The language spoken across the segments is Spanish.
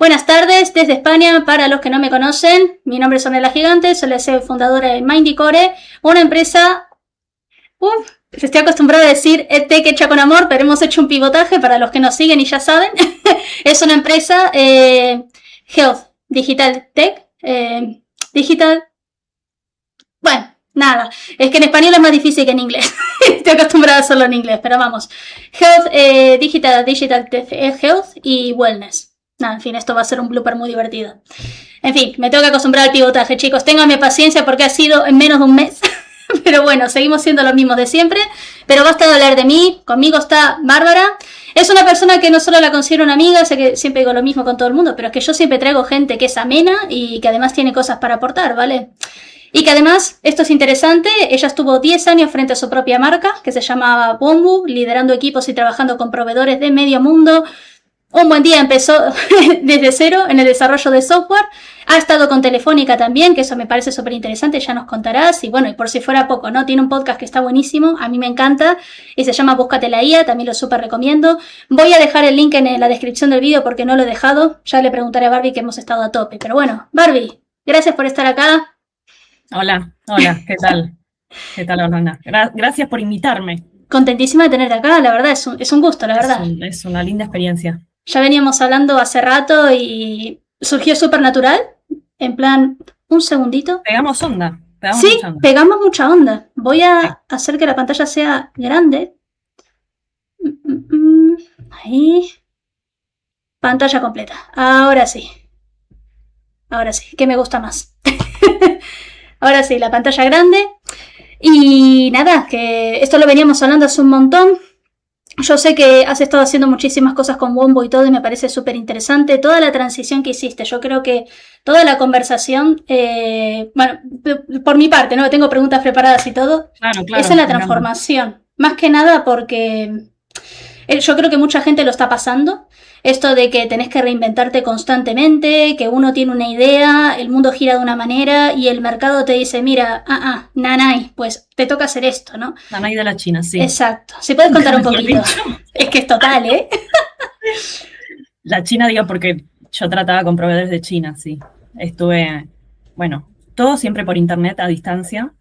Buenas tardes desde España. Para los que no me conocen, mi nombre es Ornella Gigante, soy la CEO fundadora de Mindycore, una empresa, estoy acostumbrada a decir tech hecha con amor, pero hemos hecho un pivotaje para los que nos siguen y ya saben. Es una empresa health, digital tech, digital, bueno, nada, es que en español es más difícil que en inglés. Estoy acostumbrada a hacerlo en inglés, pero vamos. Health, digital health y wellness. Nada, en fin, esto va a ser un blooper muy divertido. En fin, me tengo que acostumbrar al pivotaje, chicos. Ténganme paciencia porque ha sido en menos de un mes. Pero bueno, seguimos siendo los mismos de siempre. Pero basta de hablar de mí. Conmigo está Bárbara. Es una persona que no solo la considero una amiga, sé que siempre digo lo mismo con todo el mundo, pero es que yo siempre traigo gente que es amena y que además tiene cosas para aportar, ¿vale? Y que además, esto es interesante, ella estuvo 10 años frente a su propia marca, que se llamaba Wonwu, liderando equipos y trabajando con proveedores de medio mundo. Un buen día empezó desde cero en el desarrollo de software. Ha estado con Telefónica también, que eso me parece súper interesante, ya nos contarás. Y bueno, y por si fuera poco, ¿no? Tiene un podcast que está buenísimo, a mí me encanta, y se llama Búscate la IA, también lo súper recomiendo. Voy a dejar el link en la descripción del vídeo porque no lo he dejado. Ya le preguntaré a Barbie que hemos estado a tope. Pero bueno, Barbie, gracias por estar acá. Hola, ¿qué tal? ¿Qué tal, Orlando? Gracias por invitarme. Contentísima de tenerte acá, la verdad, es un gusto, la verdad. Es una linda experiencia. Ya veníamos hablando hace rato y surgió súper natural, en plan, un segundito. Pegamos onda. Sí, pegamos mucha onda. Voy a hacer que la pantalla sea grande. Ahí. Pantalla completa. Ahora sí. Ahora sí, que me gusta más. Ahora sí, la pantalla grande. Y nada, que esto lo veníamos hablando hace un montón. Yo sé que has estado haciendo muchísimas cosas con Wombo y todo y me parece súper interesante toda la transición que hiciste. Yo creo que toda la conversación, bueno, por mi parte, ¿no? Tengo preguntas preparadas y todo, claro, es en la transformación. Más que nada porque yo creo que mucha gente lo está pasando. Esto de que tenés que reinventarte constantemente, que uno tiene una idea, el mundo gira de una manera y el mercado te dice, mira, nanay, pues te toca hacer esto, ¿no? Nanay de la China, sí. Exacto. Si puedes contar un poquito. Es que es total, ¿eh? La China, digo, porque yo trataba con proveedores de China, sí. Estuve, bueno, todo siempre por internet a distancia.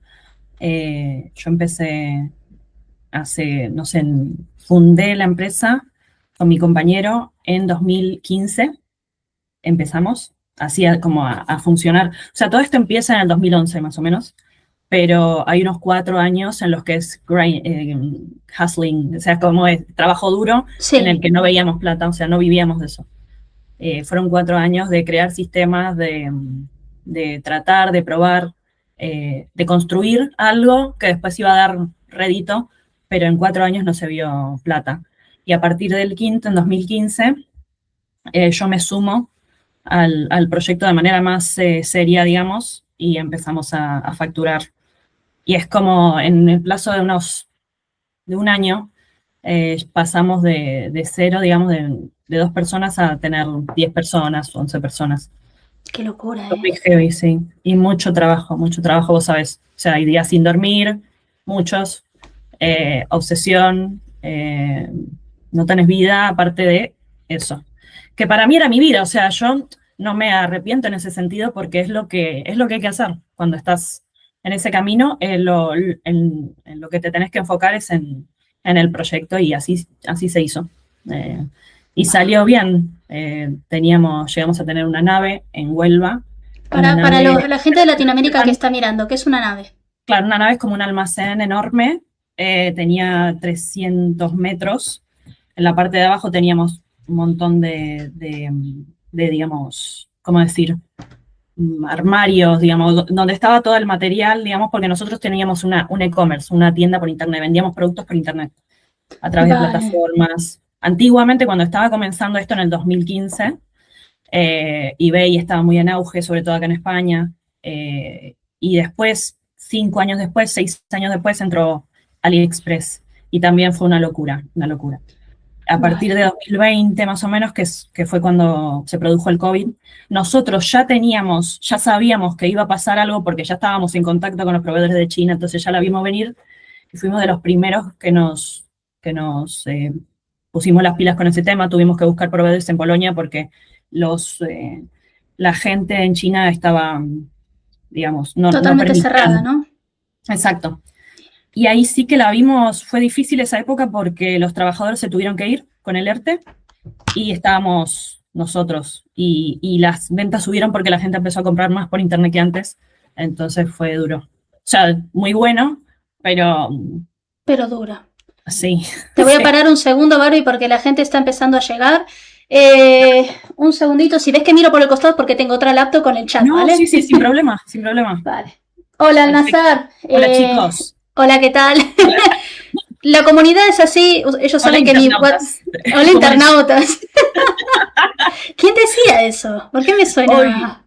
Yo empecé hace, no sé, fundé la empresa con mi compañero en 2015. Empezamos así como a funcionar. O sea, todo esto empieza en el 2011 más o menos, pero hay unos 4 años en los que es hustling, o sea, como es trabajo duro, sí, en el que no veíamos plata, o sea, no vivíamos de eso. Fueron 4 años de crear sistemas, de tratar, de probar, de construir algo que después iba a dar rédito, pero en 4 años no se vio plata. Y a partir del quinto, en 2015, yo me sumo al proyecto de manera más seria, digamos, y empezamos a facturar. Y es como en el plazo de un año, pasamos de cero, digamos, de 2 personas a tener 10 personas, 11 personas. Qué locura, Muy heavy, sí. Y mucho trabajo, vos sabés. O sea, hay días sin dormir, muchos, obsesión, no tenés vida aparte de eso. Que para mí era mi vida, o sea, yo no me arrepiento en ese sentido porque es lo que hay que hacer cuando estás en ese camino. En lo que te tenés que enfocar es en el proyecto y así se hizo. Y salió bien. Llegamos a tener una nave en Huelva. Para la gente de Latinoamérica que está mirando, ¿qué es una nave? Claro, una nave es como un almacén enorme. Tenía 300 metros. En la parte de abajo teníamos un montón de digamos, ¿cómo decir? Armarios, digamos, donde estaba todo el material, digamos, porque nosotros teníamos un e-commerce, una tienda por internet, vendíamos productos por internet a través de plataformas. Antiguamente, cuando estaba comenzando esto en el 2015, eBay estaba muy en auge, sobre todo acá en España, y después, 5 años después, 6 años después, entró AliExpress, y también fue una locura. A partir de 2020, más o menos, que fue cuando se produjo el COVID, nosotros ya sabíamos que iba a pasar algo porque ya estábamos en contacto con los proveedores de China, entonces ya la vimos venir y fuimos de los primeros que nos pusimos las pilas con ese tema. Tuvimos que buscar proveedores en Polonia porque la gente en China estaba, digamos, no Totalmente permitían. cerrada, ¿no? Exacto. Y ahí sí que la vimos, fue difícil esa época porque los trabajadores se tuvieron que ir con el ERTE y estábamos nosotros. Y las ventas subieron porque la gente empezó a comprar más por internet que antes. Entonces fue duro. O sea, muy bueno, pero Pero dura. sí. Te voy a Sí. parar un segundo, Barbie, porque la gente está empezando a llegar. Un segundito, si ves que miro por el costado porque tengo otra laptop con el chat, No, ¿vale? sí, sin problema, sin problema. Vale. Hola, Al-Nazar. Hola, chicos. Hola, ¿qué tal? Hola. La comunidad es así, ellos saben que mi... Hola, internautas. ¿Quién decía eso? ¿Por qué me suena?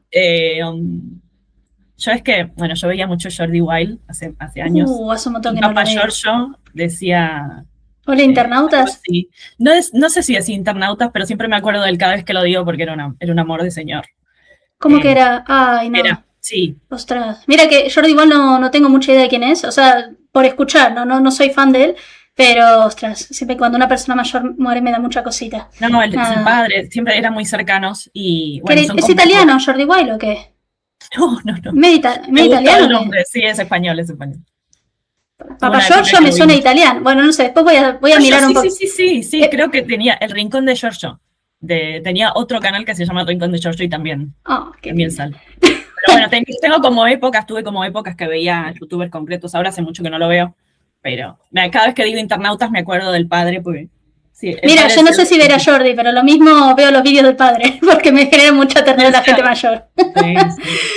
Yo es que, bueno, yo veía mucho Jordi Wild hace años. Hace un montón Mi que no lo papá veo. Giorgio decía... Hola, internautas. Sí. No sé si decía internautas, pero siempre me acuerdo de él cada vez que lo digo porque era un amor de señor. ¿Cómo que era? Ay, no. Era, sí. Ostras. Mira que Jordi igual no tengo mucha idea de quién es. O sea, por escuchar, no soy fan de él. Pero, ostras, siempre cuando una persona mayor muere me da mucha cosita. No, el padre, siempre eran muy cercanos y... Bueno, ¿Es italiano Jordi Wild o qué? No. ¿Me italiano? El nombre. Sí, es español. Papá Giorgio me suena italiano. Bueno, no sé, después voy a mirar un poco. Sí, creo que tenía el Rincón de Giorgio. Tenía otro canal que se llama Rincón de Giorgio y también sale. Pero bueno, tuve como épocas que veía youtubers completos. Ahora hace mucho que no lo veo. Pero cada vez que digo internautas me acuerdo del padre. Porque, sí, mira, yo no sé si ver a Jordi, pero lo mismo veo los vídeos del padre, porque me genera mucha ternura la gente mayor. Sí,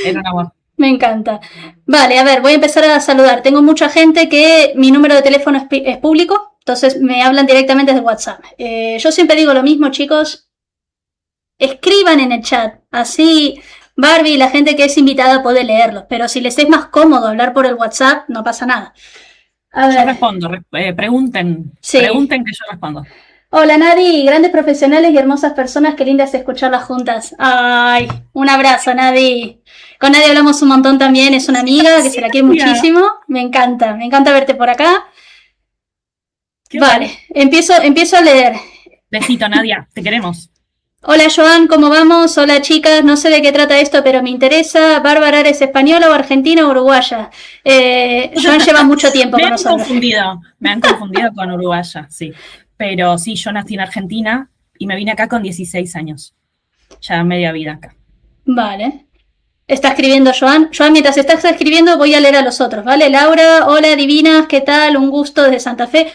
era un amor. Me encanta. Vale, a ver, voy a empezar a saludar. Tengo mucha gente que mi número de teléfono es público, entonces me hablan directamente desde WhatsApp. Yo siempre digo lo mismo, chicos. Escriban en el chat, así Barbie y la gente que es invitada puede leerlos, pero si les es más cómodo hablar por el WhatsApp, no pasa nada. A ver. Yo respondo, pregunten que yo respondo. Hola Nadi, grandes profesionales y hermosas personas, qué lindas escucharlas juntas. Ay, un abrazo Nadi. Con Nadi hablamos un montón también, es una amiga que se la quiere muchísimo. Me encanta verte por acá. Vale, empiezo a leer. Besito Nadia, te queremos. Hola Joan, ¿cómo vamos? Hola chicas, no sé de qué trata esto, pero me interesa. ¿Bárbara eres española o argentina o uruguaya? Joan lleva mucho tiempo con nosotros. Me han confundido con uruguaya, sí. Pero sí, yo nací en Argentina y me vine acá con 16 años. Ya media vida acá. Vale. Está escribiendo Joan. Joan, mientras estás escribiendo voy a leer a los otros, ¿vale? Laura, hola divinas, ¿qué tal? Un gusto desde Santa Fe.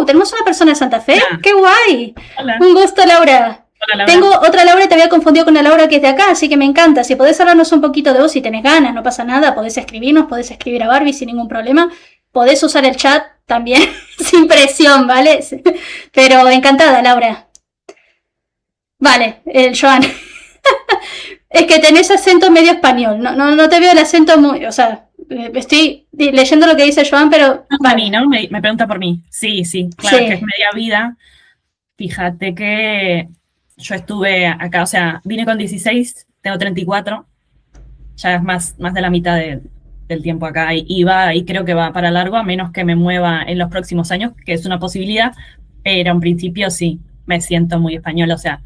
Tenemos una persona de Santa Fe. Hola. ¡Qué guay! Hola. Un gusto, Laura. Hola, Laura. Tengo otra Laura, te había confundido con una Laura que es de acá, así que me encanta. Si podés hablarnos un poquito de vos, si tenés ganas, no pasa nada, podés escribirnos, podés escribir a Barbie sin ningún problema. Podés usar el chat también, sin presión, ¿vale? Pero encantada, Laura. Vale, el Joan. Es que tenés acento medio español. No te veo el acento muy... O sea, estoy leyendo lo que dice Joan, pero... Para mí, ¿no? Me pregunta por mí. Sí, claro, que es media vida. Fíjate que yo estuve acá, o sea, vine con 16, tengo 34. Ya es más de la mitad del tiempo acá y creo que va para largo, a menos que me mueva en los próximos años, que es una posibilidad, pero en principio sí, me siento muy española, o sea,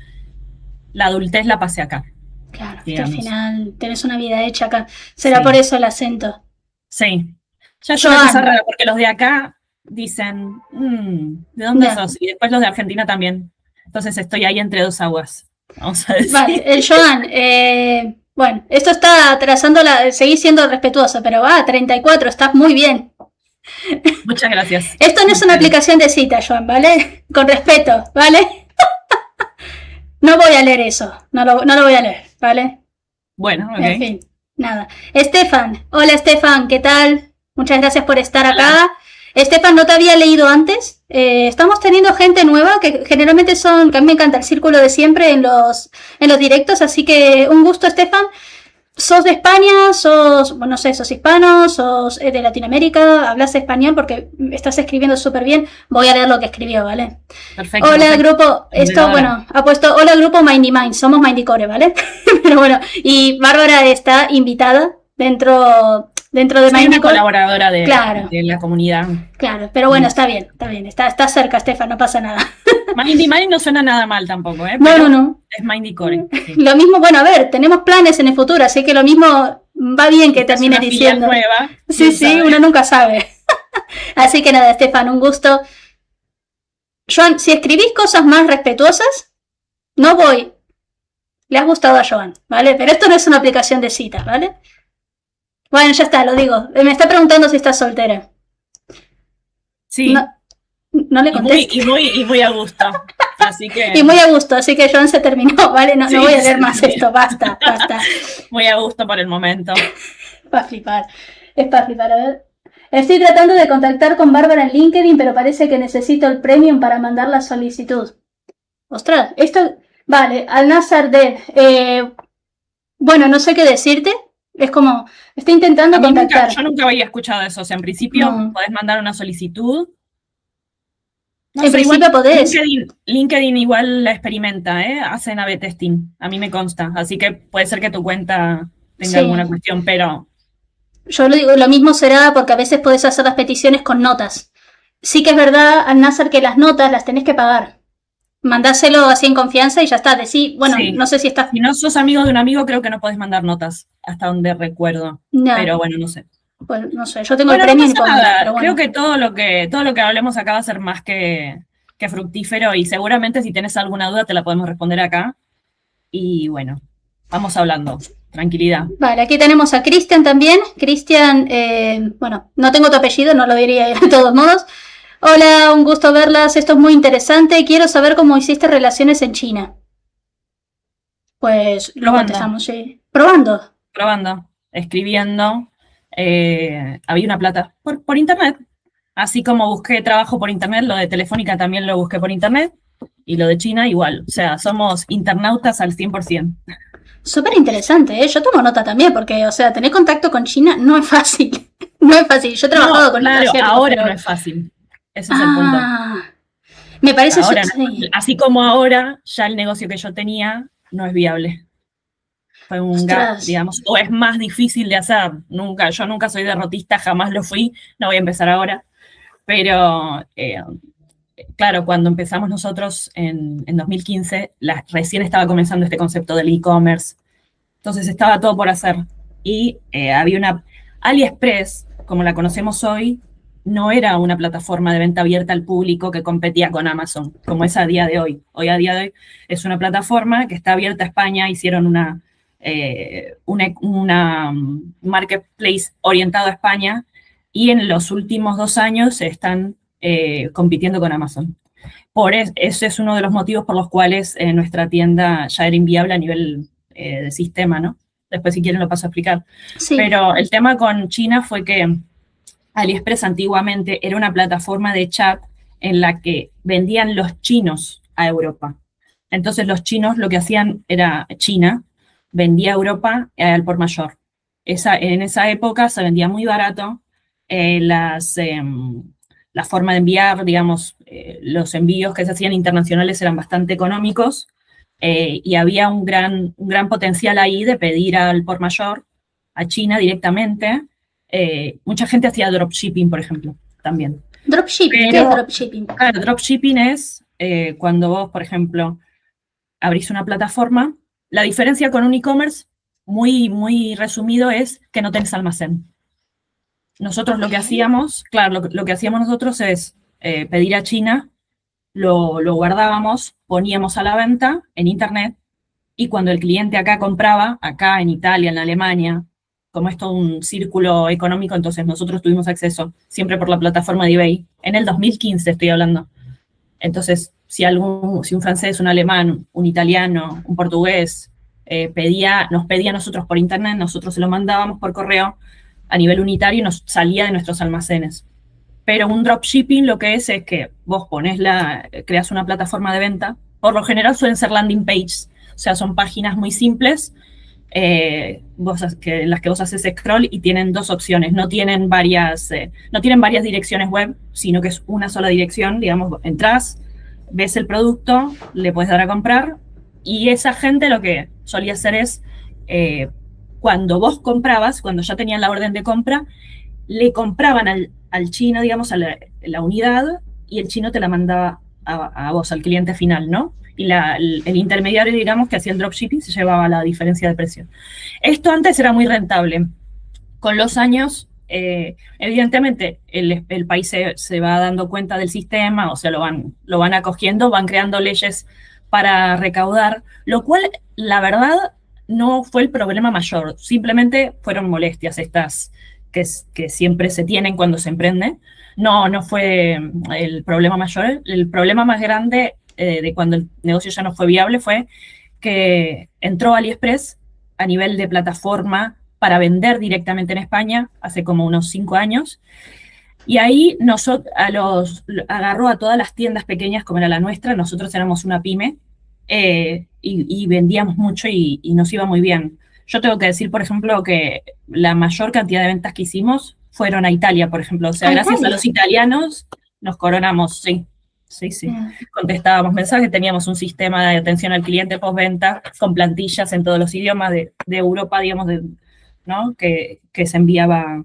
la adultez la pasé acá. Claro, que al final tenés una vida hecha acá, será por eso el acento. Sí, ya es una cosa rara, porque los de acá dicen, ¿de dónde sos? Y después los de Argentina también, entonces estoy ahí entre dos aguas, vamos a decir. Vale, el Joan, bueno, esto está atrasando seguís siendo respetuoso, pero 34, estás muy bien. Muchas gracias. Esto no es una aplicación de cita, Joan, ¿vale? Con respeto, ¿vale? No voy a leer eso, no lo voy a leer, ¿vale? Bueno, ok. En fin, nada. Estefan, hola Estefan, ¿qué tal? Muchas gracias por estar acá. Estefan, ¿no te había leído antes? Estamos teniendo gente nueva que generalmente que a mí me encanta el círculo de siempre en los directos, así que un gusto, Estefan. ¿Sos de España? Bueno, no sé, sos hispano, sos de Latinoamérica, hablas español porque estás escribiendo súper bien. Voy a leer lo que escribió, ¿vale? Perfecto. Hola, grupo. Ha puesto, hola, grupo Mindy Mind. Somos Mindy Core, ¿vale? Pero bueno, y Bárbara está invitada dentro de Mindy una colaboradora de la comunidad. Claro, pero bueno, está bien. Está cerca, Estefan, no pasa nada. Mindy no suena nada mal tampoco, ¿eh? No, Pero no. es Mindy Core. Sí. Lo mismo, bueno, a ver, tenemos planes en el futuro, así que lo mismo va bien que termine diciendo. Nueva, sí, sí, uno nunca sabe. Así que nada, Estefan, un gusto. Joan, si escribís cosas más respetuosas, no voy. Le has gustado a Joan, ¿vale? Pero esto no es una aplicación de citas, ¿vale? Bueno, ya está, lo digo. Me está preguntando si estás soltera. Sí. No le contesté. Y muy a gusto. Así que... Y muy a gusto, así que Joan se terminó, ¿vale? No, sí, no voy a leer más esto, basta. Muy a gusto por el momento. Para flipar. Es para flipar, a ver. Estoy tratando de contactar con Bárbara en LinkedIn, pero parece que necesito el premium para mandar la solicitud. Ostras, esto... Vale, Al-Nazar bueno, no sé qué decirte. Es como... Estoy intentando contactar. Yo nunca había escuchado eso. O sea, en principio podés mandar una solicitud. No en sé, principio podés. LinkedIn igual la experimenta, hacen A/B testing, a mí me consta, así que puede ser que tu cuenta tenga alguna cuestión, pero... Yo lo digo, lo mismo será porque a veces podés hacer las peticiones con notas. Sí que es verdad, Al-Nazar, que las notas las tenés que pagar. Mandáselo así en confianza y ya está. Decí, bueno, sí. No sé si estás... Si no sos amigo de un amigo, creo que no podés mandar notas, hasta donde recuerdo. No. Pero bueno, no sé. Pues no sé, yo tengo el premio y puedo mandar, pero bueno. Creo que todo lo que hablemos acá va a ser más que fructífero y seguramente si tenés alguna duda te la podemos responder acá. Y bueno, vamos hablando. Tranquilidad. Vale, aquí tenemos a Cristian también. Cristian, bueno, no tengo tu apellido, no lo diría de todos modos. Hola, un gusto verlas, esto es muy interesante. Quiero saber cómo hiciste relaciones en China. Pues lo contestamos, sí. Probando, escribiendo. Había una plata por internet. Así como busqué trabajo por internet, lo de Telefónica también lo busqué por internet. Y lo de China igual. O sea, somos internautas al 100%. Súper interesante, ¿eh? Yo tomo nota también, porque, o sea, tener contacto con China no es fácil. No es fácil. Yo he trabajado con claro, ahora pero... no es fácil. Ese es el punto. Me parece... Ahora, así como ahora, ya el negocio que yo tenía no es viable. Fue un gap, digamos, o es más difícil de hacer. Yo nunca soy derrotista, jamás lo fui, no voy a empezar ahora. Pero, claro, cuando empezamos nosotros en 2015, recién estaba comenzando este concepto del e-commerce. Entonces estaba todo por hacer. Y había una... AliExpress, como la conocemos hoy, no era una plataforma de venta abierta al público que competía con Amazon, como es a día de hoy. Hoy a día de hoy es una plataforma que está abierta a España, hicieron una marketplace orientado a España y en los últimos 2 años están compitiendo con Amazon. Ese es uno de los motivos por los cuales nuestra tienda ya era inviable a nivel de sistema, ¿no? Después si quieren lo paso a explicar. Sí. Pero el tema con China fue que AliExpress antiguamente era una plataforma de chat en la que vendían los chinos a Europa. Entonces los chinos lo que hacían era China, vendía a Europa al por mayor. En esa época se vendía muy barato, la forma de enviar, digamos, los envíos que se hacían internacionales eran bastante económicos y había un gran potencial ahí de pedir al por mayor a China directamente. Mucha gente hacía dropshipping, por ejemplo, también. ¿Dropshipping? ¿Qué es dropshipping? Claro, dropshipping es cuando vos, por ejemplo, abrís una plataforma. La diferencia con un e-commerce, muy, muy resumido, es que no tenés almacén. Nosotros lo que hacíamos, claro, lo que hacíamos nosotros es pedir a China, lo guardábamos, poníamos a la venta en internet y cuando el cliente acá compraba, acá en Italia, en Alemania, como es todo un círculo económico, entonces nosotros tuvimos acceso siempre por la plataforma de eBay. En el 2015 estoy hablando. Entonces, si un francés, un alemán, un italiano, un portugués nos pedía a nosotros por internet, nosotros se lo mandábamos por correo a nivel unitario y nos salía de nuestros almacenes. Pero un dropshipping lo que es que vos creas una plataforma de venta, por lo general suelen ser landing pages, o sea, son páginas muy simples, en las que vos haces scroll y tienen 2 opciones, no tienen varias direcciones web, sino que es una sola dirección, digamos, entras, ves el producto, le puedes dar a comprar, y esa gente lo que solía hacer es, cuando vos comprabas, cuando ya tenían la orden de compra, le compraban al chino, digamos, a la unidad, y el chino te la mandaba a vos, al cliente final, ¿no? Y el intermediario, digamos, que hacía el dropshipping se llevaba la diferencia de precio. Esto antes era muy rentable. Con los años, evidentemente, el país se va dando cuenta del sistema, o sea, lo van acogiendo, van creando leyes para recaudar, lo cual, la verdad, no fue el problema mayor, simplemente fueron molestias estas que siempre se tienen cuando se emprende. No fue el problema mayor. El problema más grande de cuando el negocio ya no fue viable fue que entró AliExpress a nivel de plataforma para vender directamente en España hace como unos 5 años. Y ahí agarró a todas las tiendas pequeñas como era la nuestra. Nosotros éramos una pyme y vendíamos mucho y nos iba muy bien. Yo tengo que decir, por ejemplo, que la mayor cantidad de ventas que hicimos fueron a Italia, por ejemplo. O sea, gracias a los italianos nos coronamos, sí. Contestábamos mensajes, teníamos un sistema de atención al cliente postventa con plantillas en todos los idiomas de Europa, digamos, ¿no? que se enviaba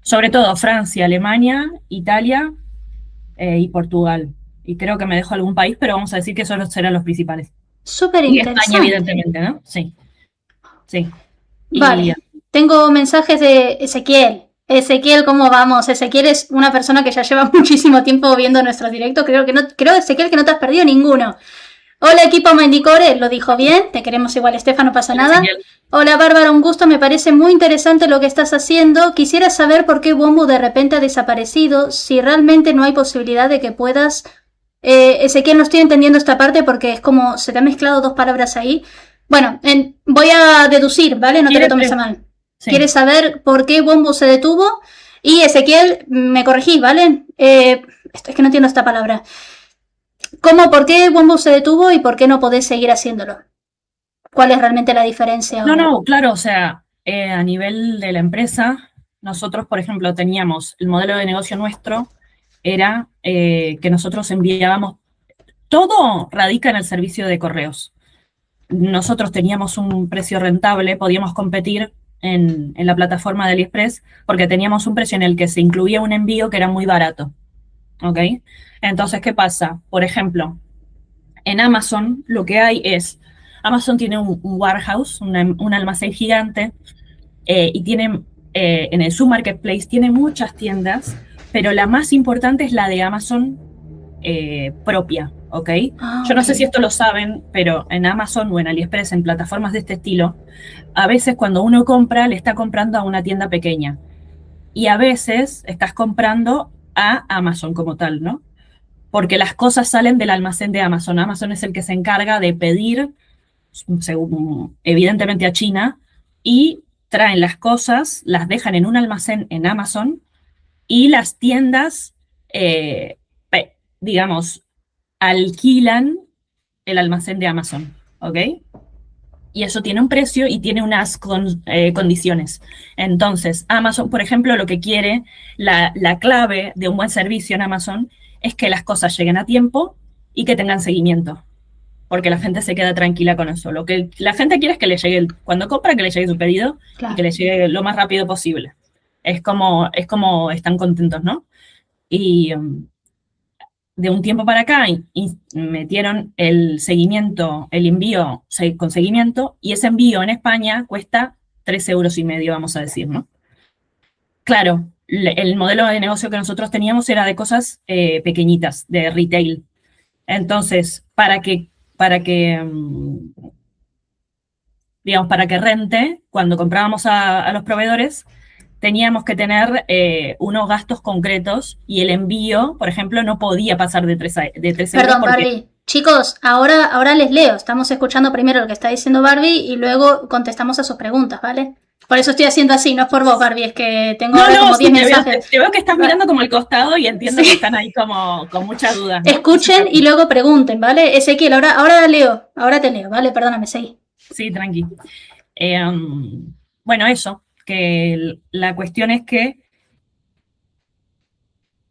sobre todo Francia, Alemania, Italia y Portugal. Y creo que me dejo algún país, pero vamos a decir que esos eran los principales. Súper interesante. Y España, evidentemente, ¿no? Sí. Vale, tengo mensajes de Ezequiel. Ezequiel, ¿cómo vamos? Ezequiel es una persona que ya lleva muchísimo tiempo viendo nuestros directos. Creo, Ezequiel, que no te has perdido ninguno. Hola, equipo Mendicore, lo dijo bien. Te queremos igual, Estefan, no pasa nada. Ezequiel. Hola, Bárbara, un gusto. Me parece muy interesante lo que estás haciendo. Quisiera saber por qué Wombu de repente ha desaparecido. Si realmente no hay posibilidad de que puedas... Ezequiel, no estoy entendiendo esta parte porque es como se te han mezclado dos palabras ahí. Bueno, voy a deducir, ¿vale? No te lo tomes a mal. Sí. ¿Quieres saber por qué Wombu se detuvo? Y Ezequiel, me corregís, ¿vale? Es que no entiendo esta palabra. ¿Por qué Wombu se detuvo y por qué no podés seguir haciéndolo? ¿Cuál es realmente la diferencia ahora? No, claro, o sea, a nivel de la empresa, nosotros, por ejemplo, teníamos el modelo de negocio nuestro, era que nosotros enviábamos, todo radica en el servicio de correos. Nosotros teníamos un precio rentable, podíamos competir en la plataforma de AliExpress porque teníamos un precio en el que se incluía un envío que era muy barato, ¿ok? Entonces, ¿qué pasa? Por ejemplo, en Amazon lo que hay es, Amazon tiene un warehouse, un almacén gigante y tiene, en su marketplace tiene muchas tiendas, pero la más importante es la de Amazon propia, ¿ok? Yo no sé si esto lo saben, pero en Amazon o en AliExpress, en plataformas de este estilo, a veces cuando uno compra, le está comprando a una tienda pequeña. Y a veces estás comprando a Amazon como tal, ¿no? Porque las cosas salen del almacén de Amazon. Amazon es el que se encarga de pedir, según, evidentemente a China, y traen las cosas, las dejan en un almacén en Amazon, y las tiendas, digamos, alquilan el almacén de Amazon, ¿ok? Y eso tiene un precio y tiene unas condiciones. Entonces, Amazon, por ejemplo, lo que quiere, la clave de un buen servicio en Amazon es que las cosas lleguen a tiempo y que tengan seguimiento, porque la gente se queda tranquila con eso. Lo que la gente quiere es que le llegue, cuando compra, que le llegue su pedido, claro, y que le llegue lo más rápido posible. Es como están contentos, ¿no? Y de un tiempo para acá metieron el seguimiento, el envío con seguimiento, y ese envío en España cuesta 3,5 €, vamos a decir, ¿no? Claro, el modelo de negocio que nosotros teníamos era de cosas pequeñitas, de retail. Entonces, para que rente, cuando comprábamos a los proveedores, teníamos que tener unos gastos concretos y el envío, por ejemplo, no podía pasar de 3 euros. Perdón, Barbie. Chicos, ahora les leo. Estamos escuchando primero lo que está diciendo Barbie y luego contestamos a sus preguntas, ¿vale? Por eso estoy haciendo así, no es por vos, Barbie, es que tengo como 10 mensajes. Te veo que estás mirando como al costado y entiendo que están ahí como con mucha duda, ¿no? Escuchen y luego pregunten, ¿vale? Ezequiel, ahora leo, ahora te leo, ¿vale? Perdóname, seguí. Sí, tranqui. Bueno, eso, que la cuestión es que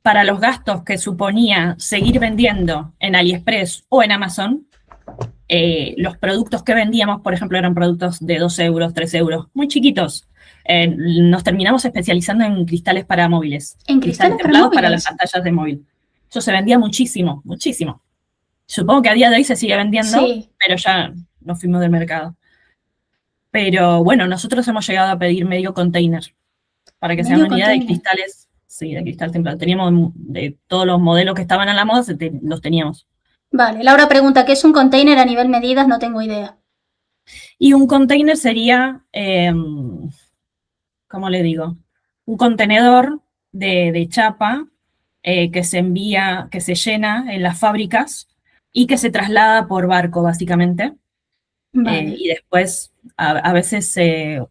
para los gastos que suponía seguir vendiendo en AliExpress o en Amazon, los productos que vendíamos, por ejemplo, eran productos de 2 euros, 3 euros, muy chiquitos. Nos terminamos especializando en cristales para móviles. ¿En cristales templados para las pantallas de móvil. Eso se vendía muchísimo, muchísimo. Supongo que a día de hoy se sigue vendiendo, Sí. pero ya nos fuimos del mercado. Pero bueno, nosotros hemos llegado a pedir medio container, para que se hagan Medio una idea de container. cristales, sí, de cristal templado. Teníamos de todos los modelos que estaban a la moda, los teníamos. Vale, Laura pregunta, ¿qué es un container a nivel medidas? No tengo idea. Y un container sería, ¿cómo le digo? Un contenedor de chapa que se envía, que se llena en las fábricas y que se traslada por barco, básicamente. Vale. Y después a veces se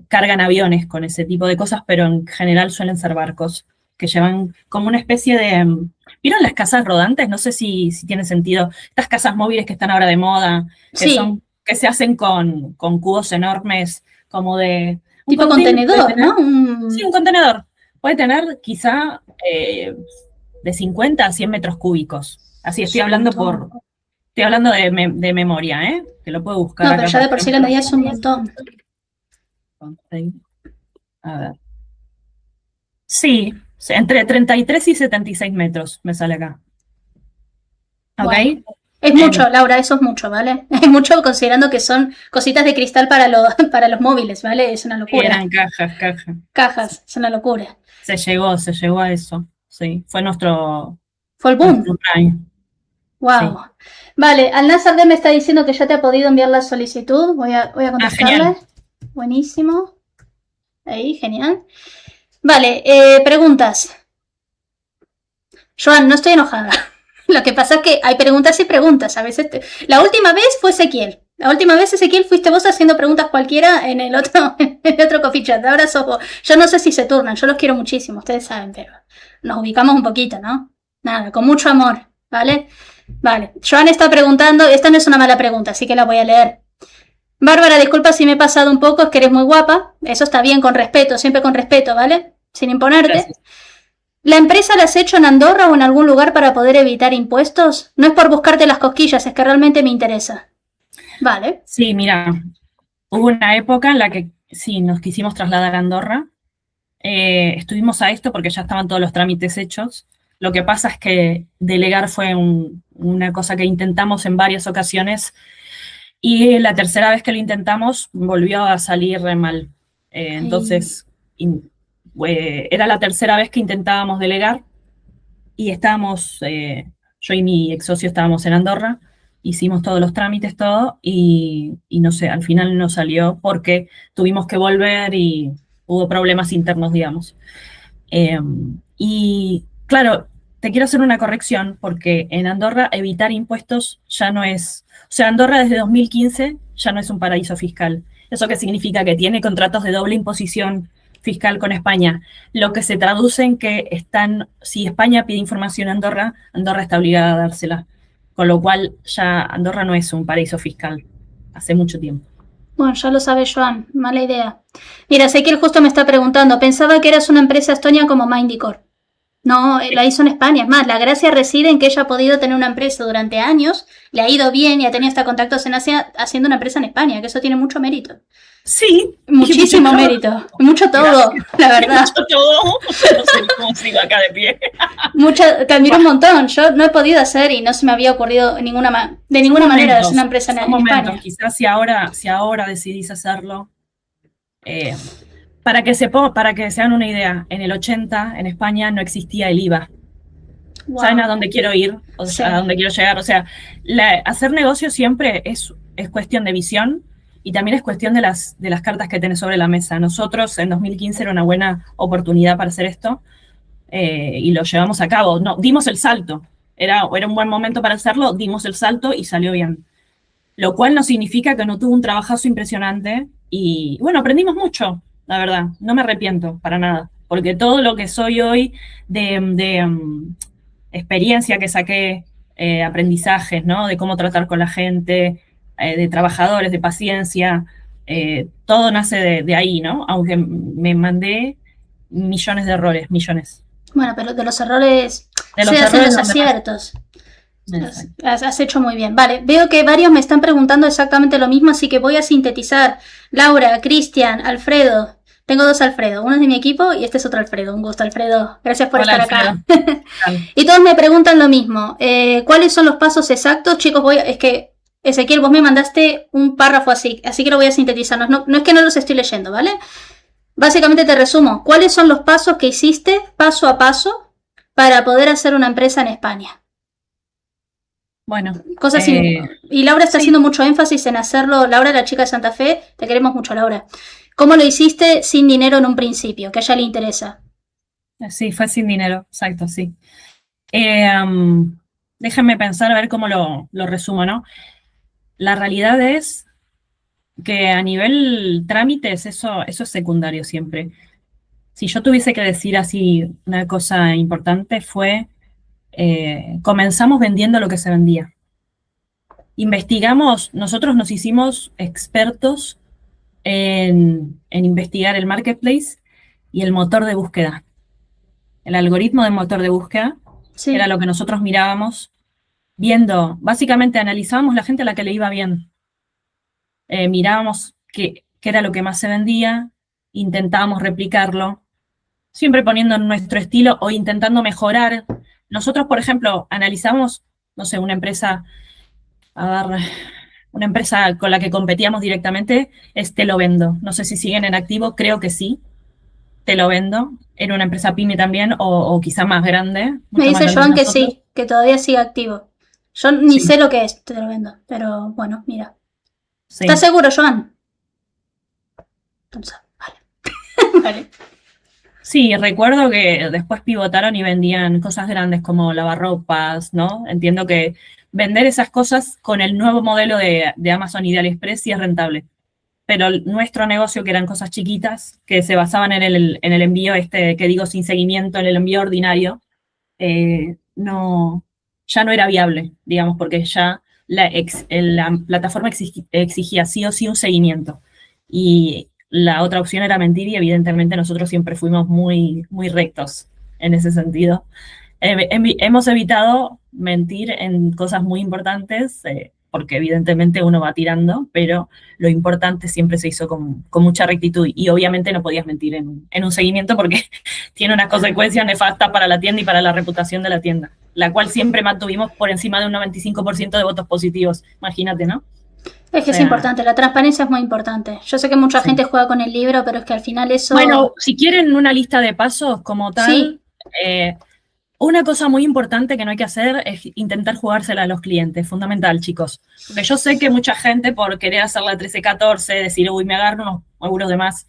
cargan aviones con ese tipo de cosas, pero en general suelen ser barcos que llevan como una especie de... ¿Vieron las casas rodantes? No sé si tiene sentido. Estas casas móviles que están ahora de moda, Sí, que se hacen con cubos enormes, como de... tipo contenedor, ¿no? Sí, un contenedor. Puede tener quizá de 50 a 100 metros cúbicos. Así estoy hablando Estoy hablando de memoria, ¿eh? Que lo puedo buscar No, acá. pero ya de por sí la medida es un montón. A ver. Sí, entre 33 y 76 metros me sale acá. ¿Ok? Wow. Es mucho, Laura, eso es mucho, ¿vale? Es mucho considerando que son cositas de cristal para los móviles, ¿vale? Es una locura. Eran cajas. Cajas, es una locura. Se llegó a eso. Sí, fue nuestro Fue el boom. nuestro prime. Wow. Sí. Vale, Al-Nazar D me está diciendo que ya te ha podido enviar la solicitud. Voy a contestarle. Genial. Buenísimo. Ahí, genial. Vale, preguntas. Joan, no estoy enojada. Lo que pasa es que hay preguntas y preguntas. A veces la última vez fue Ezequiel. La última vez, Ezequiel, fuiste vos haciendo preguntas cualquiera en el otro coffee chat. Ahora sos vos. Yo no sé si se turnan. Yo los quiero muchísimo, ustedes saben, pero nos ubicamos un poquito, ¿no? Nada, con mucho amor, ¿vale? Vale. Joan está preguntando. Esta no es una mala pregunta, así que la voy a leer. Bárbara, disculpa si me he pasado un poco, es que eres muy guapa. Eso está bien, con respeto, siempre con respeto, ¿vale? Sin imponerte. Gracias. ¿La empresa la has hecho en Andorra o en algún lugar para poder evitar impuestos? No es por buscarte las cosquillas, es que realmente me interesa. Vale. Sí, mira, hubo una época en la que sí, nos quisimos trasladar a Andorra. Estuvimos a esto porque ya estaban todos los trámites hechos. Lo que pasa es que delegar fue una cosa que intentamos en varias ocasiones y la tercera vez que lo intentamos volvió a salir mal. Entonces, era la tercera vez que intentábamos delegar y estábamos, yo y mi ex socio estábamos en Andorra, hicimos todos los trámites, todo, y no sé, al final no salió porque tuvimos que volver y hubo problemas internos, digamos. Y claro, te quiero hacer una corrección porque en Andorra evitar impuestos ya no es, o sea, Andorra desde 2015 ya no es un paraíso fiscal. ¿Eso qué significa? Que tiene contratos de doble imposición fiscal con España, lo que se traduce en que si España pide información a Andorra, Andorra está obligada a dársela, con lo cual ya Andorra no es un paraíso fiscal, hace mucho tiempo. Bueno, ya lo sabe Joan, mala idea. Mira, Ezequiel justo me está preguntando, pensaba que eras una empresa estonia como Mindycore. No, la hizo en España. Es más, la gracia reside en que ella ha podido tener una empresa durante años, le ha ido bien y ha tenido hasta contactos en Asia haciendo una empresa en España, que eso tiene mucho mérito. Sí. Muchísimo mérito. Mucho todo, gracias. La verdad. Mucho todo. No sé cómo sigo acá de pie. Te admiro un montón. Yo no he podido hacer y no se me había ocurrido de ninguna manera hacer una empresa en España. Quizás si ahora decidís hacerlo, para que se hagan una idea, en el 80 en España no existía el IVA. Wow. ¿Saben a dónde quiero ir? O sea, sí. A dónde quiero llegar. O sea, hacer negocio siempre es cuestión de visión y también es cuestión de las cartas que tenés sobre la mesa. Nosotros en 2015 era una buena oportunidad para hacer esto y lo llevamos a cabo. No, dimos el salto. Era un buen momento para hacerlo, dimos el salto y salió bien. Lo cual no significa que no tuvo un trabajazo impresionante y, bueno, aprendimos mucho, la verdad. No me arrepiento para nada, porque todo lo que soy hoy de experiencia que saqué, aprendizajes, ¿no? De cómo tratar con la gente, de trabajadores, de paciencia, todo nace de ahí, ¿no? Aunque me mandé millones de errores, millones. Bueno, pero de los errores se hacen los aciertos. Has hecho muy bien. Vale, veo que varios me están preguntando exactamente lo mismo, así que voy a sintetizar. Laura, Cristian, Alfredo, Tengo dos Alfredo, uno es de mi equipo y este es otro Alfredo. Un gusto, Alfredo. Gracias por Hola, estar acá. Alfredo. Y todos me preguntan lo mismo. ¿Cuáles son los pasos exactos? Chicos, es que, Ezequiel, vos me mandaste un párrafo así que lo voy a sintetizar. No es que no los estoy leyendo, ¿vale? Básicamente te resumo. ¿Cuáles son los pasos que hiciste paso a paso para poder hacer una empresa en España? Bueno, Cosas y Laura está sí. haciendo mucho énfasis en hacerlo. Laura, la chica de Santa Fe, te queremos mucho, Laura. ¿Cómo lo hiciste sin dinero en un principio? Que a ella le interesa. Sí, fue sin dinero, exacto, sí. Déjenme pensar a ver cómo lo resumo, ¿no? La realidad es que a nivel trámites eso es secundario siempre. Si yo tuviese que decir así una cosa importante fue, comenzamos vendiendo lo que se vendía. Investigamos, nosotros nos hicimos expertos en investigar el marketplace y el motor de búsqueda. El algoritmo del motor de búsqueda Sí. era lo que nosotros mirábamos, viendo, básicamente analizábamos la gente a la que le iba bien. Mirábamos qué era lo que más se vendía, intentábamos replicarlo, siempre poniendo nuestro estilo o intentando mejorar. Nosotros, por ejemplo, analizamos, no sé, una empresa con la que competíamos directamente es Te lo vendo. No sé si siguen en activo, creo que sí. Te lo vendo. Era una empresa pyme también, o quizá más grande. Me dice Joan que sí, que todavía sigue activo. Yo ni sé lo que es, te lo vendo. Pero bueno, mira. Sí. ¿Estás seguro, Joan? Entonces, vale. Vale. Sí, recuerdo que después pivotaron y vendían cosas grandes como lavarropas, ¿no? Entiendo que vender esas cosas con el nuevo modelo de Amazon y de AliExpress sí es rentable. Pero nuestro negocio, que eran cosas chiquitas, que se basaban en el envío que digo sin seguimiento, en el envío ordinario, ya no era viable, digamos, porque ya la plataforma exigía sí o sí un seguimiento. Y la otra opción era mentir y evidentemente nosotros siempre fuimos muy, muy rectos en ese sentido. Hemos evitado mentir en cosas muy importantes, porque evidentemente uno va tirando, pero lo importante siempre se hizo con mucha rectitud y obviamente no podías mentir en un seguimiento porque tiene unas consecuencias nefastas para la tienda y para la reputación de la tienda, la cual siempre mantuvimos por encima de un 95% de votos positivos, imagínate, ¿no? Es que es importante, la transparencia es muy importante. Yo sé que mucha gente juega con el libro, pero es que al final eso... Bueno, si quieren una lista de pasos como tal, una cosa muy importante que no hay que hacer es intentar jugársela a los clientes, fundamental, chicos. Porque yo sé que mucha gente por querer hacer la 13-14, decir, uy, me agarro unos euros de más,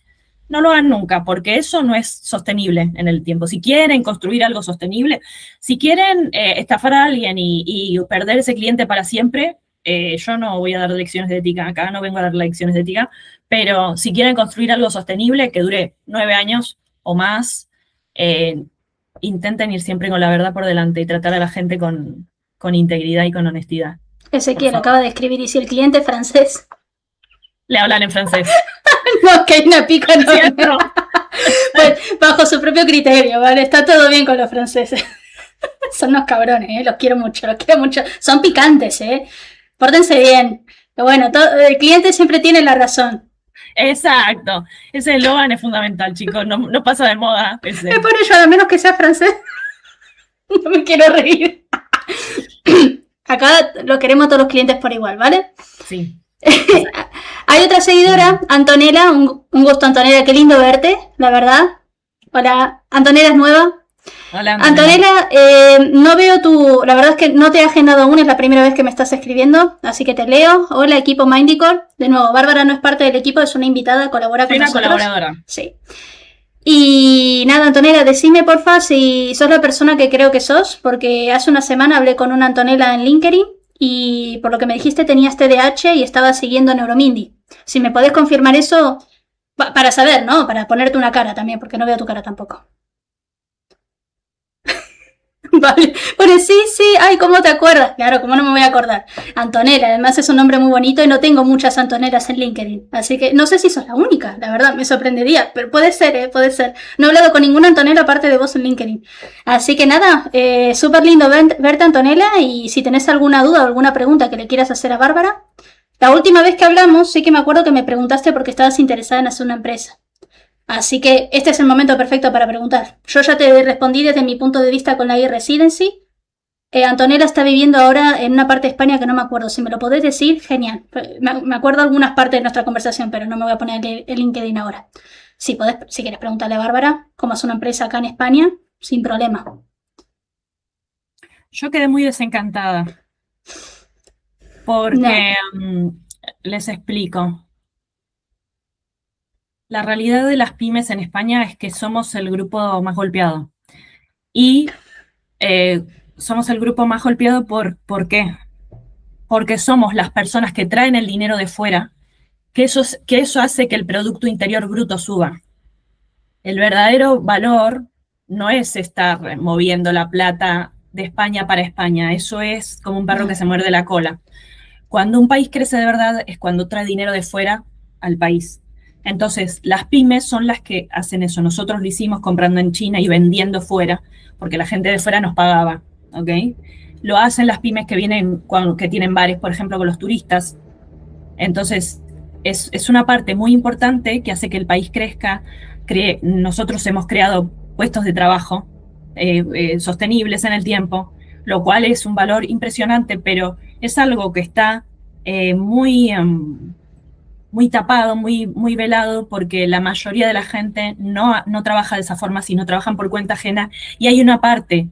no lo hagan nunca, porque eso no es sostenible en el tiempo. Si quieren construir algo sostenible, si quieren estafar a alguien y perder ese cliente para siempre, yo no voy a dar lecciones de ética acá, no vengo a dar lecciones de ética, pero si quieren construir algo sostenible que dure 9 años o más, intenten ir siempre con la verdad por delante y tratar a la gente con integridad y con honestidad. Ezequiel acaba de escribir, y si el cliente es francés... Le hablan en francés. No, que hay una pica no. Pues, bajo su propio criterio, ¿vale? Está todo bien con los franceses. Son unos cabrones, los quiero mucho, Son picantes, Pórtense bien. Pero bueno, el cliente siempre tiene la razón. Exacto. Ese eslogan es fundamental, chicos. No pasa de moda. Ese. Me pone yo, a menos que sea francés. No me quiero reír. Acá lo queremos todos los clientes por igual, ¿vale? Sí. Hay otra seguidora, Antonella. Un gusto, Antonella. Qué lindo verte, la verdad. Hola, Antonella es nueva. Hola, Antonella, no veo la verdad es que no te he agendado aún, es la primera vez que me estás escribiendo, así que te leo. Hola, equipo Mindicore. De nuevo, Bárbara no es parte del equipo, es una invitada, colabora con nosotros. Una colaboradora. Sí. Y nada, Antonella, decime porfa si sos la persona que creo que sos, porque hace una semana hablé con una Antonella en LinkedIn y por lo que me dijiste tenías TDAH y estabas siguiendo Neuromindy. Si me podés confirmar eso, para saber, ¿no? Para ponerte una cara también, porque no veo tu cara tampoco. Vale, bueno, sí, ay, ¿cómo te acuerdas? Claro, ¿cómo no me voy a acordar? Antonella, además es un nombre muy bonito y no tengo muchas Antonellas en LinkedIn, así que no sé si sos la única, la verdad, me sorprendería, pero puede ser, puede ser. No he hablado con ninguna Antonella aparte de vos en LinkedIn. Así que nada, súper lindo verte, Antonella, y si tenés alguna duda o alguna pregunta que le quieras hacer a Bárbara. La última vez que hablamos, sí que me acuerdo que me preguntaste por qué estabas interesada en hacer una empresa. Así que este es el momento perfecto para preguntar. Yo ya te respondí desde mi punto de vista con la e-residency. Antonella está viviendo ahora en una parte de España que no me acuerdo. Si me lo podés decir, genial. Me acuerdo algunas partes de nuestra conversación, pero no me voy a poner el LinkedIn ahora. Si quieres preguntarle a Bárbara cómo es una empresa acá en España, sin problema. Yo quedé muy desencantada porque, les explico, la realidad de las pymes en España es que somos el grupo más golpeado. Y somos el grupo más golpeado ¿por qué? Porque somos las personas que traen el dinero de fuera, que eso hace que el Producto Interior Bruto suba. El verdadero valor no es estar moviendo la plata de España para España, eso es como un perro que se muerde la cola. Cuando un país crece de verdad es cuando trae dinero de fuera al país. Entonces, las pymes son las que hacen eso. Nosotros lo hicimos comprando en China y vendiendo fuera, porque la gente de fuera nos pagaba, ¿ok? Lo hacen las pymes que que tienen bares, por ejemplo, con los turistas. Entonces, es una parte muy importante que hace que el país crezca. Nosotros hemos creado puestos de trabajo sostenibles en el tiempo, lo cual es un valor impresionante, pero es algo que está muy tapado, muy velado, porque la mayoría de la gente no trabaja de esa forma, sino trabajan por cuenta ajena, y hay una parte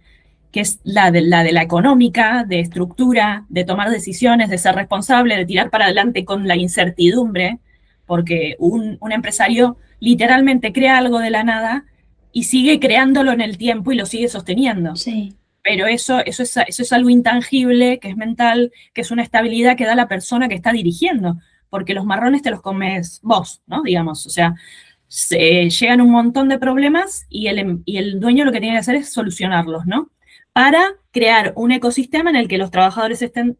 que es la de la económica, de estructura, de tomar decisiones, de ser responsable, de tirar para adelante con la incertidumbre, porque un empresario literalmente crea algo de la nada y sigue creándolo en el tiempo y lo sigue sosteniendo. Sí. Pero eso es algo intangible, que es mental, que es una estabilidad que da la persona que está dirigiendo, porque los marrones te los comes vos, ¿no? Digamos, o sea, llegan un montón de problemas y el dueño lo que tiene que hacer es solucionarlos, ¿no? Para crear un ecosistema en el que los trabajadores estén,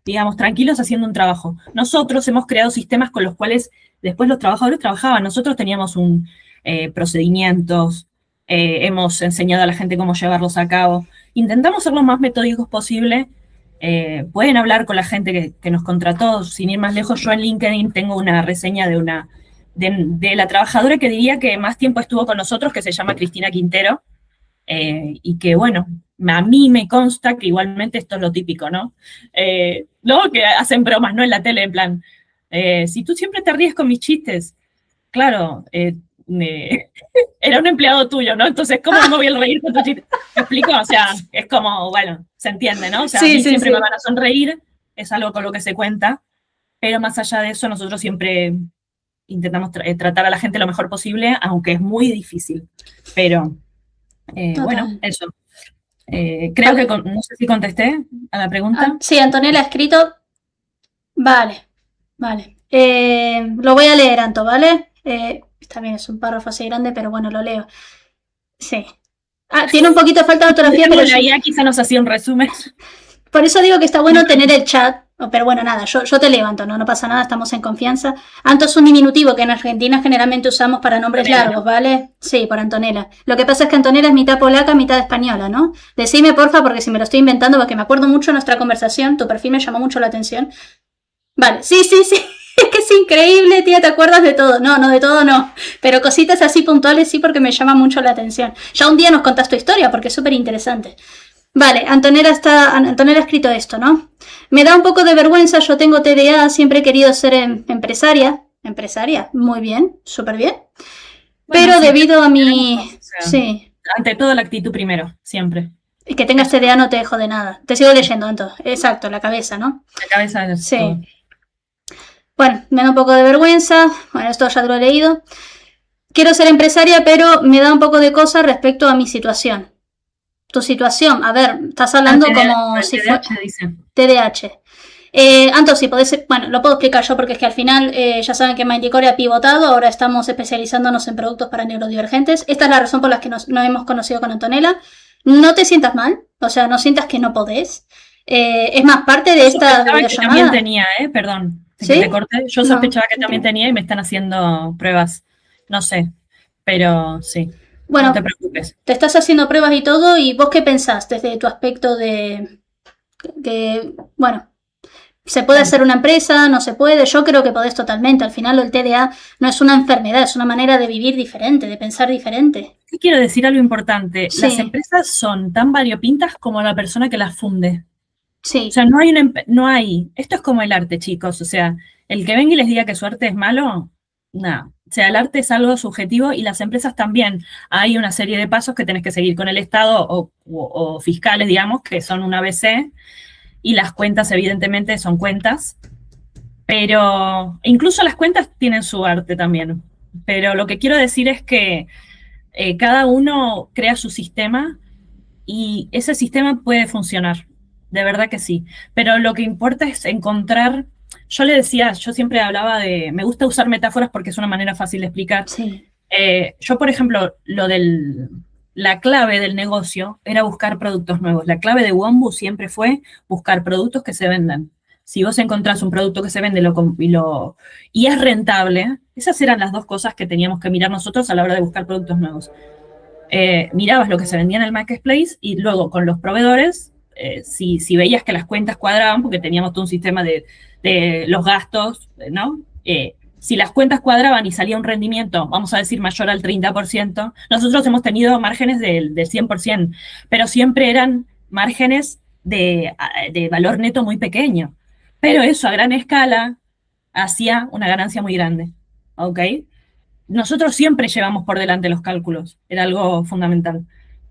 digamos, tranquilos haciendo un trabajo. Nosotros hemos creado sistemas con los cuales después los trabajadores trabajaban. Nosotros teníamos procedimientos, hemos enseñado a la gente cómo llevarlos a cabo. Intentamos ser lo más metódicos posible. Pueden hablar con la gente que nos contrató. Sin ir más lejos, yo en LinkedIn tengo una reseña de la trabajadora que diría que más tiempo estuvo con nosotros, que se llama Cristina Quintero, y que, bueno, a mí me consta que igualmente esto es lo típico, ¿no? ¿No? Que hacen bromas, ¿no? En la tele, en plan, si tú siempre te ríes con mis chistes, claro, era un empleado tuyo, ¿no? Entonces, ¿cómo no me voy a reír con tu chiste? ¿Me explico? O sea, es como, bueno, se entiende, ¿no? O sea, Sí, a mí sí, siempre sí. me van a sonreír, es algo con lo que se cuenta, pero más allá de eso, nosotros siempre intentamos tratar a la gente lo mejor posible, aunque es muy difícil. Pero, bueno, eso. Creo que, no sé si contesté a la pregunta. Sí, Antonella ha escrito. Vale, vale. Lo voy a leer, Anto, ¿vale? También es un párrafo así grande, pero bueno, lo leo. Sí. Tiene un poquito de falta de ortografía, pero la IA quizá nos hacía un resumen. por eso digo que está bueno tener el chat. Pero bueno, nada, yo te levo, Anto, no pasa nada, estamos en confianza. Anto es un diminutivo que en Argentina generalmente usamos para nombres Antonella, largos, ¿no? ¿vale? Sí, por Antonella. Lo que pasa es que Antonella es mitad polaca, mitad española, ¿no? Decime, porfa, porque si me lo estoy inventando, porque me acuerdo mucho de nuestra conversación, tu perfil me llamó mucho la atención. Vale, sí. Es que es increíble, tía, te acuerdas de todo. No, de todo no. Pero cositas así puntuales sí, porque me llama mucho la atención. Ya un día nos contás tu historia, porque es súper interesante. Vale, Antonella ha escrito esto, ¿no? Me da un poco de vergüenza, yo tengo TDA, siempre he querido ser empresaria. Empresaria, muy bien, súper bien. Bueno, Pero sí, debido a mi... o sea, Sí. Ante todo la actitud primero, siempre. Que tengas TDA no te dejo de nada. Te sigo leyendo, entonces. Exacto, la cabeza, ¿no? La cabeza es Sí. todo. Bueno, me da un poco de vergüenza. Bueno, esto ya lo he leído. Quiero ser empresaria, pero me da un poco de cosa respecto a mi situación. Tu situación, a ver, estás hablando como si fuera TDAH. Anto, si podés, bueno, lo puedo explicar yo porque es que al final ya saben que Mindcore ha pivotado, ahora estamos especializándonos en productos para neurodivergentes. Esta es la razón por la que nos hemos conocido con Antonella. No te sientas mal, o sea, no sientas que no podés. Es más, parte de esta videollamada. Que también tenía, perdón, ¿Sí? que te corté. Yo sospechaba que también tenía y me están haciendo pruebas, no sé, pero sí. Bueno, no te preocupes. Te estás haciendo pruebas y todo, ¿y vos qué pensás desde tu aspecto de bueno, ¿Se puede hacer una empresa? ¿No se puede? Yo creo que podés totalmente. Al final el TDA no es una enfermedad, es una manera de vivir diferente, de pensar diferente. ¿Qué quiero decir? Algo importante. Sí. Las empresas son tan variopintas como la persona que las funde. Sí. O sea, no hay, esto es como el arte, chicos, o sea, el que venga y les diga que su arte es malo, nada. O sea, el arte es algo subjetivo y las empresas también. Hay una serie de pasos que tenés que seguir con el Estado o fiscales, digamos, que son un ABC, y las cuentas, evidentemente, son cuentas, pero incluso las cuentas tienen su arte también. Pero lo que quiero decir es que cada uno crea su sistema y ese sistema puede funcionar, de verdad que sí. Pero lo que importa es encontrar, yo le decía, yo siempre hablaba de, me gusta usar metáforas porque es una manera fácil de explicar. Sí. Yo, por ejemplo, la clave del negocio era buscar productos nuevos. La clave de Wombu siempre fue buscar productos que se vendan. Si vos encontrás un producto que se vende y es rentable, esas eran las dos cosas que teníamos que mirar nosotros a la hora de buscar productos nuevos. Mirabas lo que se vendía en el marketplace y luego con los proveedores, si veías que las cuentas cuadraban, porque teníamos todo un sistema de los gastos, ¿no? Si las cuentas cuadraban y salía un rendimiento, vamos a decir, mayor al 30%, nosotros hemos tenido márgenes del 100%, pero siempre eran márgenes de valor neto muy pequeño. Pero eso a gran escala hacía una ganancia muy grande, ¿ok? Nosotros siempre llevamos por delante los cálculos, era algo fundamental,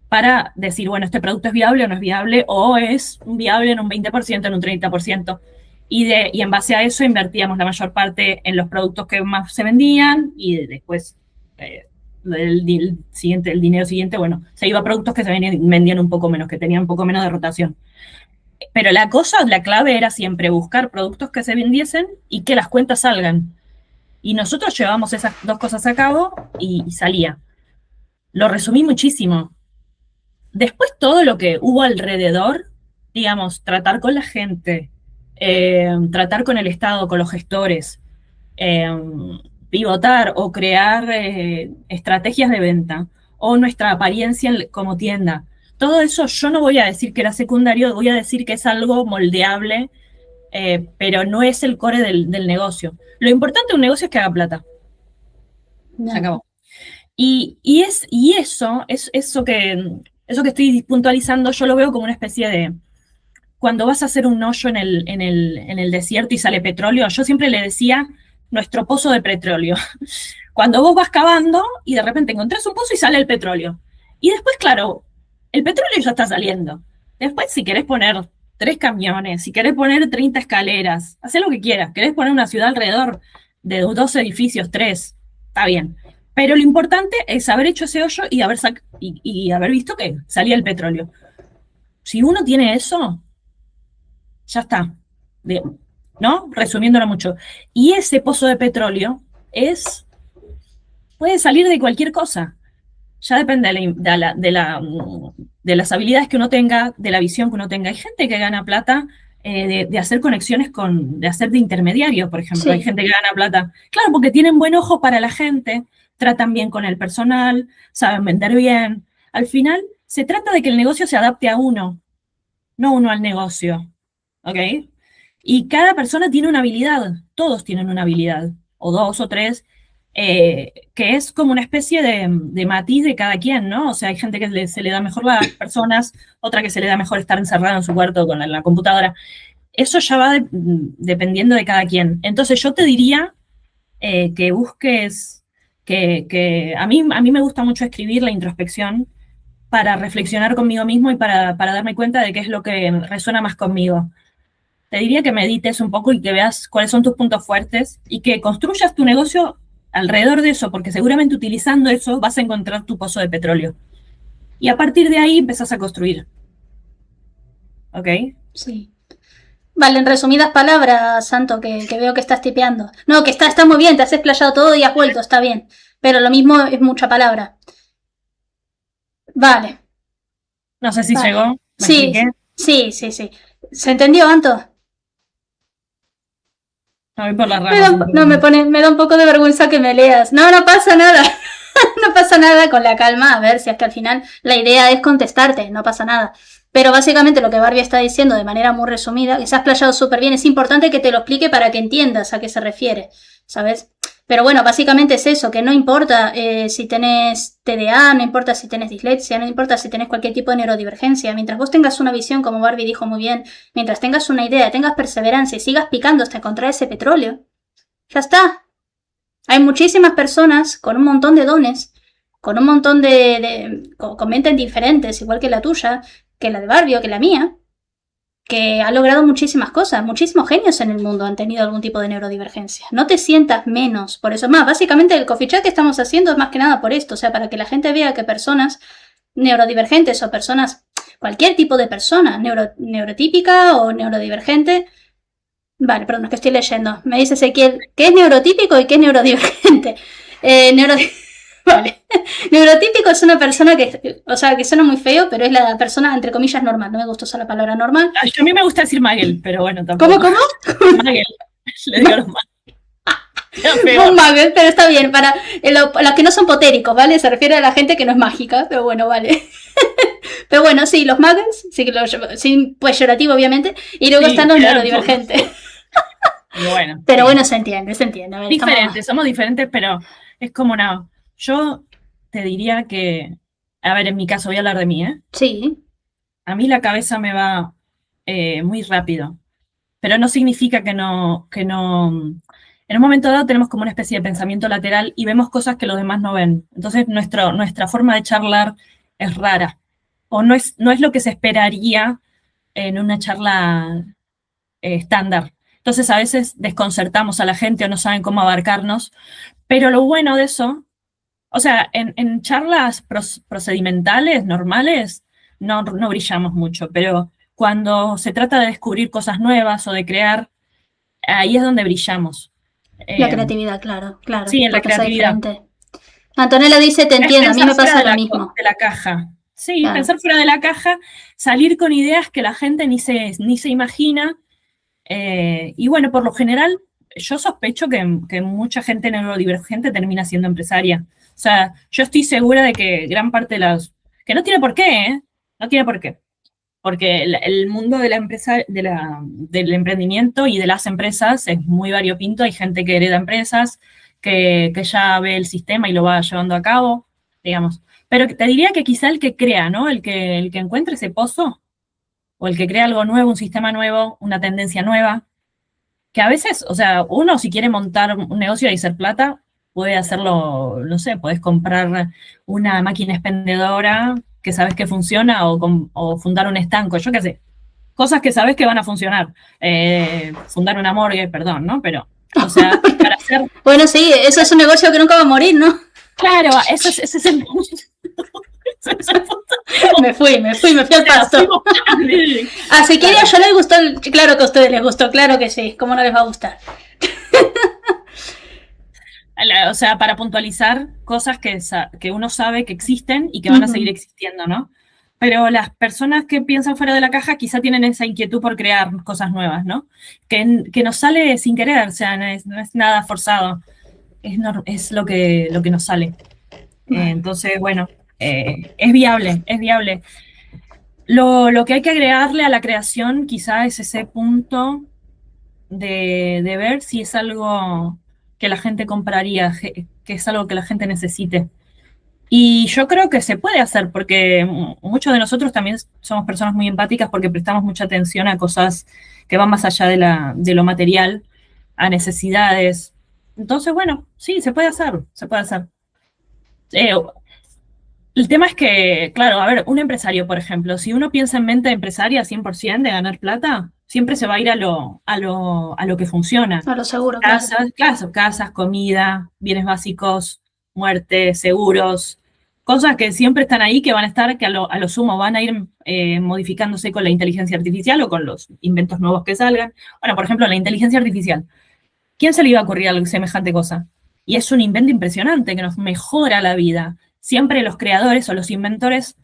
para decir, bueno, este producto es viable o no es viable, o es viable en un 20%, en un 30%, y en base a eso invertíamos la mayor parte en los productos que más se vendían, y después el dinero siguiente, bueno, se iba a productos que se vendían un poco menos, que tenían un poco menos de rotación. Pero la clave era siempre buscar productos que se vendiesen y que las cuentas salgan. Y nosotros llevamos esas dos cosas a cabo y salía. Lo resumí muchísimo. Después todo lo que hubo alrededor, digamos, tratar con la gente, tratar con el Estado, con los gestores, pivotar o crear estrategias de venta o nuestra apariencia como tienda. Todo eso yo no voy a decir que era secundario, voy a decir que es algo moldeable, pero no es el core del negocio. Lo importante de un negocio es que haga plata. No. Se acabó. Y eso que estoy puntualizando, yo lo veo como una especie de, cuando vas a hacer un hoyo en el desierto y sale petróleo, yo siempre le decía nuestro pozo de petróleo. Cuando vos vas cavando y de repente encontrás un pozo y sale el petróleo. Y después, claro, el petróleo ya está saliendo. Después, si querés poner 3 camiones, si querés poner 30 escaleras, haz lo que quieras. Querés poner una ciudad alrededor de 2 edificios, 3, está bien. Pero lo importante es haber hecho ese hoyo y haber visto que salía el petróleo. Si uno tiene eso, ya está. ¿No? Resumiéndolo mucho. Y ese pozo de petróleo puede salir de cualquier cosa. Ya depende de las habilidades que uno tenga, de la visión que uno tenga. Hay gente que gana plata de hacer conexiones de hacer de intermediario, por ejemplo. Sí. Hay gente que gana plata. Claro, porque tienen buen ojo para la gente, tratan bien con el personal, saben vender bien. Al final, se trata de que el negocio se adapte a uno, no uno al negocio. ¿Ok? Y cada persona tiene una habilidad, todos tienen una habilidad, o 2 o 3, que es como una especie de matiz de cada quien, ¿no? O sea, hay gente que se le da mejor las personas, otra que se le da mejor estar encerrada en su cuarto con la computadora. Eso ya va dependiendo de cada quien. Entonces yo te diría que busques, que a mí me gusta mucho escribir la introspección para reflexionar conmigo mismo y para darme cuenta de qué es lo que resuena más conmigo. Te diría que medites un poco y que veas cuáles son tus puntos fuertes y que construyas tu negocio alrededor de eso, porque seguramente utilizando eso vas a encontrar tu pozo de petróleo. Y a partir de ahí empezás a construir. ¿Ok? Sí. Vale, en resumidas palabras, Santo, que veo que estás tipeando. No, que está muy bien, te has explayado todo y has vuelto, está bien. Pero lo mismo es mucha palabra. Vale. No sé si llegó. Sí. ¿Se entendió, Anto? No, voy por la rama. Me da un poco de vergüenza que me leas. No pasa nada. No pasa nada, con la calma. A ver, si es que al final la idea es contestarte, no pasa nada. Pero básicamente lo que Barbie está diciendo de manera muy resumida, que se has playado súper bien, es importante que te lo explique para que entiendas a qué se refiere, ¿sabes? Pero bueno, básicamente es eso, que no importa si tenés TDA, no importa si tenés dislexia, no importa si tenés cualquier tipo de neurodivergencia, mientras vos tengas una visión, como Barbie dijo muy bien, mientras tengas una idea, tengas perseverancia y sigas picando hasta encontrar ese petróleo, ya está. Hay muchísimas personas con un montón de dones, con un montón con mentes diferentes, igual que la tuya, que la de Barbie o que la mía, que ha logrado muchísimas cosas, muchísimos genios en el mundo han tenido algún tipo de neurodivergencia. No te sientas menos por eso. Más, básicamente el coffee chat que estamos haciendo es más que nada por esto, o sea, para que la gente vea que personas neurodivergentes o personas, cualquier tipo de persona, neurotípica o neurodivergente. Vale, perdón, es que estoy leyendo. Me dice Ezequiel, ¿qué es neurotípico y qué es neurodivergente? Neuro... Vale. Neurotípico es una persona que, o sea, que suena muy feo, pero es la persona, entre comillas, normal. No me gusta usar la palabra normal. A mí me gusta decir Magel, pero bueno, tampoco. ¿Cómo? Magel. Le digo normal. Un Magel, pero está bien. Para los que no son potéricos, ¿vale? Se refiere a la gente que no es mágica, pero bueno, vale. Pero bueno, sí, los Magels, sí, sin peyorativo, obviamente, y luego están los neurodivergentes. Bueno, pero bueno, se entiende. A ver, diferentes, somos diferentes, pero es como una... Yo te diría que, a ver, en mi caso voy a hablar de mí, ¿eh? Sí. A mí la cabeza me va muy rápido, pero no significa que no... En un momento dado tenemos como una especie de pensamiento lateral y vemos cosas que los demás no ven. Entonces nuestra forma de charlar es rara, o no es lo que se esperaría en una charla estándar. Entonces a veces desconcertamos a la gente o no saben cómo abarcarnos, pero lo bueno de eso... O sea, en charlas procedimentales, normales, no brillamos mucho, pero cuando se trata de descubrir cosas nuevas o de crear, ahí es donde brillamos. La creatividad, claro. Sí, en la creatividad. Antonella dice, te entiendo, a mí me pasa lo mismo. De la caja. Sí, claro. Pensar fuera de la caja, salir con ideas que la gente ni se imagina. Y bueno, por lo general, yo sospecho que mucha gente neurodivergente termina siendo empresaria. O sea, yo estoy segura de que gran parte de las... Que no tiene por qué, ¿eh? No tiene por qué. Porque el mundo de la empresa, del emprendimiento y de las empresas es muy variopinto. Hay gente que hereda empresas, que ya ve el sistema y lo va llevando a cabo, digamos. Pero te diría que quizá el que crea, ¿no? El que encuentre ese pozo, o el que crea algo nuevo, un sistema nuevo, una tendencia nueva, que a veces, o sea, uno si quiere montar un negocio y hacer plata, puede hacerlo, no sé, podés comprar una máquina expendedora que sabes que funciona o fundar un estanco, yo qué sé, cosas que sabes que van a funcionar. Fundar una morgue, perdón, ¿no? Pero, o sea, para hacer... Bueno, sí, eso es un negocio que nunca va a morir, ¿no? Claro, ese es el... me fui al pasto. Así que a yo les gustó, claro que a ustedes les gustó, claro que sí, ¿cómo no les va a gustar? O sea, para puntualizar cosas que uno sabe que existen y que van a seguir existiendo, ¿no? Pero las personas que piensan fuera de la caja quizá tienen esa inquietud por crear cosas nuevas, ¿no? Que nos sale sin querer, o sea, no es nada forzado, es lo que nos sale. Entonces, bueno, es viable. Lo que hay que agregarle a la creación quizá es ese punto de ver si es algo que la gente compraría, que es algo que la gente necesite. Y yo creo que se puede hacer, porque muchos de nosotros también somos personas muy empáticas porque prestamos mucha atención a cosas que van más allá de lo material, a necesidades. Entonces, bueno, sí, se puede hacer. El tema es que, claro, a ver, un empresario, por ejemplo, si uno piensa en mente empresaria 100% de ganar plata, siempre se va a ir a lo que funciona. A lo seguro, casas, comida, bienes básicos, muerte, seguros, cosas que siempre están ahí, que van a estar, que a lo sumo van a ir modificándose con la inteligencia artificial o con los inventos nuevos que salgan. Bueno, por ejemplo, la inteligencia artificial. ¿Quién se le iba a ocurrir algo semejante cosa? Y es un invento impresionante que nos mejora la vida. Siempre los creadores o los inventores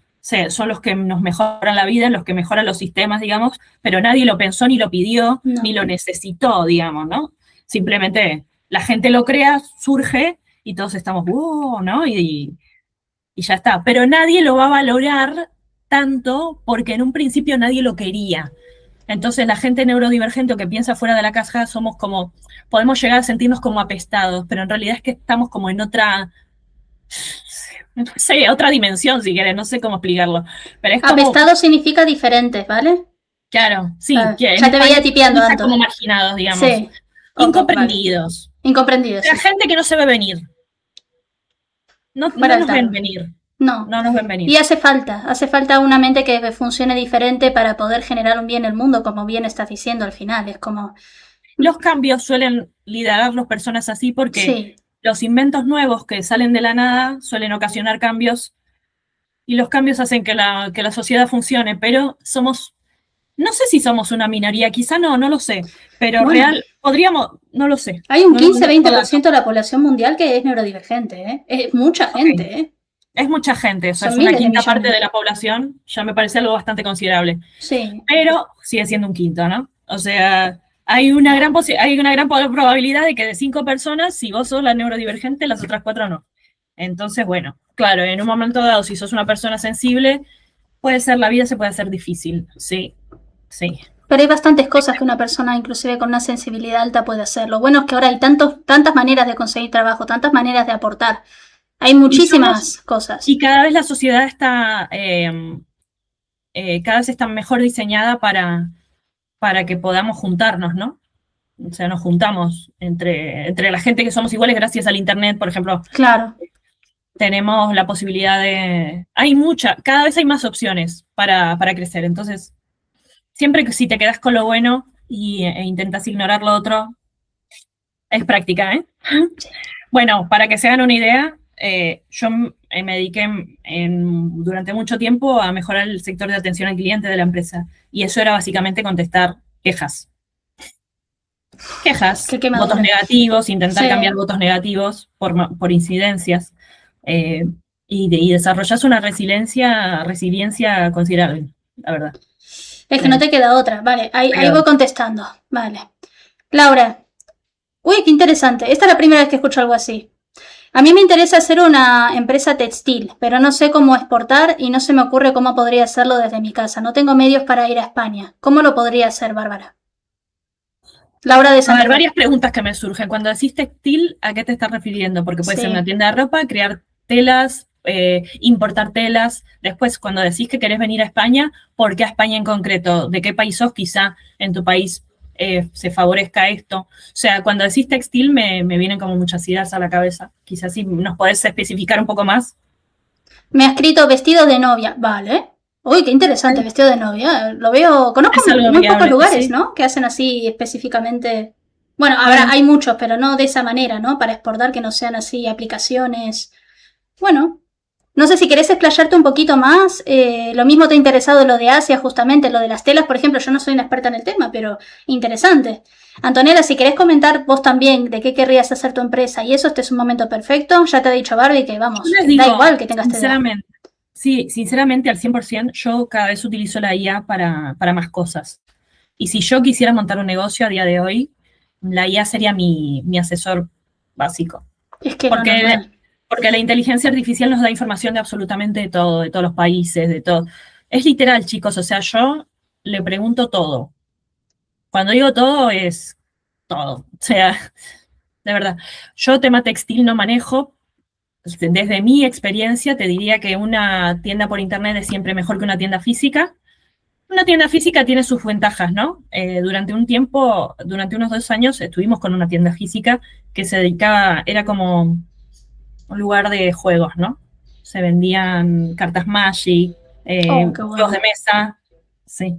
son los que nos mejoran la vida, los que mejoran los sistemas, digamos, pero nadie lo pensó, ni lo pidió, ni lo necesitó, digamos, ¿no? Simplemente la gente lo crea, surge, y todos estamos, ¿no? Y ya está. Pero nadie lo va a valorar tanto porque en un principio nadie lo quería. Entonces la gente neurodivergente o que piensa fuera de la caja somos como, podemos llegar a sentirnos como apestados, pero en realidad es que estamos como en otra, no sé, otra dimensión si quieres, no sé cómo explicarlo. Pero es como, Apestado significa diferentes, ¿vale? claro, sí, que en Ya te veía España tipeando, se Anto. como marginados, digamos, Sí. incomprendidos. Vale. Incomprendido, La sí. gente que no se ve venir, Para no el nos ven tarro. venir, No. no nos ven venir. Y hace falta una mente que funcione diferente para poder generar un bien en el mundo, como bien estás diciendo al final. Es como, Los cambios suelen liderar las personas así porque sí. los inventos nuevos que salen de la nada suelen ocasionar cambios y los cambios hacen que la sociedad funcione, pero somos, no sé si somos una minoría, quizá no lo sé, pero Bueno, real, podríamos, no lo sé. hay un No, no tengo 15-20% datos. de la población mundial que es neurodivergente, ¿eh? Es mucha Ok. gente, ¿eh? Es mucha gente, o sea, Son es una miles de quinta parte millones. de la población, ya me parece algo bastante considerable, Sí. pero sigue siendo un quinto, ¿no? O sea, hay una gran probabilidad de que de 5 personas, si vos sos la neurodivergente, las otras 4 no. Entonces, bueno, claro, en un momento dado, si sos una persona sensible, puede ser, la vida se puede hacer difícil, sí, sí. Pero hay bastantes cosas que una persona, inclusive con una sensibilidad alta, puede hacer. Lo bueno es que ahora hay tantas maneras de conseguir trabajo, tantas maneras de aportar. Hay Y somos, muchísimas cosas. y cada vez la sociedad está, cada vez está mejor diseñada para que podamos juntarnos, ¿no? O sea, nos juntamos entre la gente que somos iguales gracias al Internet, por ejemplo, Claro. tenemos la posibilidad de... cada vez hay más opciones para crecer, entonces, siempre que si te quedas con lo bueno e intentas ignorar lo otro, es práctica, ¿eh? Bueno, para que se hagan una idea, yo me dediqué durante mucho tiempo a mejorar el sector de atención al cliente de la empresa, y eso era básicamente contestar quejas. Qué Votos quemadura. negativos, intentar Sí. cambiar votos negativos por incidencias, y desarrollas una resiliencia considerable, la verdad. Es que no te queda otra. Vale, ahí voy contestando. Vale. Laura. Uy, qué interesante. Esta es la primera vez que escucho algo así. A mí me interesa hacer una empresa textil, pero no sé cómo exportar y no se me ocurre cómo podría hacerlo desde mi casa. No tengo medios para ir a España. ¿Cómo lo podría hacer, Bárbara? Laura de A Santa ver, Fe. varias preguntas que me surgen. Cuando decís textil, ¿a qué te estás refiriendo? Porque puede ser una Sí. tienda de ropa, crear telas, importar telas. Después, cuando decís que querés venir a España, ¿por qué a España en concreto? ¿De qué país sos? Quizá en tu país se favorezca esto. O sea, cuando decís textil me vienen como muchas ideas a la cabeza. Quizás si nos podés especificar un poco más. Me ha escrito vestido de novia. Vale. Uy, qué interesante, vestido de novia. Lo veo. Conozco Es algo muy pocos viable, lugares, sí. ¿no? Que hacen así específicamente. Bueno, Bueno, hay muchos, pero no de esa manera, ¿no? Para exportar que no sean así aplicaciones. Bueno, no sé si querés explayarte un poquito más. Lo mismo te ha interesado lo de Asia, justamente, lo de las telas, por ejemplo. Yo no soy una experta en el tema, pero interesante. Antonella, si querés comentar vos también de qué querrías hacer tu empresa y eso, este es un momento perfecto. Ya te ha dicho Barbie que yo vamos, les que da digo, igual que tengas esta edad. sinceramente, sí, sinceramente al 100%, yo cada vez utilizo la IA para más cosas. Y si yo quisiera montar un negocio a día de hoy, la IA sería mi asesor básico. Es que no, Porque, normal. porque la inteligencia artificial nos da información de absolutamente todo, de todos los países, de todo. Es literal, chicos, o sea, yo le pregunto todo. Cuando digo todo, es todo. O sea, de verdad. Yo tema textil no manejo. Desde mi experiencia, te diría que una tienda por internet es siempre mejor que una tienda física. Una tienda física tiene sus ventajas, ¿no? Durante un tiempo, durante unos 2 años, estuvimos con una tienda física que se dedicaba, era como un lugar de juegos, ¿no? Se vendían cartas Magic, Oh, qué juegos bueno. de mesa, sí.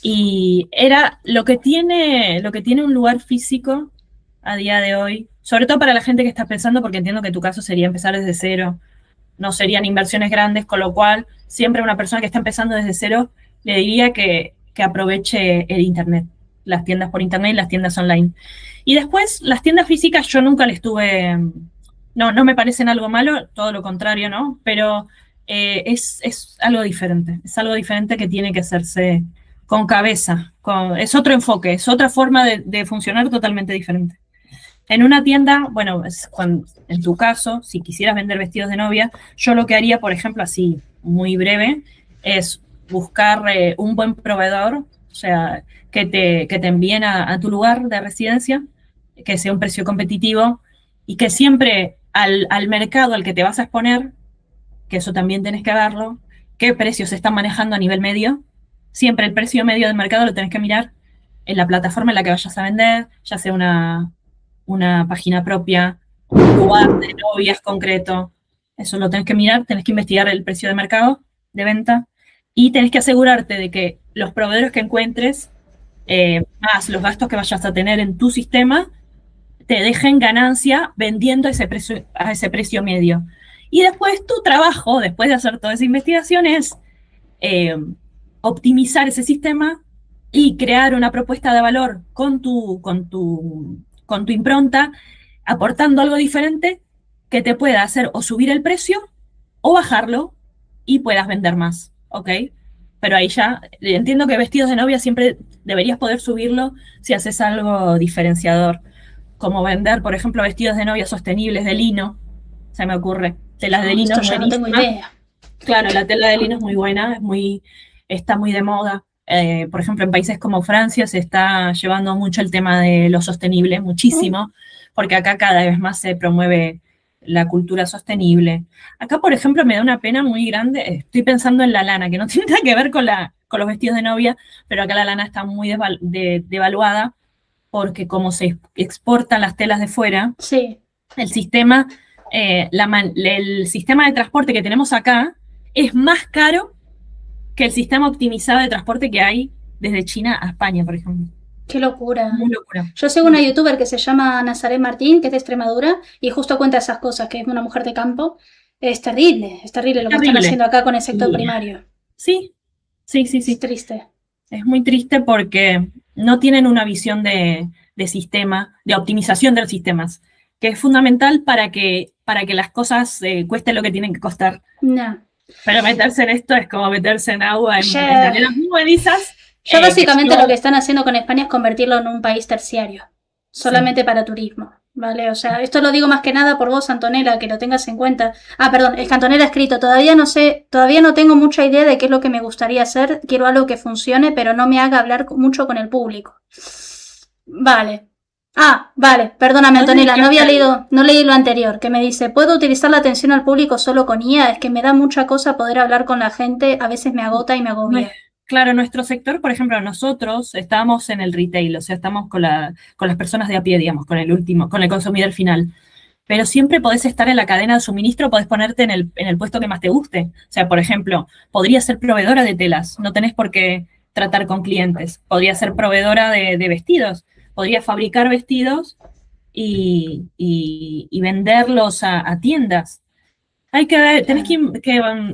Y era lo que tiene un lugar físico a día de hoy, sobre todo para la gente que está pensando, porque entiendo que tu caso sería empezar desde cero, no serían inversiones grandes, con lo cual siempre una persona que está empezando desde cero le diría que aproveche el Internet, las tiendas por Internet y las tiendas online. Y después, las tiendas físicas yo nunca les tuve, no me parecen algo malo, todo lo contrario, ¿no? Pero es algo diferente, es algo diferente que tiene que hacerse con cabeza, es otro enfoque, es otra forma de funcionar totalmente diferente. En una tienda, bueno, en tu caso, si quisieras vender vestidos de novia, yo lo que haría, por ejemplo, así, muy breve, es buscar un buen proveedor, o sea, que te envíen a tu lugar de residencia, que sea un precio competitivo y que siempre al mercado al que te vas a exponer, que eso también tenés que verlo, qué precios se están manejando a nivel medio. Siempre el precio medio del mercado lo tenés que mirar en la plataforma en la que vayas a vender, ya sea una página propia, un lugar de novias concreto. Eso lo tenés que mirar, tenés que investigar el precio de mercado, de venta, y tenés que asegurarte de que los proveedores que encuentres, más los gastos que vayas a tener en tu sistema, te dejen ganancia vendiendo a ese precio medio. Y después tu trabajo, después de hacer toda esa investigación, es optimizar ese sistema y crear una propuesta de valor con tu impronta, aportando algo diferente que te pueda hacer o subir el precio o bajarlo y puedas vender más, ¿ok? Pero ahí ya entiendo que vestidos de novia siempre deberías poder subirlo si haces algo diferenciador, como vender, por ejemplo, vestidos de novia sostenibles de lino, se me ocurre. Telas de lino Esto ya no tengo idea. Claro, la tela de lino es muy buena, está muy de moda. Por ejemplo, en países como Francia se está llevando mucho el tema de lo sostenible, muchísimo, porque acá cada vez más se promueve la cultura sostenible. Acá, por ejemplo, me da una pena muy grande, estoy pensando en la lana, que no tiene nada que ver con los vestidos de novia, pero acá la lana está muy devaluada, porque como se exportan las telas de fuera, sí, el sistema, el sistema de transporte que tenemos acá es más caro que el sistema optimizado de transporte que hay desde China a España, por ejemplo. qué locura. Muy locura. Yo sigo una youtuber que se llama Nazaret Martín, que es de Extremadura, y justo cuenta esas cosas, que es una mujer de campo. Es terrible lo que están haciendo acá con el sector primario. Sí, sí, sí, sí. Es triste. Es muy triste porque no tienen una visión de sistema, de optimización de los sistemas, que es fundamental para que las cosas cuesten lo que tienen que costar. No. Pero meterse en esto es como meterse en agua en arenas muy buenizas. Ya básicamente lo que están haciendo con España es convertirlo en un país terciario, solamente para turismo, ¿vale? O sea, esto lo digo más que nada por vos, Antonella, que lo tengas en cuenta. Ah, perdón, es que Antonella ha escrito, todavía no tengo mucha idea de qué es lo que me gustaría hacer, quiero algo que funcione, pero no me haga hablar mucho con el público. Vale. Ah, vale, perdóname, Antonella, no leí lo anterior, que me dice, ¿puedo utilizar la atención al público solo con IA? Es que me da mucha cosa poder hablar con la gente, a veces me agota y me agobia. Claro, nuestro sector, por ejemplo, nosotros estamos en el retail, o sea, estamos con las personas de a pie, digamos, con el consumidor final. Pero siempre podés estar en la cadena de suministro, podés ponerte en el puesto que más te guste. O sea, por ejemplo, podrías ser proveedora de telas, no tenés por qué tratar con clientes. Podrías ser proveedora de vestidos, podrías fabricar vestidos y venderlos a tiendas. Hay que ver, tenés que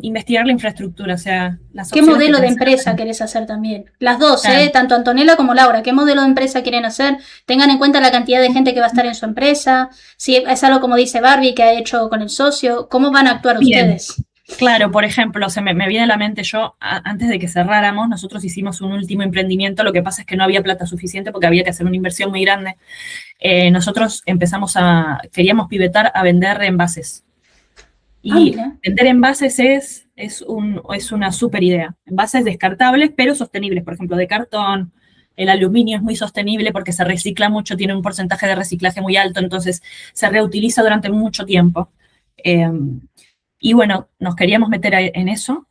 investigar la infraestructura, o sea, las ¿Qué modelo de empresa querés hacer también? Las dos, claro. Tanto Antonella como Laura. ¿Qué modelo de empresa quieren hacer? Tengan en cuenta la cantidad de gente que va a estar en su empresa. Si es algo como dice Barbie, que ha hecho con el socio. ¿Cómo van a actuar ustedes? Claro, por ejemplo, me viene a la mente antes de que cerráramos, nosotros hicimos un último emprendimiento, lo que pasa es que no había plata suficiente porque había que hacer una inversión muy grande. Nosotros queríamos pivotar a vender envases. Y vender envases es una súper idea. Envases descartables, pero sostenibles. Por ejemplo, de cartón, el aluminio es muy sostenible porque se recicla mucho, tiene un porcentaje de reciclaje muy alto, entonces se reutiliza durante mucho tiempo. Y bueno, nos queríamos meter en eso.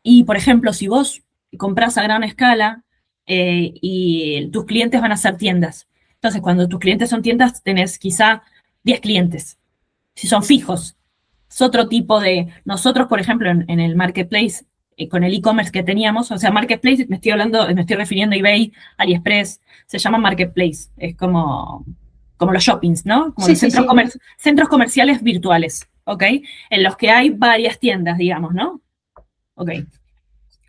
Y, por ejemplo, si vos comprás a gran escala y tus clientes van a ser tiendas. Entonces, cuando tus clientes son tiendas, tenés quizá 10 clientes. Si son fijos. Es otro tipo de... Nosotros, por ejemplo, en el marketplace, con el e-commerce que teníamos, o sea, marketplace, me estoy refiriendo a eBay, AliExpress, se llama marketplace. Es como los shoppings, ¿no? Como los centros comerciales virtuales, ¿ok? En los que hay varias tiendas, digamos, ¿no? Ok.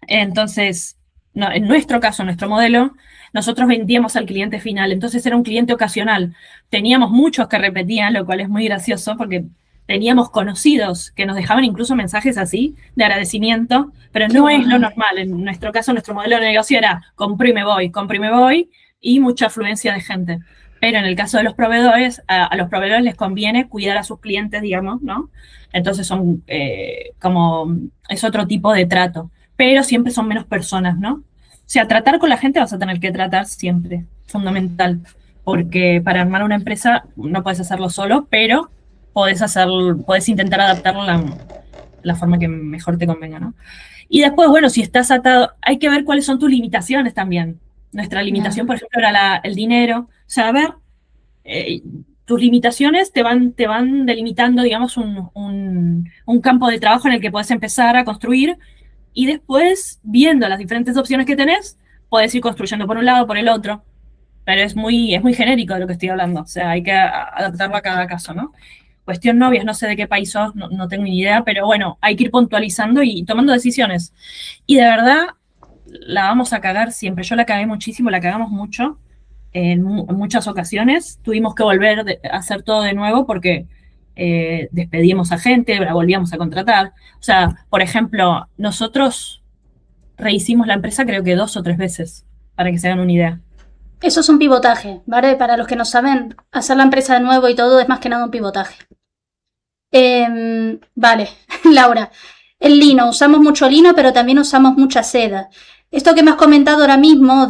Entonces, en nuestro caso, nuestro modelo, nosotros vendíamos al cliente final, entonces era un cliente ocasional. Teníamos muchos que repetían, lo cual es muy gracioso porque teníamos conocidos que nos dejaban incluso mensajes así de agradecimiento, pero no es lo normal. En nuestro caso, nuestro modelo de negocio era compro y me voy y mucha afluencia de gente. Pero en el caso de los proveedores, a los proveedores les conviene cuidar a sus clientes, digamos, ¿no? Entonces es otro tipo de trato. pero siempre son menos personas, ¿no? O sea, tratar con la gente vas a tener que tratar siempre, fundamental, porque para armar una empresa no puedes hacerlo solo, pero podés intentar adaptarlo a la forma que mejor te convenga, ¿no? Y después, bueno, si estás atado, hay que ver cuáles son tus limitaciones también. Nuestra limitación, por ejemplo, era el dinero. O sea, a ver, tus limitaciones te van delimitando, digamos, un campo de trabajo en el que puedes empezar a construir y después, viendo las diferentes opciones que tenés, puedes ir construyendo por un lado, por el otro. Pero es muy genérico de lo que estoy hablando. O sea, hay que adaptarlo a cada caso, ¿no? Cuestión novias, no sé de qué país sos, no tengo ni idea, pero bueno, hay que ir puntualizando y tomando decisiones. Y de verdad, la vamos a cagar siempre. Yo la cagué muchísimo, la cagamos mucho en muchas ocasiones. Tuvimos que volver a hacer todo de nuevo porque despedimos a gente, la volvíamos a contratar. O sea, por ejemplo, nosotros rehicimos la empresa creo que 2 o 3 veces, para que se hagan una idea. Eso es un pivotaje, ¿vale? Para los que no saben, hacer la empresa de nuevo y todo es más que nada un pivotaje. Vale, Laura. El lino, usamos mucho lino, pero también usamos mucha seda. Esto que me has comentado ahora mismo,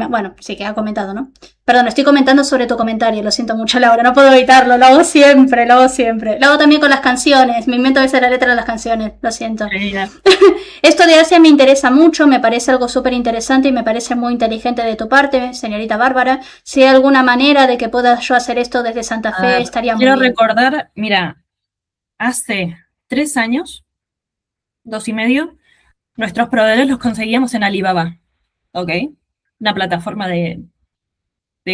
bueno, sí que ha comentado, ¿no? Perdón, estoy comentando sobre tu comentario, lo siento mucho, Laura, no puedo evitarlo, lo hago siempre, lo hago siempre. Lo hago también con las canciones, me invento a veces la letra de las canciones, lo siento. Esto de Asia me interesa mucho, me parece algo súper interesante y me parece muy inteligente de tu parte, señorita Bárbara. Si hay alguna manera de que pueda yo hacer esto desde Santa Fe, estaría muy bien. Quiero recordar, mira, hace 3 años, 2 y medio, nuestros proveedores los conseguíamos en Alibaba, ¿ok? Una plataforma de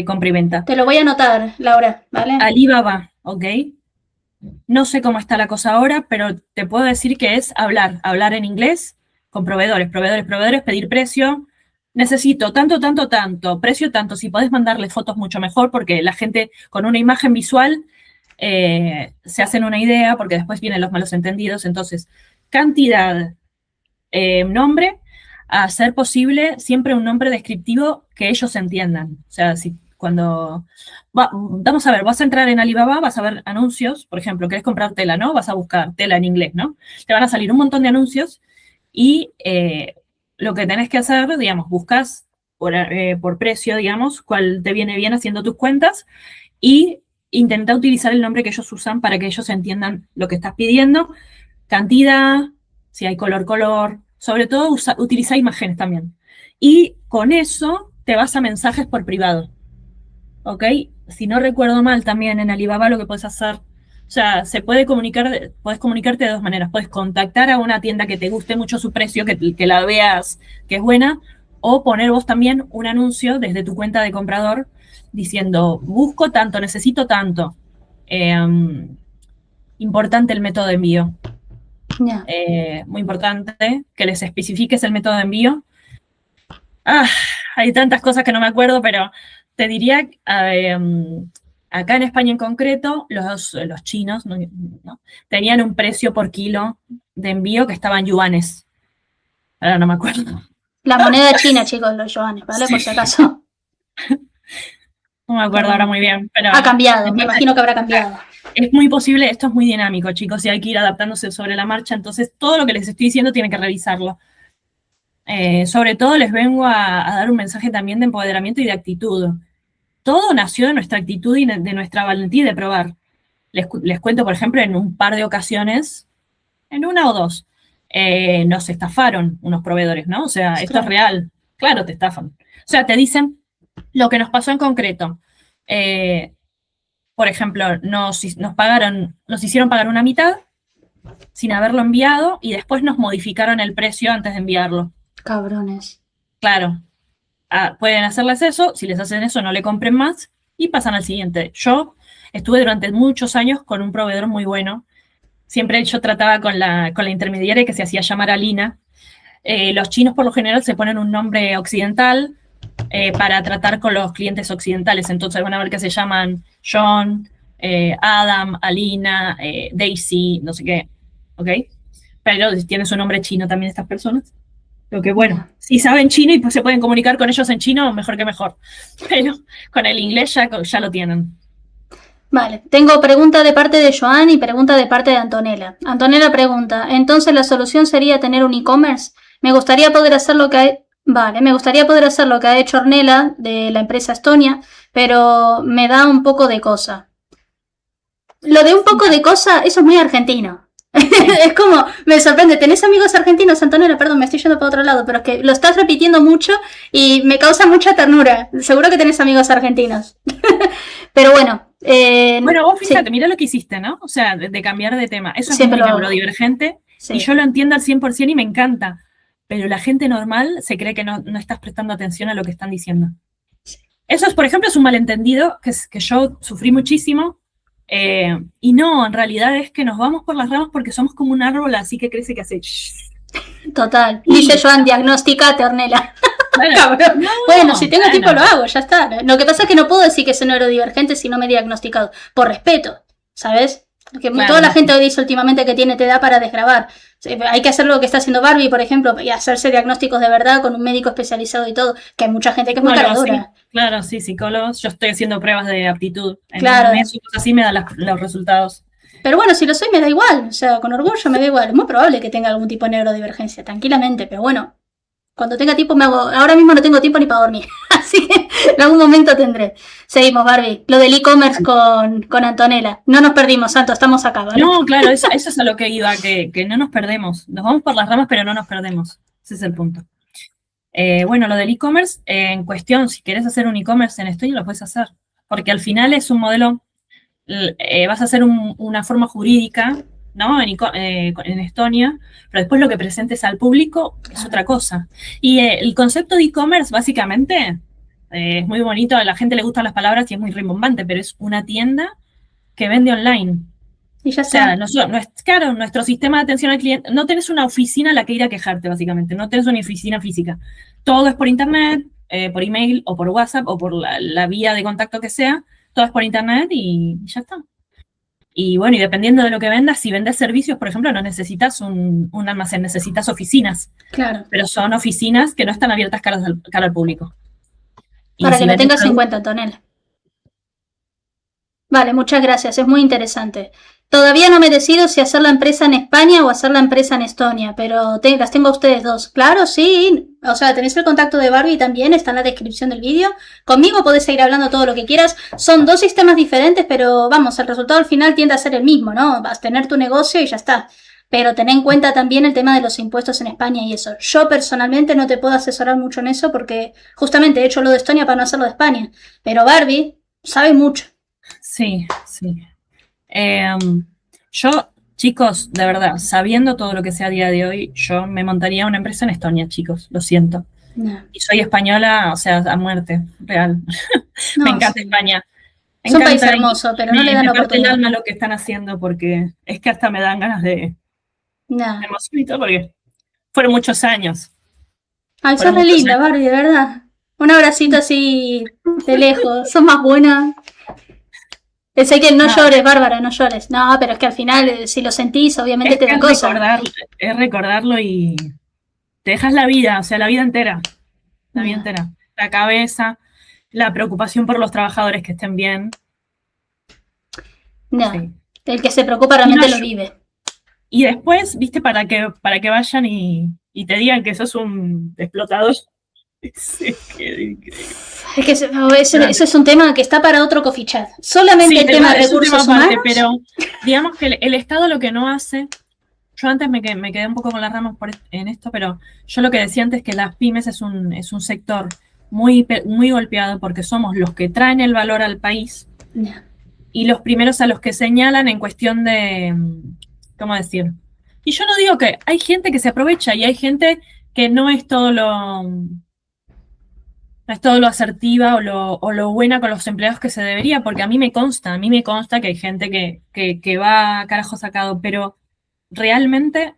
compra y venta. Te lo voy a anotar, Laura, ¿vale? Alibaba, ¿ok? No sé cómo está la cosa ahora, pero te puedo decir que es hablar en inglés con proveedores, pedir precio. Necesito tanto, precio tanto. Si podés mandarle fotos mucho mejor, porque la gente con una imagen visual se hacen una idea, porque después vienen los malos entendidos. Entonces, cantidad, nombre, a ser posible siempre un nombre descriptivo que ellos entiendan. O sea, si cuando... vamos a ver, vas a entrar en Alibaba, vas a ver anuncios, por ejemplo, querés comprar tela, ¿no? Vas a buscar tela en inglés, ¿no? Te van a salir un montón de anuncios y lo que tenés que hacer, digamos, buscas por precio, digamos, cuál te viene bien haciendo tus cuentas y intenta utilizar el nombre que ellos usan para que ellos entiendan lo que estás pidiendo, cantidad, si hay color, sobre todo utiliza imágenes también. Y con eso te vas a mensajes por privado, ¿ok? Si no recuerdo mal también en Alibaba lo que puedes hacer, o sea, puedes comunicarte de 2 maneras. Puedes contactar a una tienda que te guste mucho su precio, que la veas que es buena, o poner vos también un anuncio desde tu cuenta de comprador diciendo, busco tanto, necesito tanto. Importante el método de envío. Muy importante que les especifiques el método de envío. Hay tantas cosas que no me acuerdo, pero te diría, acá en España en concreto, los chinos ¿no? tenían un precio por kilo de envío que estaba en yuanes. Ahora no me acuerdo. La moneda china, chicos, los yuanes, ¿vale? Sí. Por si acaso. No me acuerdo ahora muy bien, pero... Ha cambiado, me imagino que habrá cambiado. Es muy posible, esto es muy dinámico, chicos, y hay que ir adaptándose sobre la marcha, entonces todo lo que les estoy diciendo tienen que revisarlo. Sobre todo les vengo a dar un mensaje también de empoderamiento y de actitud. Todo nació de nuestra actitud y de nuestra valentía de probar. Les cuento, por ejemplo, en un par de ocasiones, en 1 o 2, nos estafaron unos proveedores, ¿no? O sea, esto es real. Claro, te estafan. O sea, te dicen lo que nos pasó en concreto. Por ejemplo, nos hicieron pagar una mitad sin haberlo enviado y después nos modificaron el precio antes de enviarlo. Cabrones. Claro. Pueden hacerles eso, si les hacen eso no le compren más y pasan al siguiente. Yo estuve durante muchos años con un proveedor muy bueno. Siempre yo trataba con la intermediaria que se hacía llamar Alina. Los chinos por lo general se ponen un nombre occidental para tratar con los clientes occidentales. Entonces van a ver que se llaman John, Adam, Alina, Daisy, no sé qué, ¿ok? Pero tienen su nombre chino también estas personas. Lo que bueno, si saben chino y pues se pueden comunicar con ellos en chino, mejor que mejor. Pero con el inglés ya lo tienen. Vale, tengo pregunta de parte de Joan y pregunta de parte de Antonella. Antonella pregunta, ¿entonces la solución sería tener un e-commerce? Me gustaría poder hacer lo que me gustaría poder hacer lo que ha hecho Ornella de la empresa Estonia, pero me da un poco de cosa. Lo de un poco de cosa, eso es muy argentino. Es como, me sorprende. ¿Tenés amigos argentinos, Antonella? Perdón, me estoy yendo para otro lado, pero es que lo estás repitiendo mucho y me causa mucha ternura. Seguro que tenés amigos argentinos. Pero bueno. Bueno, vos fíjate, sí. Mirá lo que hiciste, ¿no? O sea, de cambiar de tema. Eso es Siempre muy lo hago. neurodivergente Sí. y yo lo entiendo al 100% y me encanta. Pero la gente normal se cree que no estás prestando atención a lo que están diciendo. Eso es, por ejemplo, es un malentendido que yo sufrí muchísimo. Y no, en realidad es que nos vamos por las ramas porque somos como un árbol así que crece que hace... Total. Dice Joan, diagnosticate, Ornella. Claro, no, bueno, si tengo claro. tiempo lo hago, ya está. Lo que pasa es que no puedo decir que soy neurodivergente si no me he diagnosticado. Por respeto, ¿sabes? Porque Claro, toda la gente dice últimamente que tiene TDA para desgravar. Hay que hacer lo que está haciendo Barbie, por ejemplo, y hacerse diagnósticos de verdad con un médico especializado y todo, que hay mucha gente que es muy caradura. Sí, claro, sí, psicólogos. Yo estoy haciendo pruebas de aptitud. Claro. En eso, así me dan los resultados. Pero bueno, si lo soy me da igual, o sea, con orgullo me da igual. Es muy probable que tenga algún tipo de neurodivergencia, tranquilamente, pero bueno, cuando tenga tiempo me hago... Ahora mismo no tengo tiempo ni para dormir, así que en algún momento tendré. Seguimos, Barbie. Lo del e-commerce con Antonella. No nos perdimos, Santo, estamos acá, ¿vale? No, claro, eso es a lo que iba, que no nos perdemos. Nos vamos por las ramas, pero no nos perdemos. Ese es el punto. Bueno, lo del e-commerce, en cuestión, si querés hacer un e-commerce en Estonia, lo puedes hacer. Porque al final es un modelo, vas a hacer una forma jurídica, ¿no? En Estonia, pero después lo que presentes al público es otra cosa. Y el concepto de e-commerce, básicamente, es muy bonito, a la gente le gustan las palabras y es muy rimbombante, pero es una tienda que vende online. Y ya O sea, claro, nuestro sistema de atención al cliente, no tenés una oficina a la que ir a quejarte, básicamente, no tenés una oficina física. Todo es por internet, por email o por WhatsApp o por la vía de contacto que sea, todo es por internet y ya está. Y bueno, y dependiendo de lo que vendas, si vendes servicios, por ejemplo, no necesitas un almacén, necesitas oficinas. Claro. Pero son oficinas que no están abiertas cara al público. Para que lo tengas en cuenta, Antonella. Vale, muchas gracias, es muy interesante. Todavía no me decido si hacer la empresa en España o hacer la empresa en Estonia, pero las tengo a ustedes dos. Claro, sí. O sea, tenéis el contacto de Barbie también, está en la descripción del vídeo. Conmigo podés seguir hablando todo lo que quieras. Son dos sistemas diferentes, pero vamos, el resultado al final tiende a ser el mismo, ¿no? Vas a tener tu negocio y ya está. Pero ten en cuenta también el tema de los impuestos en España y eso. Yo personalmente no te puedo asesorar mucho en eso porque justamente he hecho lo de Estonia para no hacerlo de España. Pero Barbie sabe mucho. Sí, sí. Yo, chicos, de verdad, sabiendo todo lo que sea a día de hoy, yo me montaría una empresa en Estonia, chicos, lo siento. No. Y soy española, o sea, a muerte, real. No, me encanta sí. España. Es un país hermoso, pero no le dan me parte el oportunidad. alma lo que están haciendo porque es que hasta me dan ganas de No. emocionito porque fueron muchos años. Ay, sos re linda, Barbie, de verdad. Un abracito así de lejos. Sos más buena. Sé que no llores, Bárbara, no llores. No, pero es que al final, si lo sentís, obviamente te da cosa. Es recordarlo y te dejas la vida, o sea, la vida entera. La vida entera. La cabeza, la preocupación por los trabajadores que estén bien. No, sí. El que se preocupa realmente lo vive. Y después, viste, para que vayan y te digan que sos un explotador. Es que eso es un tema que está para otro coffee chat. Solamente el tema de recursos humanos. Pero digamos que el Estado lo que no hace, yo antes me quedé un poco con las ramas en esto, pero yo lo que decía antes es que las pymes es un sector muy, muy golpeado porque somos los que traen el valor al país y los primeros a los que señalan en cuestión de, ¿cómo decir? Y yo no digo que hay gente que se aprovecha y hay gente que no es todo lo asertiva o lo buena con los empleados que se debería, porque a mí me consta que hay gente que va a carajo sacado, pero realmente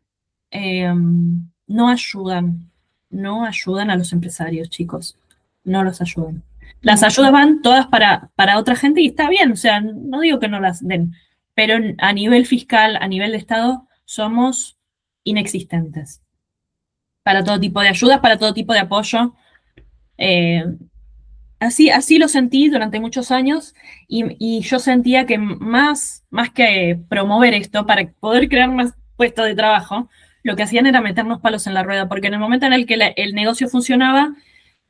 no ayudan a los empresarios, chicos, no los ayudan. Las ayudas van todas para otra gente y está bien, o sea, no digo que no las den, pero a nivel fiscal, a nivel de Estado, somos inexistentes para todo tipo de ayudas, para todo tipo de apoyo. Así lo sentí durante muchos años y yo sentía que más que promover esto para poder crear más puestos de trabajo, lo que hacían era meternos palos en la rueda, porque en el momento en el que el negocio funcionaba,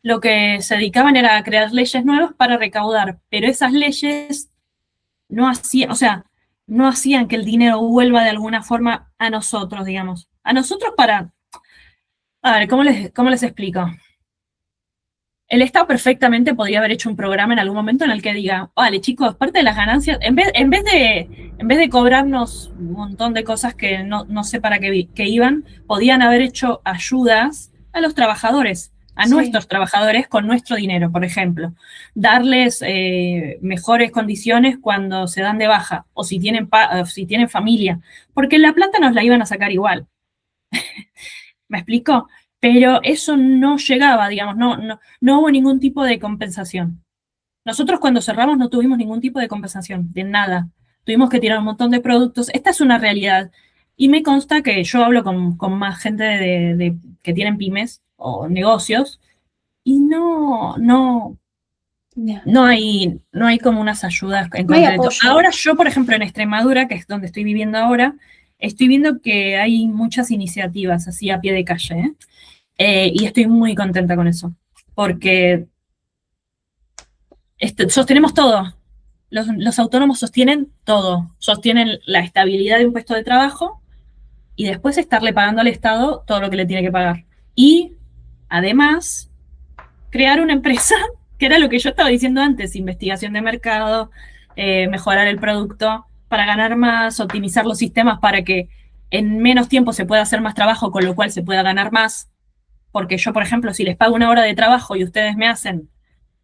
lo que se dedicaban era a crear leyes nuevas para recaudar, pero esas leyes no hacían, o sea, no hacían que el dinero vuelva de alguna forma a nosotros, digamos. A nosotros para... A ver, ¿cómo les explico? El Estado perfectamente podría haber hecho un programa en algún momento en el que diga, vale, chicos, parte de las ganancias, en vez de cobrarnos un montón de cosas que no sé para qué iban, podían haber hecho ayudas a los trabajadores, a nuestros trabajadores con nuestro dinero, por ejemplo. Darles mejores condiciones cuando se dan de baja o si tienen familia, porque la plata nos la iban a sacar igual. ¿Me explico? Pero eso no llegaba, digamos, no hubo ningún tipo de compensación. Nosotros cuando cerramos no tuvimos ningún tipo de compensación, de nada. Tuvimos que tirar un montón de productos. Esta es una realidad. Y me consta que yo hablo con más gente que tienen pymes o negocios y no hay como unas ayudas en concreto. Ahora yo, por ejemplo, en Extremadura, que es donde estoy viviendo ahora, estoy viendo que hay muchas iniciativas así a pie de calle, y estoy muy contenta con eso, porque sostenemos todo. Los autónomos sostienen todo. Sostienen la estabilidad de un puesto de trabajo y después estarle pagando al Estado todo lo que le tiene que pagar. Y, además, crear una empresa, que era lo que yo estaba diciendo antes, investigación de mercado, mejorar el producto para ganar más, optimizar los sistemas para que en menos tiempo se pueda hacer más trabajo, con lo cual se pueda ganar más. Porque yo, por ejemplo, si les pago una hora de trabajo y ustedes me hacen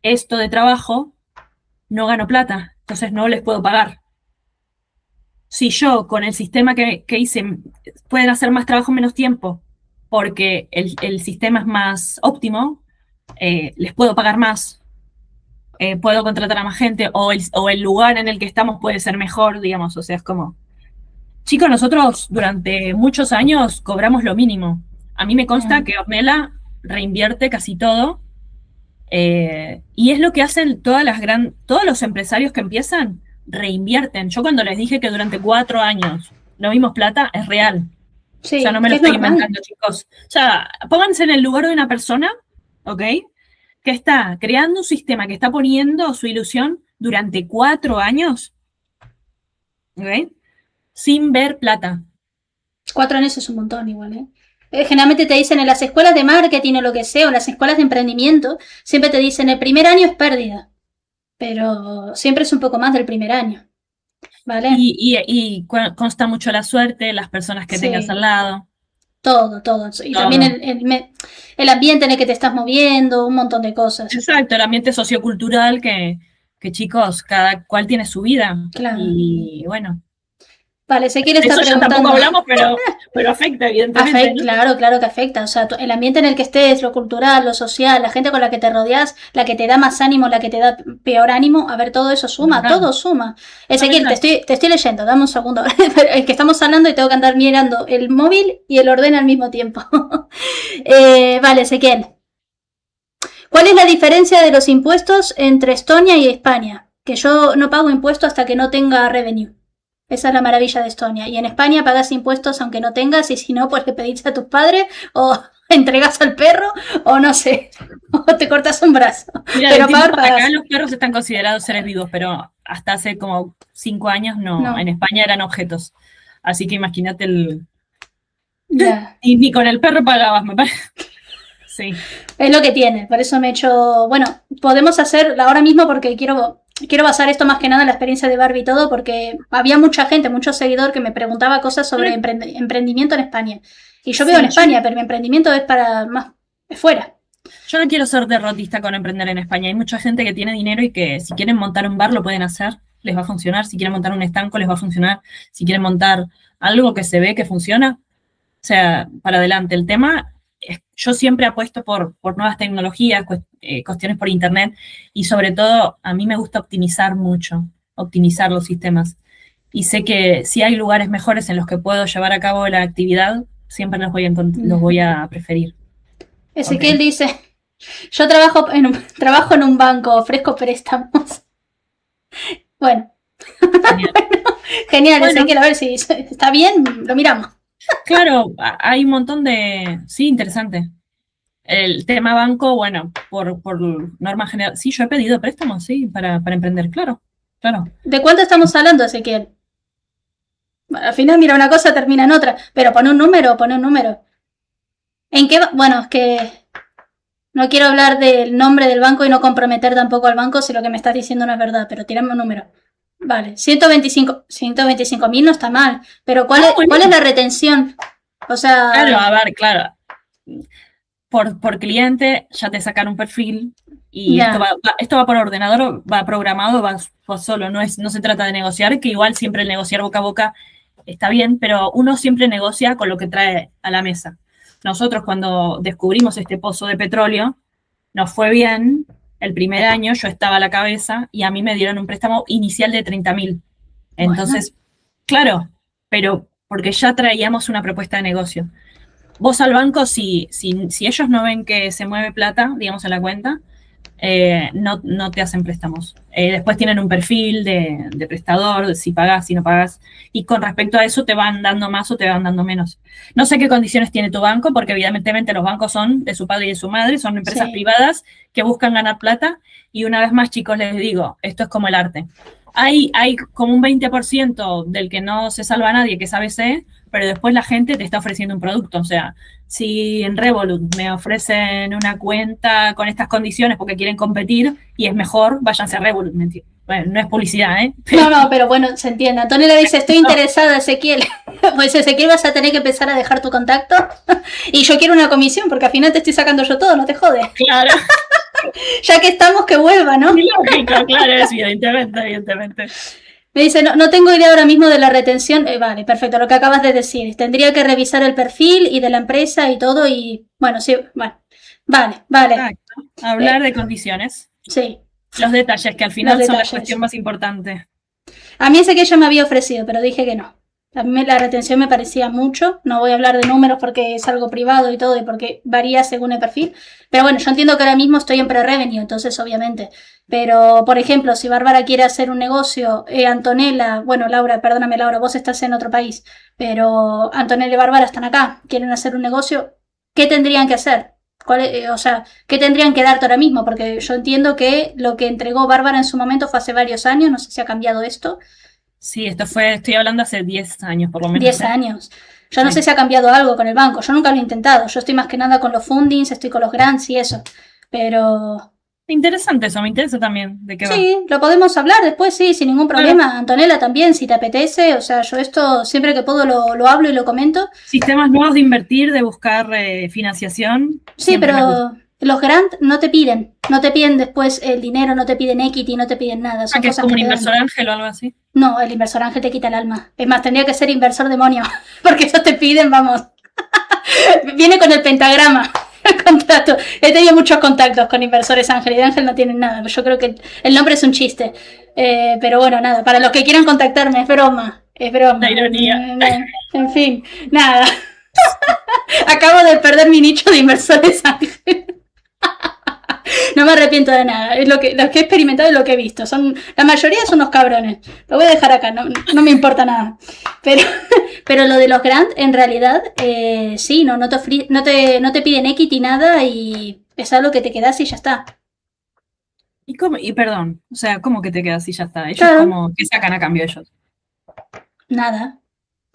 esto de trabajo, no gano plata, entonces no les puedo pagar. Si yo, con el sistema que hice, pueden hacer más trabajo en menos tiempo, porque el sistema es más óptimo, les puedo pagar más, puedo contratar a más gente, o el lugar en el que estamos puede ser mejor, digamos, o sea, es como... Chicos, nosotros durante muchos años cobramos lo mínimo. A mí me consta que Ornella reinvierte casi todo, y es lo que hacen todos los empresarios que empiezan, reinvierten. Yo cuando les dije que durante 4 años no vimos plata, es real. Sí, o sea, no me lo estoy inventando, chicos. O sea, pónganse en el lugar de una persona, ¿ok?, que está creando un sistema, que está poniendo su ilusión durante 4 años, ¿ok?, sin ver plata. 4 años es un montón igual, Generalmente te dicen en las escuelas de marketing o lo que sea, o las escuelas de emprendimiento, siempre te dicen el primer año es pérdida, pero siempre es un poco más del primer año, ¿vale? Y consta mucho la suerte, las personas que tengas al lado. Todo. Y también el ambiente en el que te estás moviendo, un montón de cosas. Exacto, el ambiente sociocultural que chicos, cada cual tiene su vida. Claro. Y bueno. Vale, Ezequiel está preguntando. Tampoco hablamos, pero afecta, evidentemente. ¿no? Claro que afecta. O sea, el ambiente en el que estés, lo cultural, lo social, la gente con la que te rodeas, la que te da más ánimo, la que te da peor ánimo, a ver, todo eso suma, todo suma. Ezequiel, te estoy leyendo, dame un segundo. Es que estamos hablando y tengo que andar mirando el móvil y el orden al mismo tiempo. Vale, Ezequiel. ¿Cuál es la diferencia de los impuestos entre Estonia y España? Que yo no pago impuestos hasta que no tenga revenue. Esa es la maravilla de Estonia. Y en España pagas impuestos aunque no tengas, y si no, pues le pedís a tus padres, o entregas al perro, o no sé, o te cortas un brazo. Mira, pero acá los perros están considerados seres vivos, pero hasta hace como 5 años no. En España eran objetos. Así que imagínate y ni con el perro pagabas, me parece. Sí. Es lo que tiene, por eso me he hecho... Bueno, podemos hacer ahora mismo porque quiero basar esto más que nada en la experiencia de Barbie y todo, porque había mucha gente, mucho seguidor que me preguntaba cosas sobre emprendimiento en España. Y yo vivo en España, pero mi emprendimiento es para más fuera. Yo no quiero ser derrotista con emprender en España. Hay mucha gente que tiene dinero y que si quieren montar un bar lo pueden hacer, les va a funcionar. Si quieren montar un estanco les va a funcionar. Si quieren montar algo que se ve que funciona, o sea, para adelante. El tema... Yo siempre apuesto por nuevas tecnologías, cuestiones por internet, y sobre todo a mí me gusta optimizar los sistemas. Y sé que si hay lugares mejores en los que puedo llevar a cabo la actividad, siempre los voy a preferir. Ezequiel dice, yo trabajo en un banco, ofrezco préstamos. Bueno. Genial, bueno. Ezequiel, a ver si está bien, lo miramos. Claro, hay un montón de... Sí, interesante. El tema banco, bueno, por norma general. Sí, yo he pedido préstamos, sí, para emprender, claro, claro. ¿De cuánto estamos hablando, Ezequiel? Bueno, al final, mira, una cosa termina en otra. Pero pone un número, pone un número. ¿En qué? Bueno, es que no quiero hablar del nombre del banco y no comprometer tampoco al banco si lo que me estás diciendo no es verdad, pero tírame un número. Vale, 125.000 no está mal, pero ¿cuál es la retención? O sea... Claro, a ver, claro. Por cliente ya te sacan un perfil y Ya. esto va por ordenador, va programado, va solo, no se trata de negociar, que igual siempre el negociar boca a boca está bien, pero uno siempre negocia con lo que trae a la mesa. Nosotros cuando descubrimos este pozo de petróleo, nos fue bien, el primer año yo estaba a la cabeza y a mí me dieron un préstamo inicial de 30.000. Entonces, Bueno. claro, pero porque ya traíamos una propuesta de negocio. Vos al banco, si ellos no ven que se mueve plata, digamos, en la cuenta, no te hacen préstamos. Después tienen un perfil de prestador, si pagás, si no pagás. Y con respecto a eso, te van dando más o te van dando menos. No sé qué condiciones tiene tu banco, porque evidentemente los bancos son de su padre y de su madre, son empresas privadas que buscan ganar plata. Y una vez más, chicos, les digo, esto es como el arte. Hay como un 20% del que no se salva nadie, que es ABC, pero después la gente te está ofreciendo un producto. O sea, si en Revolut me ofrecen una cuenta con estas condiciones porque quieren competir y es mejor, váyanse a Revolut. Bueno, no es publicidad, ¿eh? No, pero bueno, se entiende. Antonella dice, estoy interesada, Ezequiel. Pues Ezequiel, vas a tener que empezar a dejar tu contacto. Y yo quiero una comisión, porque al final te estoy sacando yo todo, no te jodes. Claro. Ya que estamos, que vuelva, ¿no? Lógico, claro, es evidentemente. Me dice, no tengo idea ahora mismo de la retención. Vale, perfecto, lo que acabas de decir. Tendría que revisar el perfil y de la empresa y todo y... Bueno, sí, bueno. Vale. Exacto. Hablar de condiciones. Sí. Los detalles, que al final son la cuestión más importante. A mí ese que ella me había ofrecido, pero dije que no. A mí la retención me parecía mucho. No voy a hablar de números porque es algo privado y todo y porque varía según el perfil. Pero bueno, yo entiendo que ahora mismo estoy en pre-revenue, entonces obviamente. Pero, por ejemplo, si Bárbara quiere hacer un negocio, Antonella, bueno, Laura, perdóname Laura, vos estás en otro país, pero Antonella y Bárbara están acá, quieren hacer un negocio, ¿qué tendrían que hacer? O sea, ¿qué tendrían que darte ahora mismo? Porque yo entiendo que lo que entregó Bárbara en su momento fue hace varios años, no sé si ha cambiado esto. Sí, estoy hablando hace 10 años por lo menos. 10 años. Yo no sé si ha cambiado algo con el banco, yo nunca lo he intentado. Yo estoy más que nada con los fundings, estoy con los grants y eso. Pero... Interesante eso, me interesa también de qué va. Sí, lo podemos hablar después, sí, sin ningún problema. Claro. Antonella también, si te apetece. O sea, yo esto siempre que puedo lo hablo y lo comento. Sistemas nuevos de invertir, de buscar financiación. Sí, pero los grants no te piden después el dinero, no te piden equity, no te piden nada. Son que cosas es como que un inversor ángel o algo así. No, el inversor ángel te quita el alma. Es más, tendría que ser inversor demonio, porque eso te piden, vamos. Viene con el pentagrama. El contrato. He tenido muchos contactos con inversores ángel y de ángel no tienen nada. Yo creo que el nombre es un chiste. Pero bueno, nada. Para los que quieran contactarme, es broma. Es broma. La ironía. En fin, nada. Acabo de perder mi nicho de inversores ángel. No me arrepiento de nada. Es lo que he experimentado y lo que he visto. La mayoría son unos cabrones. Lo voy a dejar acá, no me importa nada. Pero lo de los grants, en realidad, sí, no te piden equity nada y es algo que te quedas y ya está. ¿Y perdón, o sea, ¿cómo que te quedas y ya está? ¿Ellos claro. qué sacan a cambio ellos? Nada.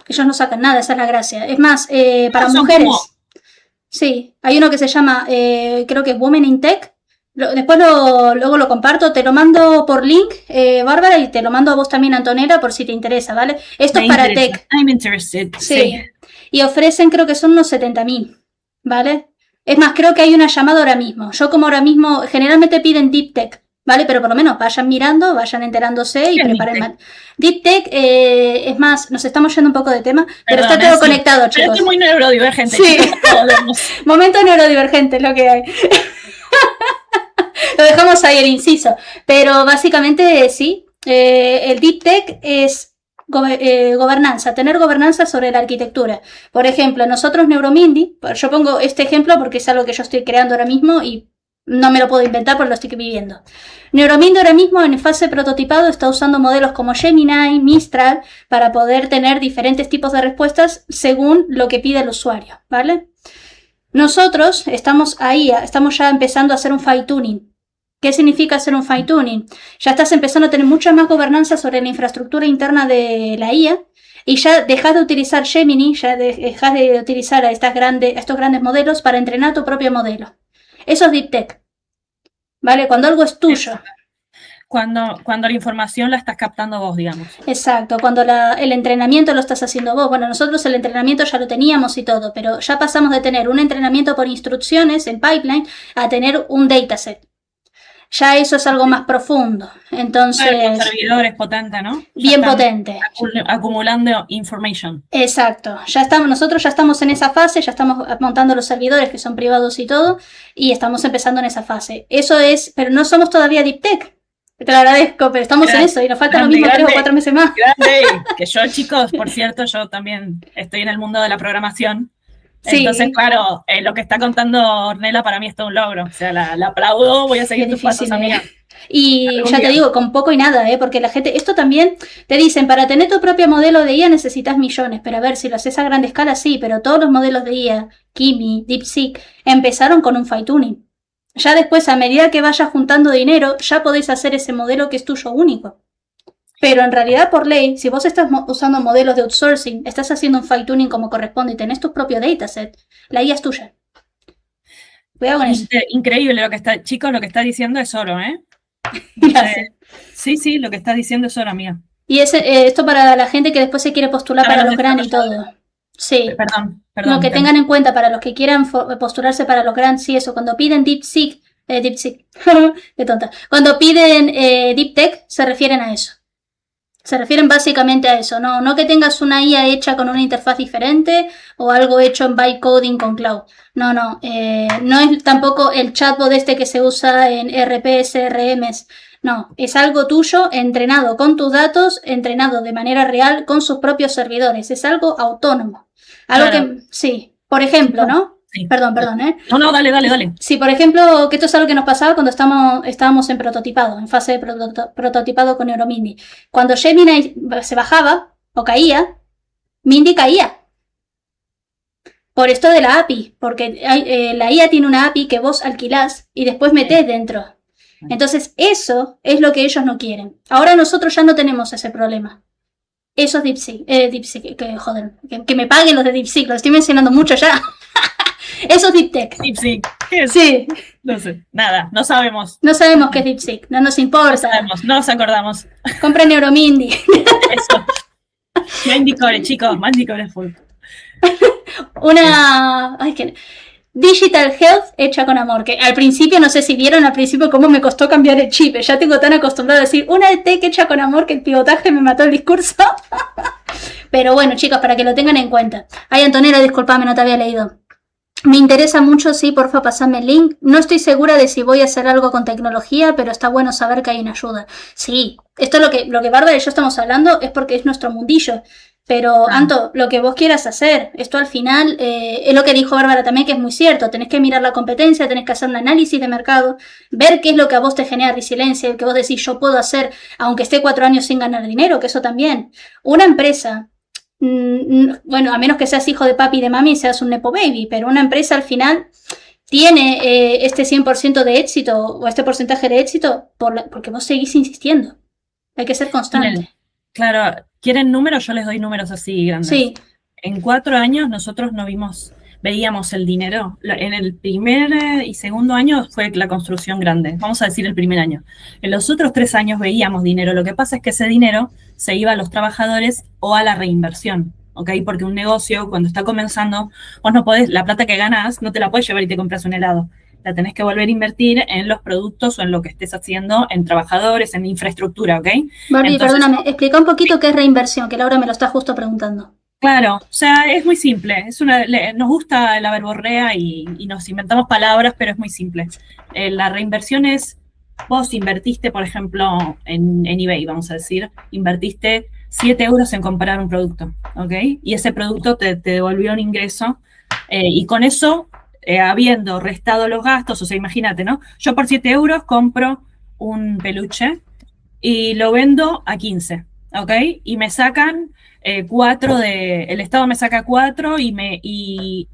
Ellos no sacan nada, esa es la gracia. Es más, para mujeres. Sí, hay uno que se llama, creo que es Women in Tech. Después luego lo comparto, te lo mando por link, Bárbara, y te lo mando a vos también, Antonella, por si te interesa, ¿vale? Esto es para tech. I'm interested. Sí. Y ofrecen, creo que son unos 70.000, ¿vale? Es más, creo que hay una llamada ahora mismo. Yo como ahora mismo, generalmente piden Deep Tech, ¿vale? Pero por lo menos vayan mirando, vayan enterándose y preparen más. Deep Tech, es más, nos estamos yendo un poco de tema, pero está todo conectado, chicos. Pero es muy neurodivergente. Sí. Momento neurodivergente es lo que hay. Lo dejamos ahí el inciso. Pero básicamente sí. El Deep Tech es gobernanza, tener gobernanza sobre la arquitectura. Por ejemplo, nosotros Neuromindy, yo pongo este ejemplo porque es algo que yo estoy creando ahora mismo y No me lo puedo inventar porque lo estoy viviendo. Neuromind ahora mismo en fase de prototipado está usando modelos como Gemini, Mistral, para poder tener diferentes tipos de respuestas según lo que pide el usuario, ¿vale? Nosotros estamos ahí, estamos ya empezando a hacer un fine tuning. ¿Qué significa hacer un fine tuning? Ya estás empezando a tener mucha más gobernanza sobre la infraestructura interna de la IA y ya dejas de utilizar Gemini, ya dejas de utilizar a estos grandes modelos para entrenar tu propio modelo. Eso es Deep Tech, ¿vale? Cuando algo es tuyo. Cuando la información la estás captando vos, digamos. Exacto, cuando el entrenamiento lo estás haciendo vos. Bueno, nosotros el entrenamiento ya lo teníamos y todo, pero ya pasamos de tener un entrenamiento por instrucciones en pipeline a tener un dataset. Ya eso es algo más profundo. Entonces, con servidores potentes, ¿no? Bien potente. Acumulando information. Exacto. Nosotros ya estamos en esa fase, ya estamos montando los servidores que son privados y todo, y estamos empezando en esa fase. Eso es, pero no somos todavía Deep Tech. Te lo agradezco, pero estamos en eso y nos faltan lo mismo 3 o 4 meses más. Que yo, chicos, por cierto, yo también estoy en el mundo de la programación. Sí. Entonces, claro, lo que está contando Ornella para mí es todo un logro. O sea, la aplaudo, voy a seguir tus pasos, amiga. Y ya te digo, con poco y nada, porque la gente, esto también te dicen, para tener tu propio modelo de IA necesitas millones, pero a ver, si lo haces a gran escala, sí, pero todos los modelos de IA, Kimi, DeepSeek, empezaron con un fine tuning. Ya después, a medida que vayas juntando dinero, ya podés hacer ese modelo que es tuyo único. Pero en realidad, por ley, si vos estás usando modelos de outsourcing, estás haciendo un fine tuning como corresponde y tenés tu propio dataset, la IA es tuya. Cuidado con eso. Increíble lo que está, chicos, lo que está diciendo es oro, ¿eh? Gracias. Sí, lo que está diciendo es oro, amiga. Y esto para la gente que después se quiere postular para los grants y todo. Sí. Perdón. No, que tengan en cuenta para los que quieran postularse para los grants y eso, cuando piden DeepSeek, qué tonta. Cuando piden Deep Tech, se refieren a eso. Se refieren básicamente a eso, no que tengas una IA hecha con una interfaz diferente o algo hecho en bytecoding con cloud. No es tampoco el chatbot que se usa en RPs, CRMs. No, es algo tuyo, entrenado con tus datos, entrenado de manera real con sus propios servidores. Es algo autónomo. Algo que, sí, por ejemplo, ¿no? Sí. Perdón, No, dale. Sí, por ejemplo, que esto es algo que nos pasaba cuando estábamos en prototipado, en fase de prototipado con Neuromindy. Cuando Gemini se bajaba o caía, Mindy caía. Por esto de la API, porque la IA tiene una API que vos alquilás y después metés dentro. Entonces, eso es lo que ellos no quieren. Ahora nosotros ya no tenemos ese problema. Eso es DeepSeek, que me paguen los de DeepSeek, lo estoy mencionando mucho ya. Eso es Deep Tech. DeepSeek. ¿Qué es? Sí. No sé, nada, no sabemos. No sabemos qué es DeepSeek, no nos importa. No sabemos, no nos acordamos. Compren Neuromindy. Eso. Mindycore, chicos, Mindycore es full. Digital Health hecha con amor, que al principio, no sé si vieron al principio cómo me costó cambiar el chip, ya tengo tan acostumbrado a decir una tech hecha con amor que el pivotaje me mató el discurso. Pero bueno, chicos, para que lo tengan en cuenta. Ay, Antonella, discúlpame, no te había leído. Me interesa mucho, sí, porfa, pasame el link. No estoy segura de si voy a hacer algo con tecnología, pero está bueno saber que hay una ayuda. Sí, esto es lo que Bárbara y yo estamos hablando, es porque es nuestro mundillo. Pero, Anto, lo que vos quieras hacer, esto al final, es lo que dijo Bárbara también, que es muy cierto. Tenés que mirar la competencia, tenés que hacer un análisis de mercado, ver qué es lo que a vos te genera resiliencia, que vos decís, yo puedo hacer, aunque esté 4 años sin ganar dinero, que eso también. Una empresa, bueno, a menos que seas hijo de papi y de mami y seas un nepo baby, pero una empresa al final tiene este 100% de éxito, o este porcentaje de éxito, porque vos seguís insistiendo. Hay que ser constante. Claro, ¿quieren números? Yo les doy números así grandes. Sí. En 4 años nosotros veíamos el dinero. En el primer y segundo año fue la construcción grande, vamos a decir el primer año. En los otros 3 años veíamos dinero. Lo que pasa es que ese dinero se iba a los trabajadores o a la reinversión, ¿ok? Porque un negocio, cuando está comenzando, vos no podés, la plata que ganás no te la podés llevar y te compras un helado. La tenés que volver a invertir en los productos o en lo que estés haciendo, en trabajadores, en infraestructura, ¿ok? Barbie, perdóname, explica un poquito qué es reinversión, que Laura me lo está justo preguntando. Claro, o sea, es muy simple. Nos gusta la verborrea y nos inventamos palabras, pero es muy simple. La reinversión es, vos invertiste, por ejemplo, en eBay, vamos a decir, invertiste 7 euros en comprar un producto, ¿ok? Y ese producto te devolvió un ingreso y con eso habiendo restado los gastos, o sea, imagínate, ¿no? Yo por 7 euros compro un peluche y lo vendo a 15, ¿ok? Y me sacan 4 el Estado me saca 4 y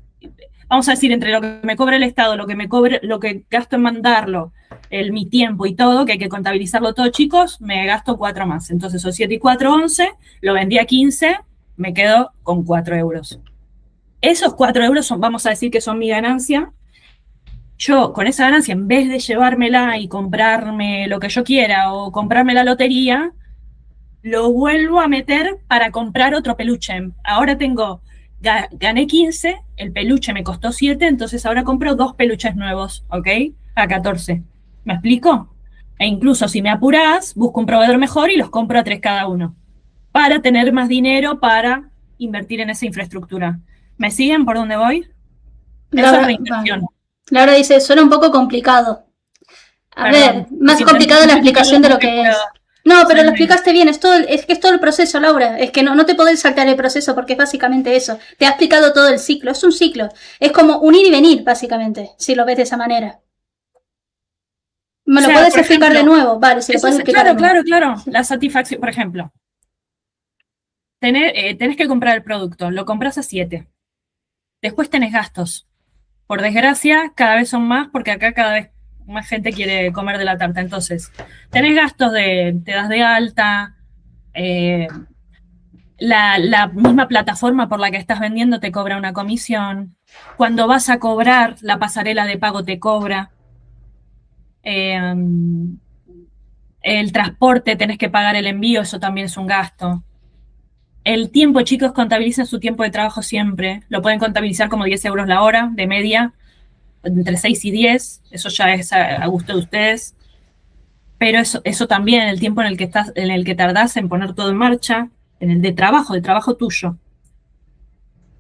vamos a decir, entre lo que me cobra el Estado, lo que gasto en mandarlo, mi tiempo y todo, que hay que contabilizarlo todo, chicos, me gasto 4 más. Entonces son 7 y 4, 11, lo vendí a 15, me quedo con 4 euros. Esos 4 euros vamos a decir que son mi ganancia. Yo con esa ganancia, en vez de llevármela y comprarme lo que yo quiera o comprarme la lotería, lo vuelvo a meter para comprar otro peluche. Ahora gané 15, el peluche me costó 7, entonces ahora compro 2 peluches nuevos, ¿ok? A 14. ¿Me explico? E incluso si me apurás, busco un proveedor mejor y los compro a 3 cada uno, para tener más dinero para invertir en esa infraestructura. ¿Me siguen por dónde voy? Eso es la inversión. Laura dice, suena un poco complicado. A ver, más complicado la explicación de lo que es. No, pero lo explicaste bien, es todo el proceso, Laura. Es que no te podés saltar el proceso porque es básicamente eso. Te ha explicado todo el ciclo, es un ciclo. Es como un ir y venir, básicamente, si lo ves de esa manera. ¿Me lo puedes explicar de nuevo? Vale, si lo puedes explicar. Claro. La satisfacción, por ejemplo. Tenés que comprar el producto, lo compras a 7. Después tenés gastos. Por desgracia, cada vez son más porque acá cada vez más gente quiere comer de la tarta. Entonces, tenés gastos te das de alta, la misma plataforma por la que estás vendiendo te cobra una comisión. Cuando vas a cobrar, la pasarela de pago te cobra. El transporte, tenés que pagar el envío, eso también es un gasto. El tiempo, chicos, contabilicen su tiempo de trabajo siempre. Lo pueden contabilizar como 10 euros la hora, de media, entre 6 y 10. Eso ya es a gusto de ustedes. Pero eso también, el tiempo en el que tardás en poner todo en marcha, en el de trabajo tuyo.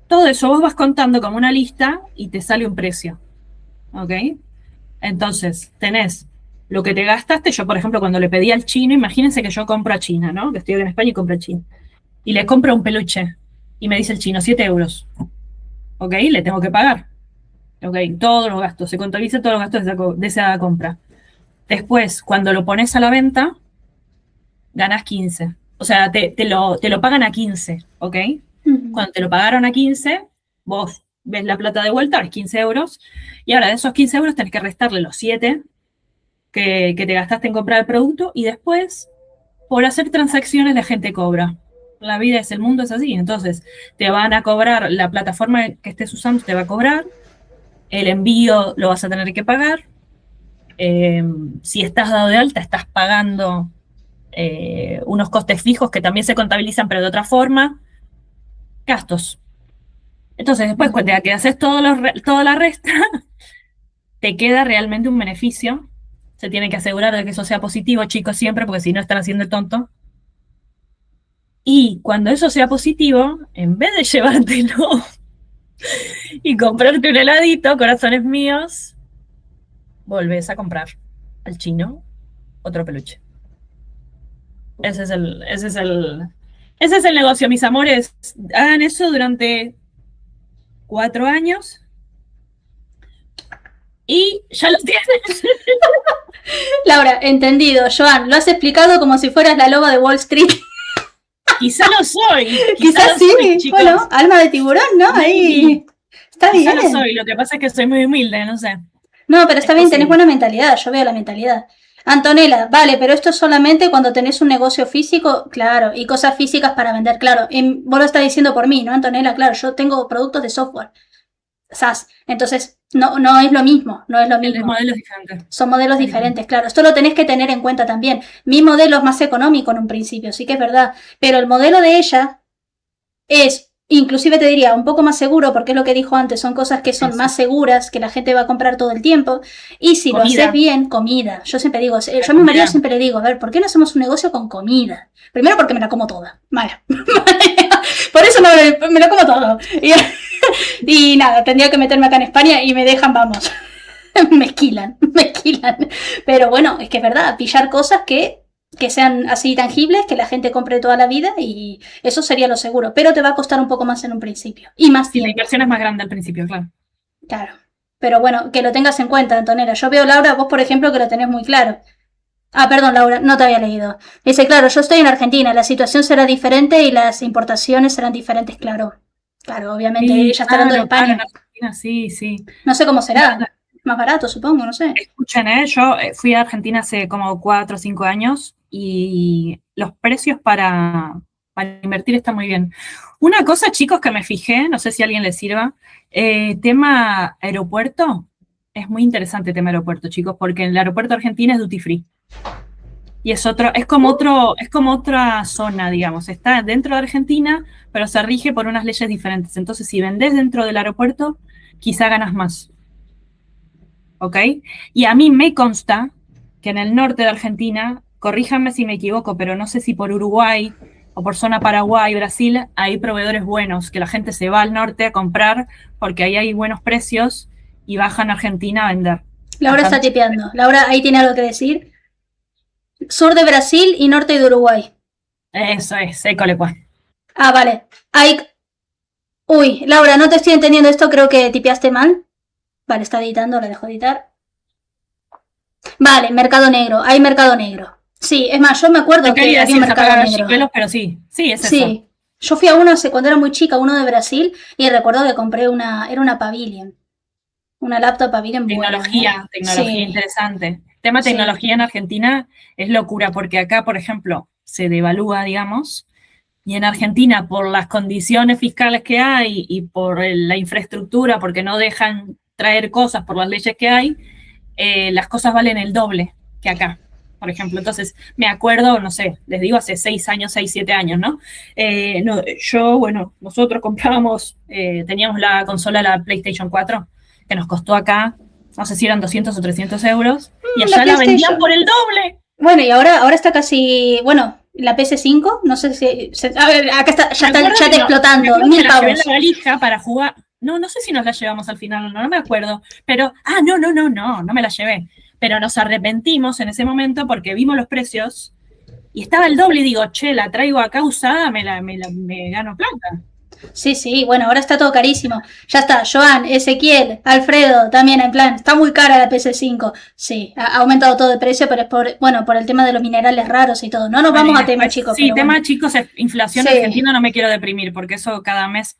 Todo eso vos vas contando como una lista y te sale un precio. ¿Ok? Entonces, tenés lo que te gastaste. Yo, por ejemplo, cuando le pedí al chino, imagínense que yo compro a China, ¿no? Que estoy en España y compro a China. Y le compro un peluche. Y me dice el chino, 7 euros. ¿Ok? Le tengo que pagar. ¿Ok? Todos los gastos. Se contabiliza todos los gastos de esa compra. Después, cuando lo pones a la venta, ganas 15. O sea, te lo pagan a 15. ¿Ok? Cuando te lo pagaron a 15, vos ves la plata de vuelta, es 15 euros. Y ahora de esos 15 euros tenés que restarle los 7 que te gastaste en comprar el producto. Y después, por hacer transacciones, la gente cobra. La vida el mundo es así. Entonces, te van a cobrar, la plataforma que estés usando te va a cobrar, el envío lo vas a tener que pagar. Si estás dado de alta, estás pagando unos costes fijos que también se contabilizan, pero de otra forma. Gastos. Entonces, después, cuando te haces toda la resta, te queda realmente un beneficio. Se tiene que asegurar de que eso sea positivo, chicos, siempre, porque si no están haciendo el tonto. Y cuando eso sea positivo, en vez de llevártelo y comprarte un heladito, corazones míos, volvés a comprar al chino otro peluche. Ese es el negocio, mis amores. Hagan eso durante 4 años y ya lo tienes. Laura, entendido. Joan, lo has explicado como si fueras la loba de Wall Street. Quizá lo soy. Quizás sí, soy, chicos. Bueno, alma de tiburón, ¿no? Ahí está bien. Quizá lo soy, lo que pasa es que soy muy humilde, no sé. No, pero está bien, tenés buena mentalidad, yo veo la mentalidad. Antonella, vale, pero esto es solamente cuando tenés un negocio físico, claro, y cosas físicas para vender, claro. Vos lo estás diciendo por mí, ¿no, Antonella? Claro, yo tengo productos de software, SaaS, entonces no es lo mismo, no es lo mismo. Modelos diferentes. Son modelos diferentes, claro. Esto lo tenés que tener en cuenta también. Mi modelo es más económico en un principio, sí que es verdad, pero el modelo de ella es... Inclusive te diría un poco más seguro, porque es lo que dijo antes, son cosas que son más seguras, que la gente va a comprar todo el tiempo. Y si lo haces bien, comida. Yo siempre digo, yo a mi marido siempre le digo, a ver, ¿por qué no hacemos un negocio con comida? Primero porque me la como toda. Vale. Por eso me la como todo. Y nada, tendría que meterme acá en España y me dejan, vamos. me esquilan. Pero bueno, es que es verdad, pillar cosas que sean así tangibles, que la gente compre toda la vida y eso sería lo seguro, pero te va a costar un poco más en un principio y más tiempo. La inversión es más grande al principio, claro. Claro, Pero bueno, que lo tengas en cuenta, Antonella. Yo veo, Laura, vos por ejemplo, que lo tenés muy claro. Ah, perdón, Laura, no te había leído. Dice, claro, yo estoy en Argentina, la situación será diferente y las importaciones serán diferentes, claro. Claro, obviamente, Sí, ella está hablando de claro, en España. Argentina, sí, sí. No sé cómo No, será. Más barato, supongo, no sé. escuchen, yo fui a Argentina hace como 4 o 5 años y los precios para invertir están muy bien. Una cosa, chicos, que me fijé, no sé si a alguien les sirva, tema aeropuerto, es muy interesante tema aeropuerto, chicos, porque en el aeropuerto de Argentina es duty free. Y es como otra zona, digamos. Está dentro de Argentina, pero se rige por unas leyes diferentes. Entonces, si vendés dentro del aeropuerto, quizá ganas más. ¿Ok? Y a mí me consta que en el norte de Argentina, corríjanme si me equivoco, pero no sé si por Uruguay o por zona Paraguay, Brasil, hay proveedores buenos, que la gente se va al norte a comprar porque ahí hay buenos precios y bajan a Argentina a vender. Laura está tipeando. Laura ahí tiene algo que decir. Sur de Brasil y norte de Uruguay. Eso es, école cuá. Ah, vale. Hay... Uy, Laura, no te estoy entendiendo esto, creo que tipeaste mal. Vale, está editando, la dejo editar. Vale, mercado negro, hay mercado negro. Sí, es más, yo me acuerdo que había un mercado negro. Chicuelos, pero sí, es sí. eso. Yo fui a uno cuando era muy chica, uno de Brasil, y recuerdo que compré era una Pavilion. Una laptop Pavilion Tecnología, buena, tecnología sí. interesante. Tema Sí. tecnología en Argentina es locura, porque acá, por ejemplo, se devalúa, digamos, y en Argentina, por las condiciones fiscales que hay y por la infraestructura, porque no dejan traer cosas por las leyes que hay, las cosas valen el doble que acá, por ejemplo. Entonces, me acuerdo, no sé, les digo hace 6 años, 6, 7 años, ¿no? Nosotros comprábamos, teníamos la consola, la PlayStation 4, que nos costó acá, no sé si eran 200 o 300 euros, y allá la vendían por el doble. Bueno, y ahora está casi, bueno, la PS5, no sé si... a ver, acá está, ya está el chat explotando, 1000 pavos. La valija para jugar. No sé si nos la llevamos al final o no me acuerdo. Pero, no me la llevé. Pero nos arrepentimos en ese momento porque vimos los precios y estaba el doble y digo, che, la traigo acá usada, me gano plata. Sí, bueno, ahora está todo carísimo. Ya está, Joan, Ezequiel, Alfredo, también en plan, está muy cara la PS5. Sí, ha aumentado todo de precio, pero es por el tema de los minerales raros y todo. No nos vamos a tema, chicos. Sí, tema, chicos, es inflación argentina, no me quiero deprimir, porque eso cada mes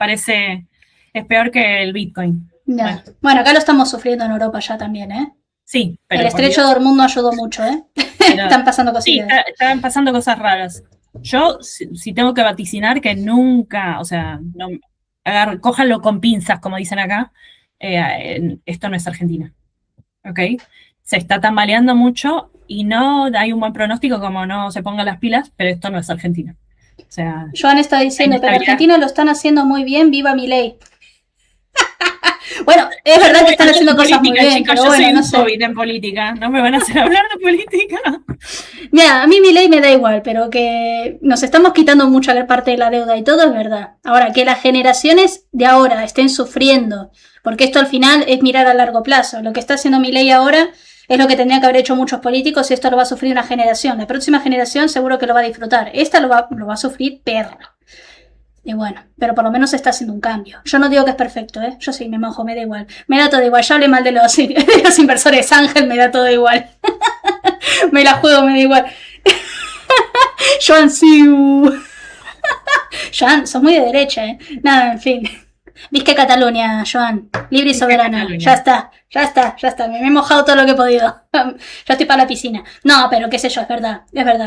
es peor que el Bitcoin. Ya. Bueno, acá lo estamos sufriendo en Europa ya también, ¿eh? Sí, pero el estrecho de Hormuz no ayudó mucho, ¿eh? Están pasando cositas. Sí, están pasando cosas raras. Yo si tengo que vaticinar que nunca, o sea, no, cójanlo con pinzas, como dicen acá, esto no es Argentina, ¿ok? Se está tambaleando mucho y no hay un buen pronóstico como no se pongan las pilas, pero esto no es Argentina. O sea, Joan está diciendo, pero Argentina lo están haciendo muy bien, viva Milei. Bueno, es verdad que están haciendo cosas muy bien, chicos, pero yo bueno, soy no sé. COVID en política, no me van a hacer hablar de política. Mira, a mí Milei me da igual, pero que nos estamos quitando mucha parte de la deuda y todo es verdad. Ahora, que las generaciones de ahora estén sufriendo, porque esto al final es mirar a largo plazo. Lo que está haciendo Milei ahora es lo que tendrían que haber hecho muchos políticos y esto lo va a sufrir una generación. La próxima generación seguro que lo va a disfrutar. Esta lo va a sufrir perro. Y bueno, pero por lo menos se está haciendo un cambio. Yo no digo que es perfecto, ¿eh? Yo sí me mojo, me da igual. Me da todo igual. Ya hablé mal de los inversores Ángel, me da todo igual. Me la juego, me da igual. Joan Siu. Joan, sos muy de derecha, ¿eh? Nada, en fin. Visca Cataluña, Joan. Libre y soberana. Ya está. Me he mojado todo lo que he podido. Ya estoy para la piscina. No, pero qué sé yo, es verdad.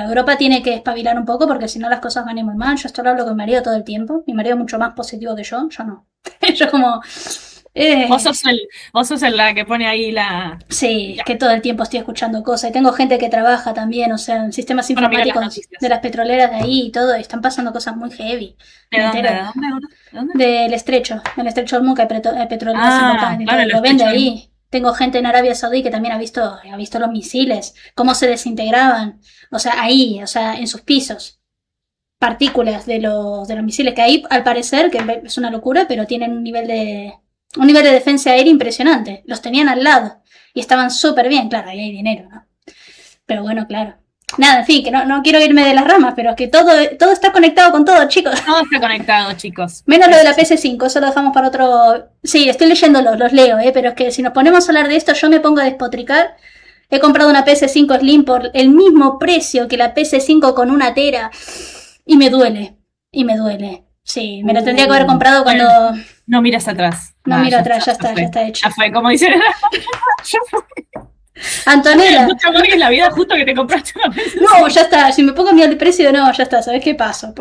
Europa tiene que espabilar un poco porque si no las cosas van a ir muy mal. Yo esto lo hablo con mi marido todo el tiempo. Mi marido es mucho más positivo que yo no. Yo como... Vos sos la que pone ahí la... Sí, que todo el tiempo estoy escuchando cosas. Y tengo gente que trabaja también, o sea, en sistemas informáticos de las petroleras de ahí y todo. Están pasando cosas muy heavy. ¿De dónde? Del estrecho de Hormuz, que hay petroleras importantes. Claro, lo vende ahí. Tengo gente en Arabia Saudí que también ha visto los misiles, cómo se desintegraban. O sea, ahí, en sus pisos. Partículas de los misiles que ahí, al parecer, que es una locura, pero tienen un nivel de defensa aérea impresionante. Los tenían al lado y estaban súper bien. Claro, ahí hay dinero, ¿no? Pero bueno, claro. Nada, en fin, que no quiero irme de las ramas, pero que todo está conectado con todo, chicos. Todo está conectado, chicos. Menos lo de la PS5, eso lo dejamos para otro... Sí, estoy leyéndolos, los leo, pero es que si nos ponemos a hablar de esto, yo me pongo a despotricar. He comprado una PS5 Slim por el mismo precio que la PS5 con 1 tera y me duele, Sí, me lo tendría que haber comprado cuando... No miras atrás. No miro atrás, ya está hecho. Ya fue, como dicen. Ya fue. Antonella. No te amargues la vida justo que te compraste una PS5. No, ya está, si me pongo a mirar el precio, no, ya está, ¿sabes qué? Paso.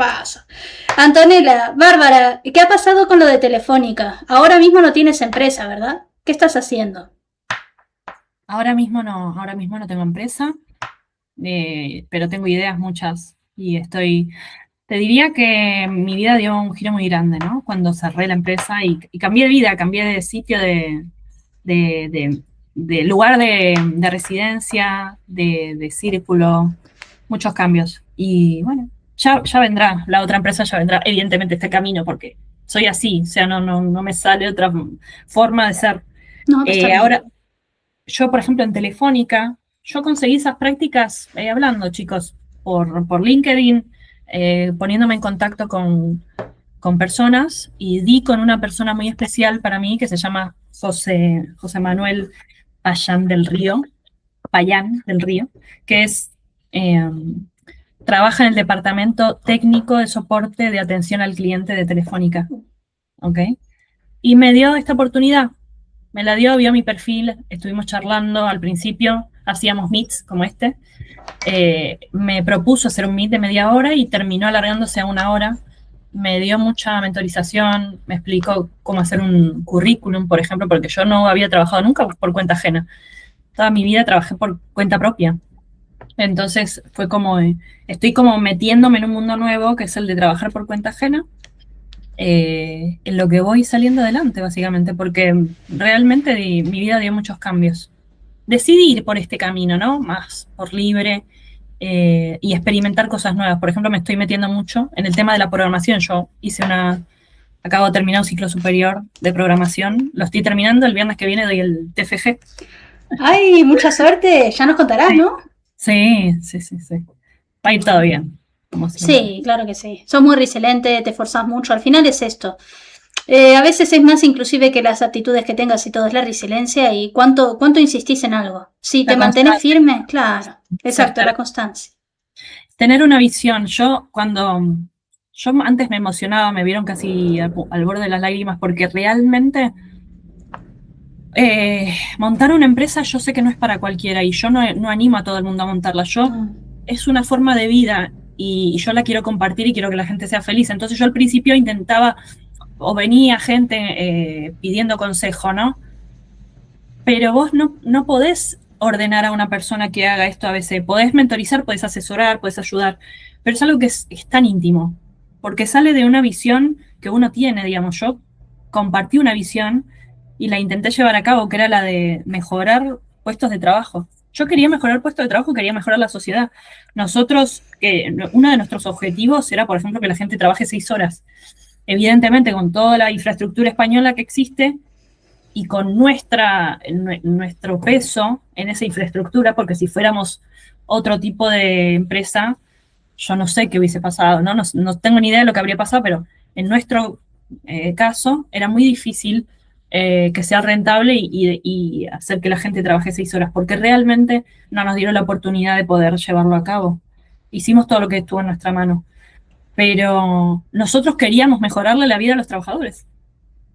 Antonella, Bárbara, ¿qué ha pasado con lo de Telefónica? Ahora mismo no tienes empresa, ¿verdad? ¿Qué estás haciendo? Ahora mismo no tengo empresa, pero tengo ideas muchas y te diría que mi vida dio un giro muy grande, ¿no? Cuando cerré la empresa y cambié de vida, cambié de sitio, de lugar de residencia, de círculo, muchos cambios. Y bueno, ya vendrá, la otra empresa ya vendrá, evidentemente este camino, porque soy así, o sea, no me sale otra forma de ser. No, está bien. Ahora, yo, por ejemplo, en Telefónica, yo conseguí esas prácticas hablando, chicos, por LinkedIn, poniéndome en contacto con personas y di con una persona muy especial para mí que se llama José Manuel Payán del Río, que trabaja en el departamento técnico de soporte de atención al cliente de Telefónica. ¿Ok? Y me dio esta oportunidad. Me la dio, vio mi perfil, estuvimos charlando al principio, hacíamos meets como este. Me propuso hacer un meet de media hora y terminó alargándose a 1 hora. Me dio mucha mentorización, me explicó cómo hacer un currículum, por ejemplo, porque yo no había trabajado nunca por cuenta ajena. Toda mi vida trabajé por cuenta propia. Entonces fue como, estoy como metiéndome en un mundo nuevo, que es el de trabajar por cuenta ajena, en lo que voy saliendo adelante, básicamente, porque realmente mi vida dio muchos cambios. Decidí ir por este camino, ¿no? Más por libre y experimentar cosas nuevas. Por ejemplo, me estoy metiendo mucho en el tema de la programación. Yo acabo de terminar un ciclo superior de programación. Lo estoy terminando, el viernes que viene doy el TFG. ¡Ay, mucha suerte! Ya nos contarás, Sí. ¿no? Sí. Va a ir todo bien. Sí, claro que sí. Sos muy resiliente, te esforzás mucho. Al final es esto. A veces es más inclusive que las aptitudes que tengas y todo, es la resiliencia y cuánto insistís en algo. Si te mantenés firme, claro. Exacto, la constancia. Tener una visión. Yo antes me emocionaba, me vieron casi al borde de las lágrimas, porque realmente montar una empresa yo sé que no es para cualquiera y yo no animo a todo el mundo a montarla. Es una forma de vida y yo la quiero compartir y quiero que la gente sea feliz. Entonces yo al principio intentaba, o venía gente pidiendo consejo, ¿no? Pero vos no podés ordenar a una persona que haga esto a veces. Podés mentorizar, podés asesorar, podés ayudar, pero es algo que es tan íntimo, porque sale de una visión que uno tiene, digamos. Yo compartí una visión y la intenté llevar a cabo, que era la de mejorar puestos de trabajo. Yo quería mejorar puestos de trabajo, quería mejorar la sociedad. Nosotros, uno de nuestros objetivos era, por ejemplo, que la gente trabaje 6 horas. Evidentemente, con toda la infraestructura española que existe y con nuestro peso en esa infraestructura, porque si fuéramos otro tipo de empresa, yo no sé qué hubiese pasado, no tengo ni idea de lo que habría pasado, pero en nuestro caso era muy difícil que sea rentable y hacer que la gente trabaje 6 horas, porque realmente no nos dieron la oportunidad de poder llevarlo a cabo. Hicimos todo lo que estuvo en nuestra mano, pero nosotros queríamos mejorarle la vida a los trabajadores.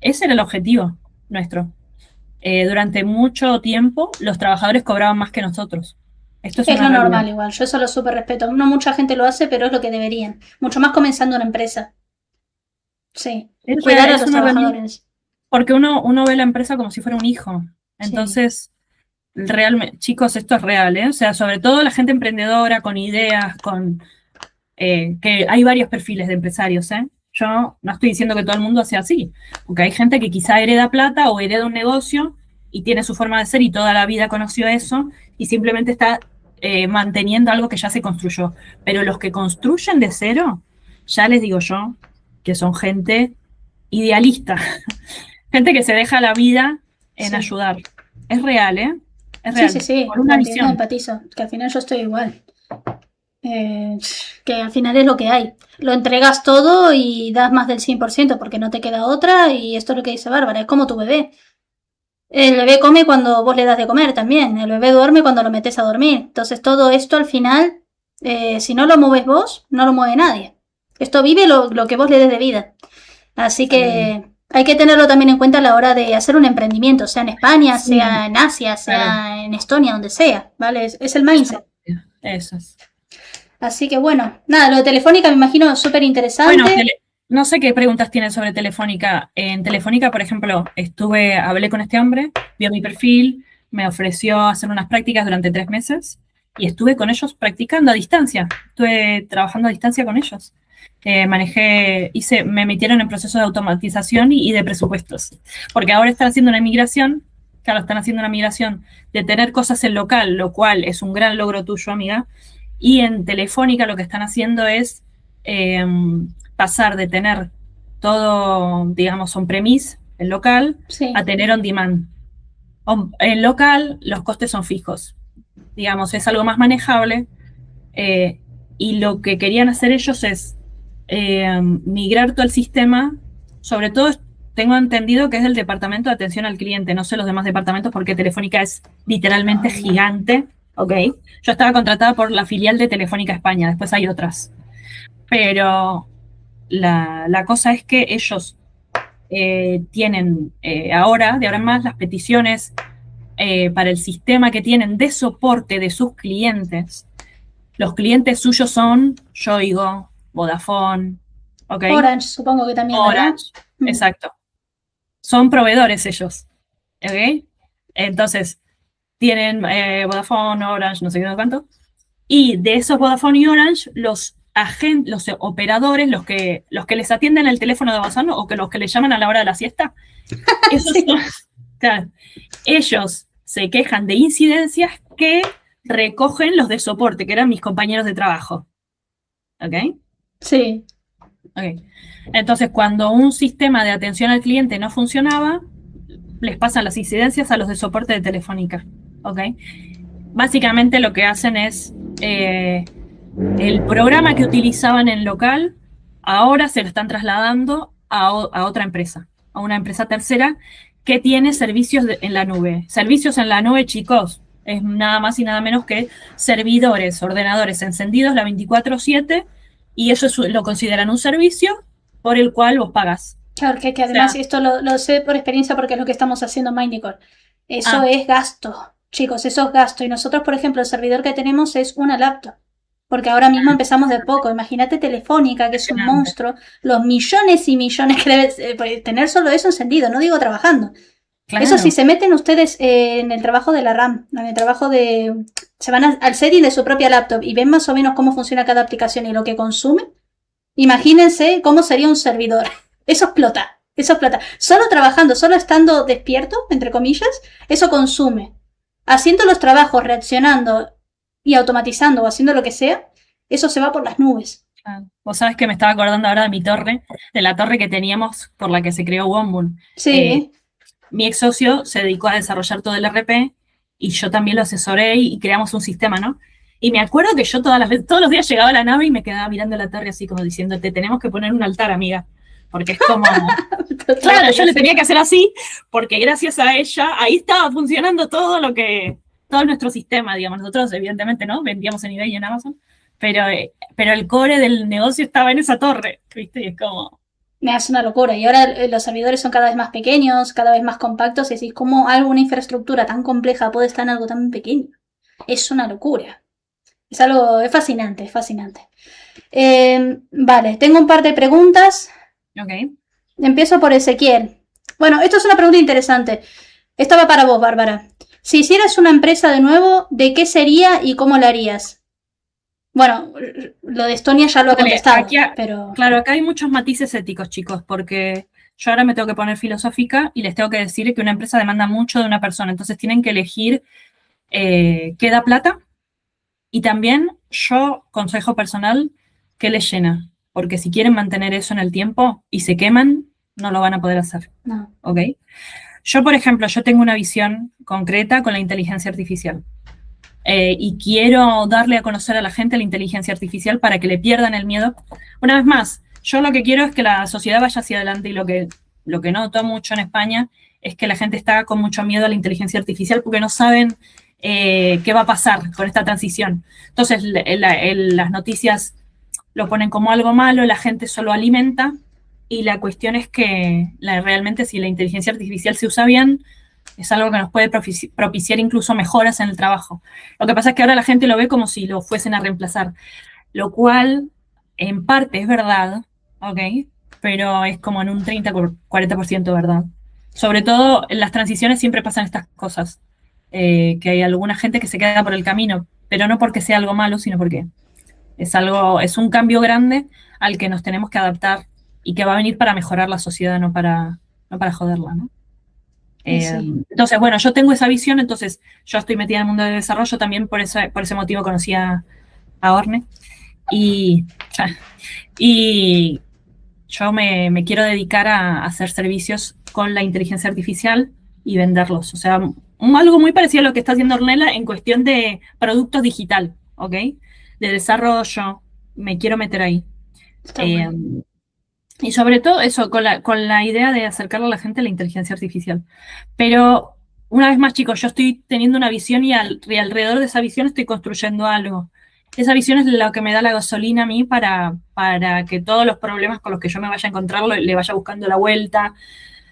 Ese era el objetivo nuestro. Durante mucho tiempo los trabajadores cobraban más que nosotros. Esto es lo normal igual, yo eso lo súper respeto. No mucha gente lo hace, pero es lo que deberían. Mucho más comenzando una empresa. Sí, cuidar a los trabajadores. Porque uno ve la empresa como si fuera un hijo. Entonces, realmente, chicos, esto es real, ¿eh? O sea, sobre todo la gente emprendedora, con ideas, que hay varios perfiles de empresarios, ¿eh? Yo no estoy diciendo que todo el mundo sea así, porque hay gente que quizá hereda plata o hereda un negocio y tiene su forma de ser y toda la vida conoció eso y simplemente está manteniendo algo que ya se construyó. Pero los que construyen de cero, ya les digo yo, que son gente idealista, gente que se deja la vida en ayudar. Es real, ¿eh? Es real. Sí. Por una visión. Empatizo, que al final yo estoy igual. que al final es lo que hay. Lo entregas todo y das más del 100% porque no te queda otra y esto es lo que dice Bárbara, es como tu bebé. El bebé come cuando vos le das de comer también, el bebé duerme cuando lo metes a dormir. Entonces todo esto al final, si no lo mueves vos, no lo mueve nadie. Esto vive lo que vos le des de vida. Así que hay que tenerlo también en cuenta a la hora de hacer un emprendimiento, sea en España, Sí, sea en Asia, sea claro. en Estonia, donde sea, ¿vale? Es el mindset. Eso es. Así que bueno, nada, lo de Telefónica me imagino súper Bueno, interesante. no sé qué preguntas tienen sobre Telefónica. En Telefónica, por ejemplo, hablé con este hombre, vio mi perfil, me ofreció hacer unas prácticas durante 3 meses y estuve con ellos practicando a distancia. Estuve trabajando a distancia con ellos. Me metieron en procesos de automatización y de presupuestos. Porque ahora están haciendo una migración, claro, están haciendo una migración de tener cosas en local, lo cual es un gran logro tuyo, amiga. Y en Telefónica lo que están haciendo es pasar de tener todo, digamos, on-premise, en local, Sí. a tener on-demand. En local los costes son fijos, digamos, es algo más manejable y lo que querían hacer ellos es migrar todo el sistema, sobre todo tengo entendido que es del departamento de atención al cliente, no sé los demás departamentos porque Telefónica es literalmente gigante, ¿ok? Yo estaba contratada por la filial de Telefónica España, después hay otras, pero la cosa es que ellos tienen de ahora en más, las peticiones para el sistema que tienen de soporte de sus clientes. Los clientes suyos son Yoigo, Vodafone, ¿ok? Orange, supongo que también, ¿verdad? Orange, exacto. Son proveedores ellos, ¿ok? Entonces, tienen Vodafone, Orange, no sé qué cuánto. Y de esos Vodafone y Orange, los operadores, los que les atienden el teléfono de Vodafone o que los que les llaman a la hora de la siesta, esos Sí. son, claro, ellos se quejan de incidencias que recogen los de soporte, que eran mis compañeros de trabajo. ¿Ok? Sí. Ok. Entonces, cuando un sistema de atención al cliente no funcionaba, les pasan las incidencias a los de soporte de Telefónica. ¿Ok? Básicamente lo que hacen es el programa que utilizaban en local, ahora se lo están trasladando a otra empresa, a una empresa tercera que tiene servicios en la nube. Servicios en la nube, chicos, es nada más y nada menos que servidores, ordenadores encendidos la 24/7 y ellos lo consideran un servicio por el cual vos pagas. Claro, que O además sea, esto lo sé por experiencia porque es lo que estamos haciendo en Mindicore. Eso es gasto, chicos, eso es gasto. Y nosotros, por ejemplo, el servidor que tenemos es una laptop. Porque ahora mismo empezamos de poco. Imagínate Telefónica, que es un impresionante. monstruo, los millones y millones que debe tener solo eso encendido, no digo trabajando. Eso sí, Claro. se meten ustedes en el trabajo de la RAM, en el trabajo de... Se van al setting de su propia laptop y ven más o menos cómo funciona cada aplicación y lo que consume. Imagínense cómo sería un servidor. Eso explota, eso explota. Solo trabajando, solo estando despierto, entre comillas, eso consume. Haciendo los trabajos, reaccionando y automatizando o haciendo lo que sea, eso se va por las nubes. Vos sabés que me estaba acordando ahora de mi torre, de la torre que teníamos por la que se creó Wombun. Sí, Mi ex socio se dedicó a desarrollar todo el RP y yo también lo asesoré y creamos un sistema, ¿no? Y me acuerdo que yo todos los días llegaba a la nave y me quedaba mirando la torre así como diciendo, te tenemos que poner un altar, amiga. Porque es como, claro, yo le tenía que hacer así, porque gracias a ella, ahí estaba funcionando todo nuestro sistema, digamos. Nosotros, evidentemente, ¿no? Vendíamos en eBay y en Amazon, pero el core del negocio estaba en esa torre, ¿viste? Y es como... me hace una locura. Y ahora los servidores son cada vez más pequeños, cada vez más compactos. Y decís, ¿cómo alguna infraestructura tan compleja puede estar en algo tan pequeño? Es una locura. Es algo, es fascinante, es fascinante. Vale, tengo un par de preguntas. Ok. Empiezo por Ezequiel. Bueno, esto es una pregunta interesante. Esta va para vos, Bárbara. Si hicieras una empresa de nuevo, ¿de qué sería y cómo la harías? Bueno, lo de Estonia ya lo ha contestado, pero... Claro, acá hay muchos matices éticos, chicos, porque yo ahora me tengo que poner filosófica y les tengo que decir que una empresa demanda mucho de una persona, entonces tienen que elegir qué da plata y también yo, consejo personal, qué les llena, porque si quieren mantener eso en el tiempo y se queman, no lo van a poder hacer. No. ¿Ok? Yo, por ejemplo, yo tengo una visión concreta con la inteligencia artificial. y quiero darle a conocer a la gente la inteligencia artificial para que le pierdan el miedo. Una vez más, yo lo que quiero es que la sociedad vaya hacia adelante y lo que noto mucho en España es que la gente está con mucho miedo a la inteligencia artificial porque no saben qué va a pasar con esta transición. Entonces, las noticias lo ponen como algo malo, la gente solo alimenta, y la cuestión es que realmente si la inteligencia artificial se usa bien, es algo que nos puede propiciar incluso mejoras en el trabajo. Lo que pasa es que ahora la gente lo ve como si lo fuesen a reemplazar, lo cual en parte es verdad, ¿ok? Pero es como en un 30-40% verdad. Sobre todo en las transiciones siempre pasan estas cosas, que hay alguna gente que se queda por el camino, pero no porque sea algo malo, sino porque es un cambio grande al que nos tenemos que adaptar y que va a venir para mejorar la sociedad, no para joderla, ¿no? Sí. Entonces, bueno, yo tengo esa visión, entonces yo estoy metida en el mundo del desarrollo, también por ese motivo conocí a Orne, y yo me quiero dedicar a hacer servicios con la inteligencia artificial y venderlos. O sea, algo muy parecido a lo que está haciendo Ornella en cuestión de productos digital, ¿ok? De desarrollo, me quiero meter ahí. Está bueno. Y sobre todo eso, con la idea de acercarle a la gente a la inteligencia artificial. Pero, una vez más, chicos, yo estoy teniendo una visión y alrededor de esa visión estoy construyendo algo. Esa visión es lo que me da la gasolina a mí para que todos los problemas con los que yo me vaya a encontrar le vaya buscando la vuelta.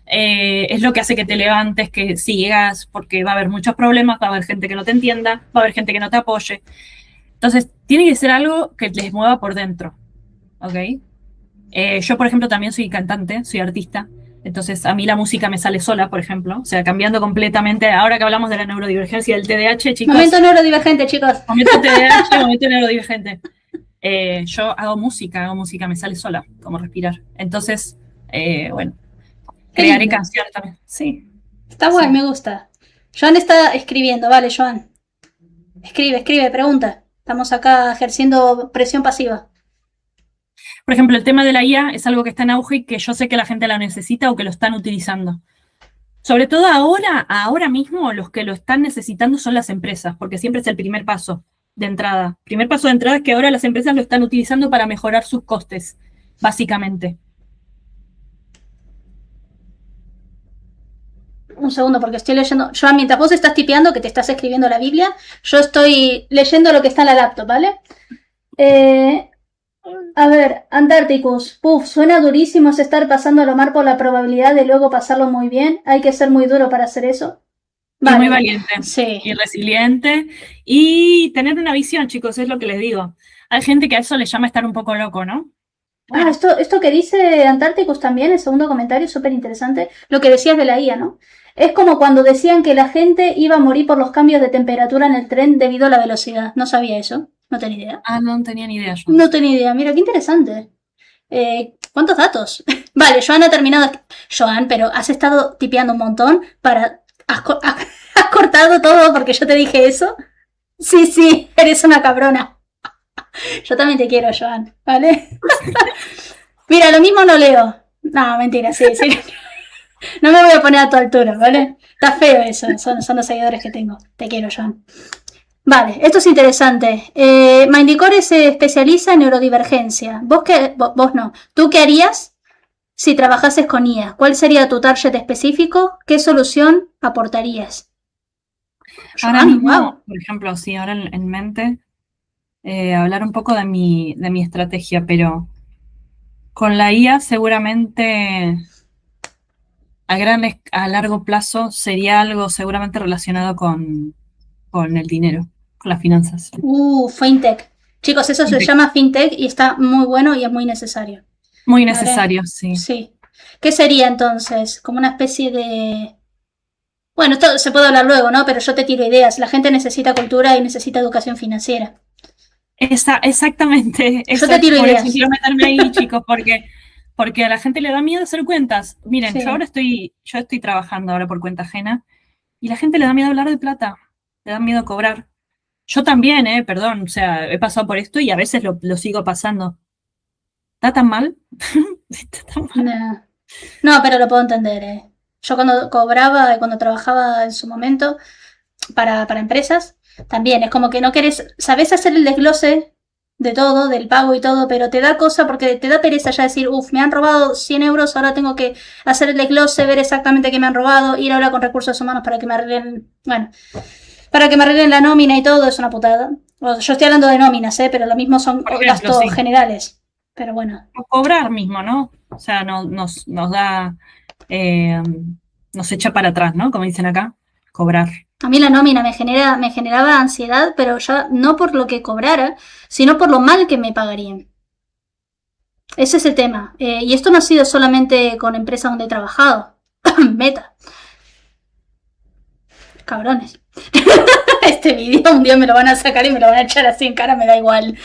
Es lo que hace que te levantes, que sigas, porque va a haber muchos problemas, va a haber gente que no te entienda, va a haber gente que no te apoye. Entonces, tiene que ser algo que les mueva por dentro, ¿ok? Yo, por ejemplo, también soy cantante, soy artista, entonces a mí la música me sale sola, por ejemplo, o sea, cambiando completamente, ahora que hablamos de la neurodivergencia y del TDAH, chicos. Momento neurodivergente, chicos. Momento TDAH, momento neurodivergente. Yo hago música, me sale sola, como respirar. Entonces, bueno, crearé canciones también. Sí. Está bueno, me gusta. Joan está escribiendo, vale, Joan. Escribe, pregunta. Estamos acá ejerciendo presión pasiva. Por ejemplo, el tema de la IA es algo que está en auge y que yo sé que la gente la necesita o que lo están utilizando. Sobre todo ahora mismo, los que lo están necesitando son las empresas, porque siempre es el primer paso de entrada. Primer paso de entrada es que ahora las empresas lo están utilizando para mejorar sus costes, básicamente. Un segundo, porque estoy leyendo. Joan, mientras vos estás tipeando, que te estás escribiendo la Biblia, yo estoy leyendo lo que está en la laptop, ¿vale? A ver, Antarcticus. Puf, suena durísimo estar pasando lo mar por la probabilidad de luego pasarlo muy bien. Hay que ser muy duro para hacer eso. Vale. Y muy valiente. Sí. Y resiliente. Y tener una visión, chicos, es lo que les digo. Hay gente que a eso le llama estar un poco loco, ¿no? Bueno. Esto que dice Antarcticus también, el segundo comentario, súper interesante. Lo que decías de la IA, ¿no? Es como cuando decían que la gente iba a morir por los cambios de temperatura en el tren debido a la velocidad. No sabía eso. No tenía idea. No tenía ni idea yo. No tenía idea. Mira, qué interesante. ¿Cuántos datos? Vale, Joan ha terminado. Joan, pero has estado tipeando un montón para... ¿Has cortado todo porque yo te dije eso? Sí, eres una cabrona. Yo también te quiero, Joan, ¿vale? Mira, lo mismo no leo. No, mentira, sí. No me voy a poner a tu altura, ¿vale? Está feo eso, son los seguidores que tengo. Te quiero, Joan. Vale, esto es interesante. Mindicore se especializa en neurodivergencia. Vos no. ¿Tú qué harías si trabajases con IA? ¿Cuál sería tu target específico? ¿Qué solución aportarías? Ahora mismo, por ejemplo, sí, ahora en mente, hablar un poco de mi estrategia, pero con la IA seguramente a largo plazo sería algo seguramente relacionado con el dinero, con las finanzas. Fintech. Chicos, eso se llama fintech y está muy bueno y es muy necesario. Muy necesario, ¿vale? Sí. ¿Qué sería entonces? Como una especie de... Bueno, esto se puede hablar luego, ¿no? Pero yo te tiro ideas. La gente necesita cultura y necesita educación financiera. Exactamente. Yo te tiro ideas. Quiero meterme ahí, chicos, porque a la gente le da miedo hacer cuentas. Miren, sí. yo estoy trabajando ahora por cuenta ajena y la gente le da miedo hablar de plata, le da miedo cobrar. Yo también, perdón, o sea, he pasado por esto y a veces lo sigo pasando. ¿Está tan mal? ¿Está tan mal? No, pero lo puedo entender, Yo cuando cobraba y cuando trabajaba en su momento para empresas, También es como que no querés, sabés hacer el desglose de todo, del pago y todo, pero te da cosa porque te da pereza ya decir, me han robado 100 euros, ahora tengo que hacer el desglose, ver exactamente qué me han robado, ir a hablar con recursos humanos para que me arreglen, bueno, para que me arreglen la nómina y todo, es una putada. Yo estoy hablando de nóminas, pero lo mismo son gastos generales. Pero bueno. O cobrar mismo, ¿no? O sea, nos da, nos echa para atrás, ¿no? Como dicen acá, cobrar. A mí la nómina me generaba ansiedad, pero ya no por lo que cobrara, sino por lo mal que me pagarían. Ese es el tema. Y esto no ha sido solamente con empresas donde he trabajado. Meta. Cabrones. Este vídeo un día me lo van a sacar y me lo van a echar así en cara, me da igual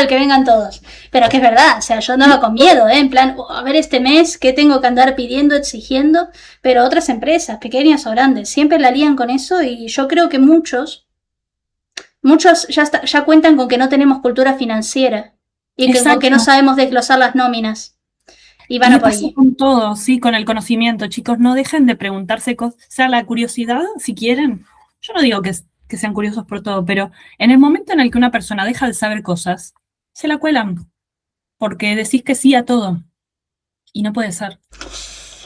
que vengan todos, pero que es verdad, o sea, yo andaba con miedo, en plan, a ver este mes qué tengo que andar pidiendo, exigiendo, pero otras empresas, pequeñas o grandes, siempre la lían con eso y yo creo que muchos ya cuentan con que no tenemos cultura financiera y con que no sabemos desglosar las nóminas. Y van a por ahí. Con todo, sí, con el conocimiento, chicos, no dejen de preguntarse cosas, o sea, la curiosidad, si quieren, yo no digo que sean curiosos por todo, pero en el momento en el que una persona deja de saber cosas, se la cuelan, porque decís que sí a todo, y no puede ser.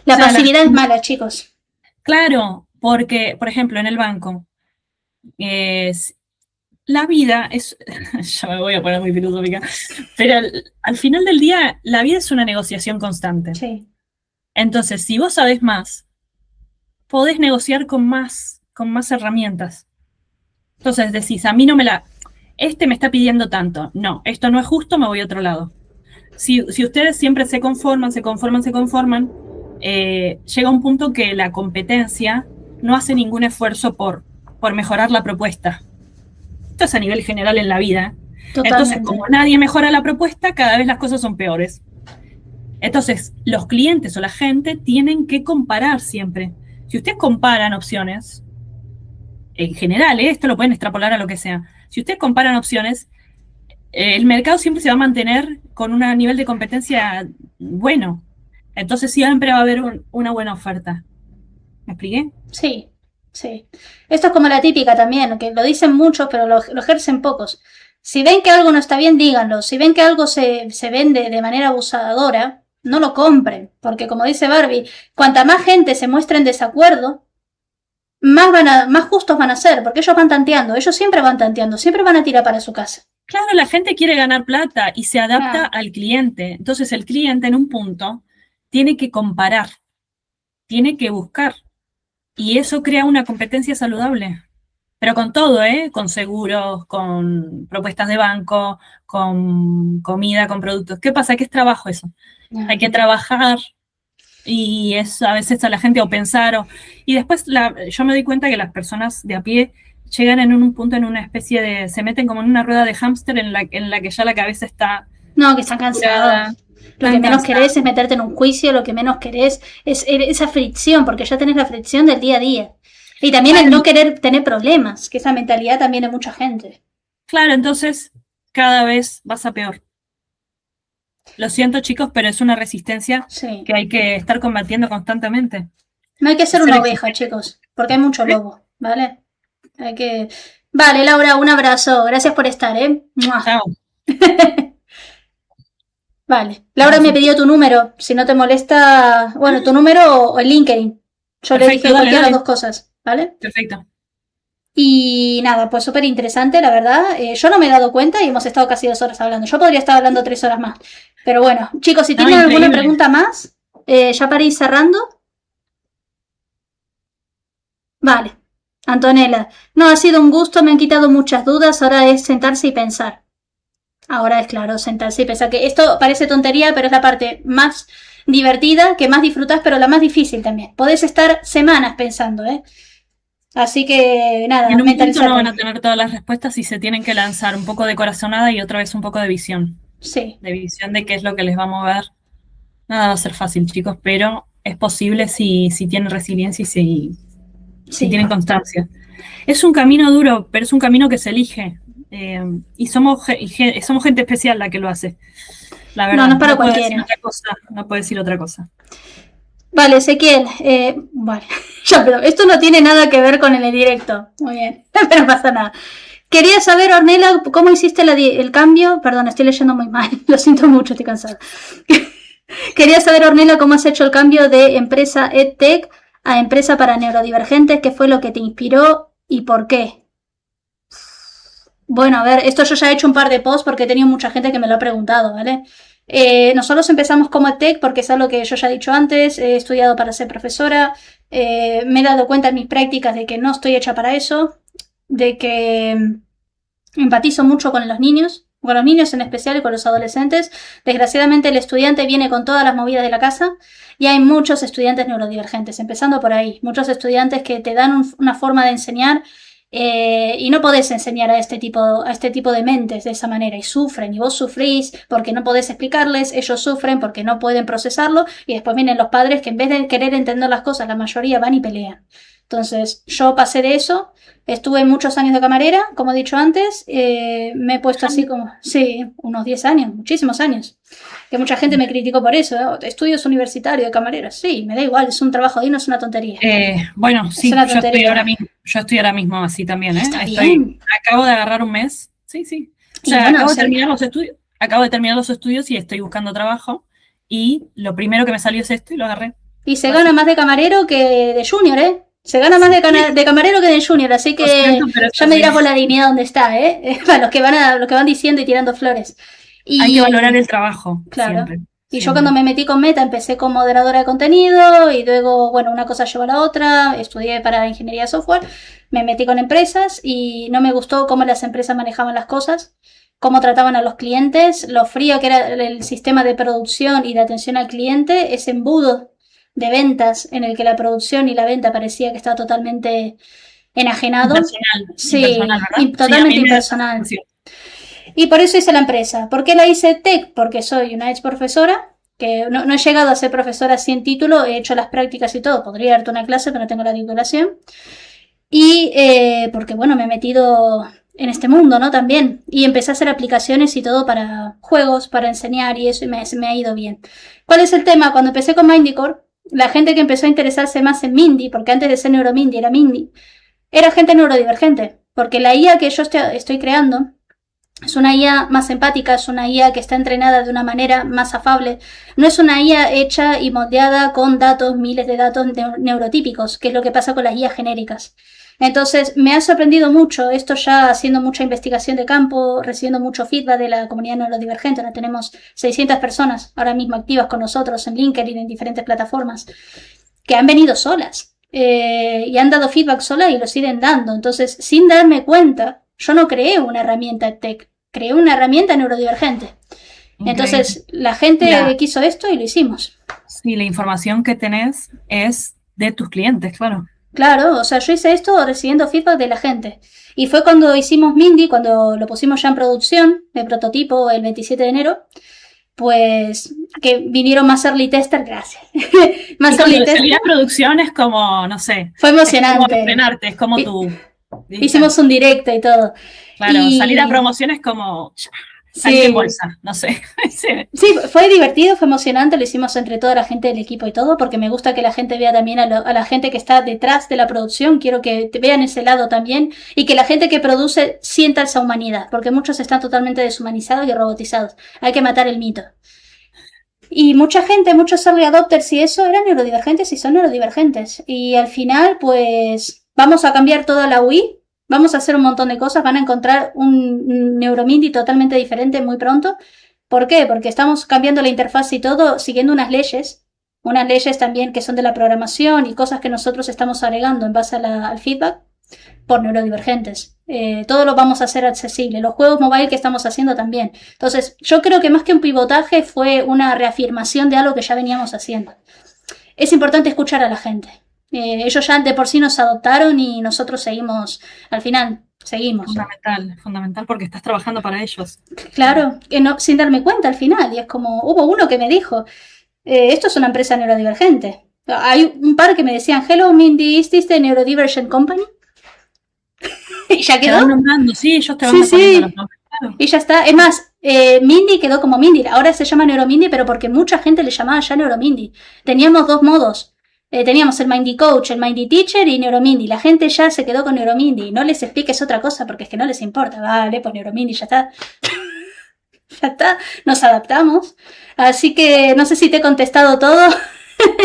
La pasividad es mala, chicos. Claro, porque, por ejemplo, en el banco, la vida es, ya me voy a poner muy filosófica, pero al final del día, la vida es una negociación constante. Sí. Entonces, si vos sabés más, podés negociar con más herramientas. Entonces decís, a mí no este me está pidiendo tanto. No, esto no es justo, me voy a otro lado. Si ustedes siempre se conforman, llega un punto que la competencia no hace ningún esfuerzo por mejorar la propuesta. Esto es a nivel general en la vida. Totalmente. Entonces, como nadie mejora la propuesta, cada vez las cosas son peores. Entonces, los clientes o la gente tienen que comparar siempre. Si ustedes comparan opciones, en general, esto lo pueden extrapolar a lo que sea. Si ustedes comparan opciones, el mercado siempre se va a mantener con un nivel de competencia bueno. Entonces siempre va a haber una buena oferta. ¿Me expliqué? Sí, sí. Esto es como la típica también, que lo dicen muchos, pero lo ejercen pocos. Si ven que algo no está bien, díganlo. Si ven que algo se vende de manera abusadora, no lo compren. Porque como dice Barbie, cuanta más gente se muestre en desacuerdo, más justos van a ser, porque ellos van tanteando, ellos siempre van tanteando, siempre van a tirar para su casa. Claro, la gente quiere ganar plata y se adapta al cliente. Entonces el cliente en un punto tiene que comparar, tiene que buscar. Y eso crea una competencia saludable. Pero con todo, con seguros, con propuestas de banco, con comida, con productos. ¿Qué pasa? ¿Qué es trabajo eso? Hay que trabajar y es a veces a la gente o pensar. Y después yo me doy cuenta que las personas de a pie llegan en un punto, en una especie de, se meten como en una rueda de hámster en la que ya la cabeza está... No, que están cansados. Lo que menos querés es meterte en un juicio, lo que menos querés es esa fricción, porque ya tenés la fricción del día a día. Y también el no querer tener problemas, que esa mentalidad también de mucha gente. Claro, entonces cada vez vas a peor. Lo siento, chicos, pero es una resistencia que hay que estar combatiendo constantemente. No hay que ser una oveja, chicos, porque hay mucho lobo, ¿vale? Vale, Laura, un abrazo. Gracias por estar, Chao. Vale. Laura me pidió tu número. Si no te molesta, bueno, tu número o el LinkedIn. Yo le dije cualquiera de las dos cosas, ¿vale? Perfecto. Y nada, pues súper interesante, la verdad. Yo no me he dado cuenta y hemos estado casi 2 horas hablando. Yo podría estar hablando 3 horas más. Pero bueno, chicos, si tienen alguna pregunta más, ya para ir cerrando. Vale. Antonella, no, ha sido un gusto, me han quitado muchas dudas, ahora es sentarse y pensar. Ahora es claro, sentarse y pensar, que esto parece tontería, pero es la parte más divertida, que más disfrutas, pero la más difícil también. Podés estar semanas pensando, Así que nada, en un punto no van a tener todas las respuestas y se tienen que lanzar un poco de corazonada y otra vez un poco de visión. Sí. De visión de qué es lo que les va a mover. Nada va a ser fácil, chicos, pero es posible si tienen resiliencia y si tienen constancia. Es un camino duro, pero es un camino que se elige. Y somos gente especial la que lo hace. La verdad, no es para cualquiera. No puedo decir otra cosa. Vale, Ezequiel, vale. Ya, pero esto no tiene nada que ver con el directo. Muy bien, pero no pasa nada. Quería saber, Ornella, ¿cómo hiciste el cambio? Perdón, estoy leyendo muy mal, lo siento mucho, estoy cansada. Quería saber, Ornella, cómo has hecho el cambio de empresa EdTech a empresa para neurodivergentes, qué fue lo que te inspiró y por qué. Bueno, a ver, esto yo ya he hecho un par de posts porque he tenido mucha gente que me lo ha preguntado, ¿vale? Nosotros empezamos como EdTech porque es algo que yo ya he dicho antes, he estudiado para ser profesora, me he dado cuenta en mis prácticas de que no estoy hecha para eso, de que empatizo mucho con los niños en especial y con los adolescentes. Desgraciadamente el estudiante viene con todas las movidas de la casa y hay muchos estudiantes neurodivergentes, empezando por ahí, muchos estudiantes que te dan una forma de enseñar y no podés enseñar a este tipo de mentes de esa manera y sufren y vos sufrís porque no podés explicarles, ellos sufren porque no pueden procesarlo y después vienen los padres que en vez de querer entender las cosas la mayoría van y pelean. Entonces yo pasé de eso, estuve muchos años de camarera, como he dicho antes, me he puesto así como, sí, unos 10 años, muchísimos años, que mucha gente me criticó por eso, ¿eh? Estudios universitarios de camarera, sí, me da igual, es un trabajo digno, es una tontería. Bueno, sí, yo estoy ahora mismo así también, ¿eh? Acabo de agarrar un mes, sí. O sea, bueno, acabo de terminar los estudios y estoy buscando trabajo y lo primero que me salió es esto y lo agarré. Y se gana más de camarero que de junior, ¿eh? Se gana más de camarero que de junior, así que cierto, ya me dirás por la dignidad dónde está, ¿eh? Para los que van diciendo y tirando flores. Y, hay que valorar el trabajo, claro. Siempre. Y yo cuando me metí con Meta empecé como moderadora de contenido y luego, bueno, una cosa llevó a la otra, estudié para ingeniería de software, me metí con empresas y no me gustó cómo las empresas manejaban las cosas, cómo trataban a los clientes, lo frío que era el sistema de producción y de atención al cliente, ese embudo de ventas en el que la producción y la venta parecía que estaba totalmente enajenado. Totalmente impersonal. Y por eso hice la empresa. ¿Por qué la hice Tech? Porque soy una ex profesora, que no he llegado a ser profesora sin título, he hecho las prácticas y todo, podría darte una clase, pero no tengo la titulación. Y porque, bueno, me he metido en este mundo, ¿no? También. Y empecé a hacer aplicaciones y todo para juegos, para enseñar y eso, y me ha ido bien. ¿Cuál es el tema? Cuando empecé con Mindycore, la gente que empezó a interesarse más en Mindy, porque antes de ser NeuroMindy era Mindy, era gente neurodivergente, porque la IA que yo estoy creando es una IA más empática, es una IA que está entrenada de una manera más afable, no es una IA hecha y moldeada con datos, miles de datos neurotípicos, que es lo que pasa con las IA genéricas. Entonces me ha sorprendido mucho, esto ya haciendo mucha investigación de campo, recibiendo mucho feedback de la comunidad neurodivergente. Ahora tenemos 600 personas ahora mismo activas con nosotros en LinkedIn, en diferentes plataformas, que han venido solas y han dado feedback solas y lo siguen dando. Entonces, sin darme cuenta, yo no creé una herramienta tech, creé una herramienta neurodivergente. Okay. Entonces, la gente quiso esto y lo hicimos. Sí, la información que tenés es de tus clientes, claro. Claro, o sea, yo hice esto recibiendo feedback de la gente. Y fue cuando hicimos Mindy, cuando lo pusimos ya en producción, de prototipo, el 27 de enero, pues que vinieron más early tester, gracias. Más early tester. Salir a producción es como, no sé. Fue emocionante. Es como entrenarte, es como tu... Hicimos un directo y todo. Claro, salir a promoción es como... Salir en bolsa, no sé. Sí, fue divertido, fue emocionante, lo hicimos entre toda la gente del equipo y todo, porque me gusta que la gente vea también a la gente que está detrás de la producción, quiero que te vean ese lado también, y que la gente que produce sienta esa humanidad, porque muchos están totalmente deshumanizados y robotizados. Hay que matar el mito. Y mucha gente, muchos early adopters y eso eran neurodivergentes y son neurodivergentes. Y al final, pues, vamos a cambiar toda la UI. Vamos a hacer un montón de cosas, van a encontrar un NeuroMindy totalmente diferente muy pronto. ¿Por qué? Porque estamos cambiando la interfaz y todo, siguiendo unas leyes también que son de la programación y cosas que nosotros estamos agregando en base al feedback por neurodivergentes. Todo lo vamos a hacer accesible, los juegos mobile que estamos haciendo también. Entonces, yo creo que más que un pivotaje fue una reafirmación de algo que ya veníamos haciendo. Es importante escuchar a la gente. Ellos ya de por sí nos adoptaron y nosotros seguimos, al final, seguimos. Fundamental porque estás trabajando para ellos. Claro, que no, sin darme cuenta al final, y es como, hubo uno que me dijo, esto es una empresa neurodivergente. Hay un par que me decían, hello Mindy, ¿is this the Neurodivergent Company? Y ya quedó. Sí, ellos te van poniendo los nombres. Claro. Y ya está, es más, Mindy quedó como Mindy, ahora se llama NeuroMindy, pero porque mucha gente le llamaba ya NeuroMindy. Teníamos dos modos. teníamos el Mindy Coach, el Mindy Teacher y Neuromindy. La gente ya se quedó con Neuromindy. No les expliques otra cosa porque es que no les importa. Vale, pues Neuromindy ya está. Ya está, nos adaptamos. Así que no sé si te he contestado todo.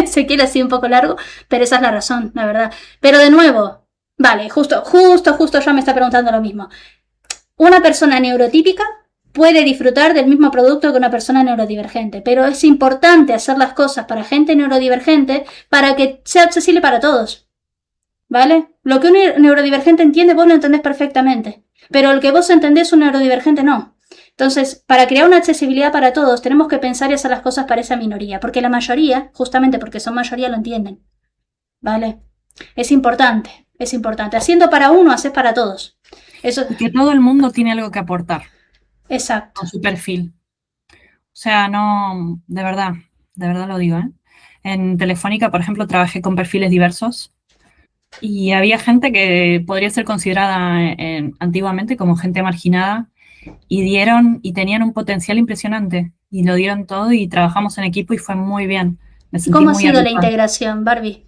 Se quiere así un poco largo, pero esa es la razón, la verdad. Pero de nuevo, vale, justo ya me está preguntando lo mismo. Una persona neurotípica puede disfrutar del mismo producto que una persona neurodivergente, pero es importante hacer las cosas para gente neurodivergente para que sea accesible para todos. ¿Vale? Lo que un neurodivergente entiende, vos lo entendés perfectamente, pero el que vos entendés, un neurodivergente no. Entonces, para crear una accesibilidad para todos, tenemos que pensar y hacer las cosas para esa minoría, porque la mayoría, justamente porque son mayoría, lo entienden. ¿Vale? Es importante, es importante. Haciendo para uno, haces para todos. Eso... Y que todo el mundo tiene algo que aportar. Exacto. Con su perfil. O sea, no, de verdad lo digo, ¿eh? En Telefónica, por ejemplo, trabajé con perfiles diversos y había gente que podría ser considerada antiguamente como gente marginada y tenían un potencial impresionante y lo dieron todo y trabajamos en equipo y fue muy bien. Me sentí ¿Cómo ha muy sido arropada. la integración, Barbie?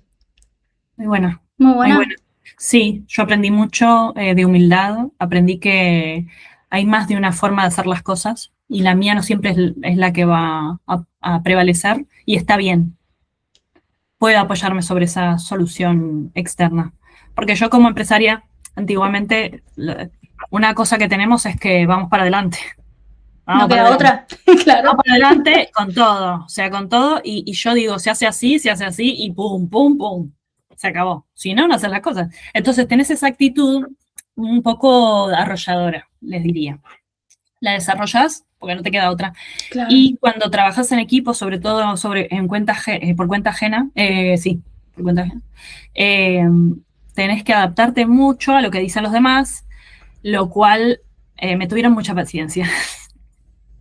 Muy buena. Muy buena. Muy buena. Sí, yo aprendí mucho de humildad, aprendí que hay más de una forma de hacer las cosas y la mía no siempre es la que va a prevalecer y está bien. Puedo apoyarme sobre esa solución externa. Porque yo como empresaria, antiguamente, una cosa que tenemos es que vamos para adelante. No queda otra, claro. Vamos para adelante con todo, o sea, con todo, y yo digo, se hace así, y pum, pum, pum, se acabó. Si no, no haces las cosas. Entonces tenés esa actitud un poco arrolladora, les diría. La desarrollás porque no te queda otra. Claro. Y cuando trabajas en equipo, sobre todo por cuenta ajena, tenés que adaptarte mucho a lo que dicen los demás, lo cual me tuvieron mucha paciencia.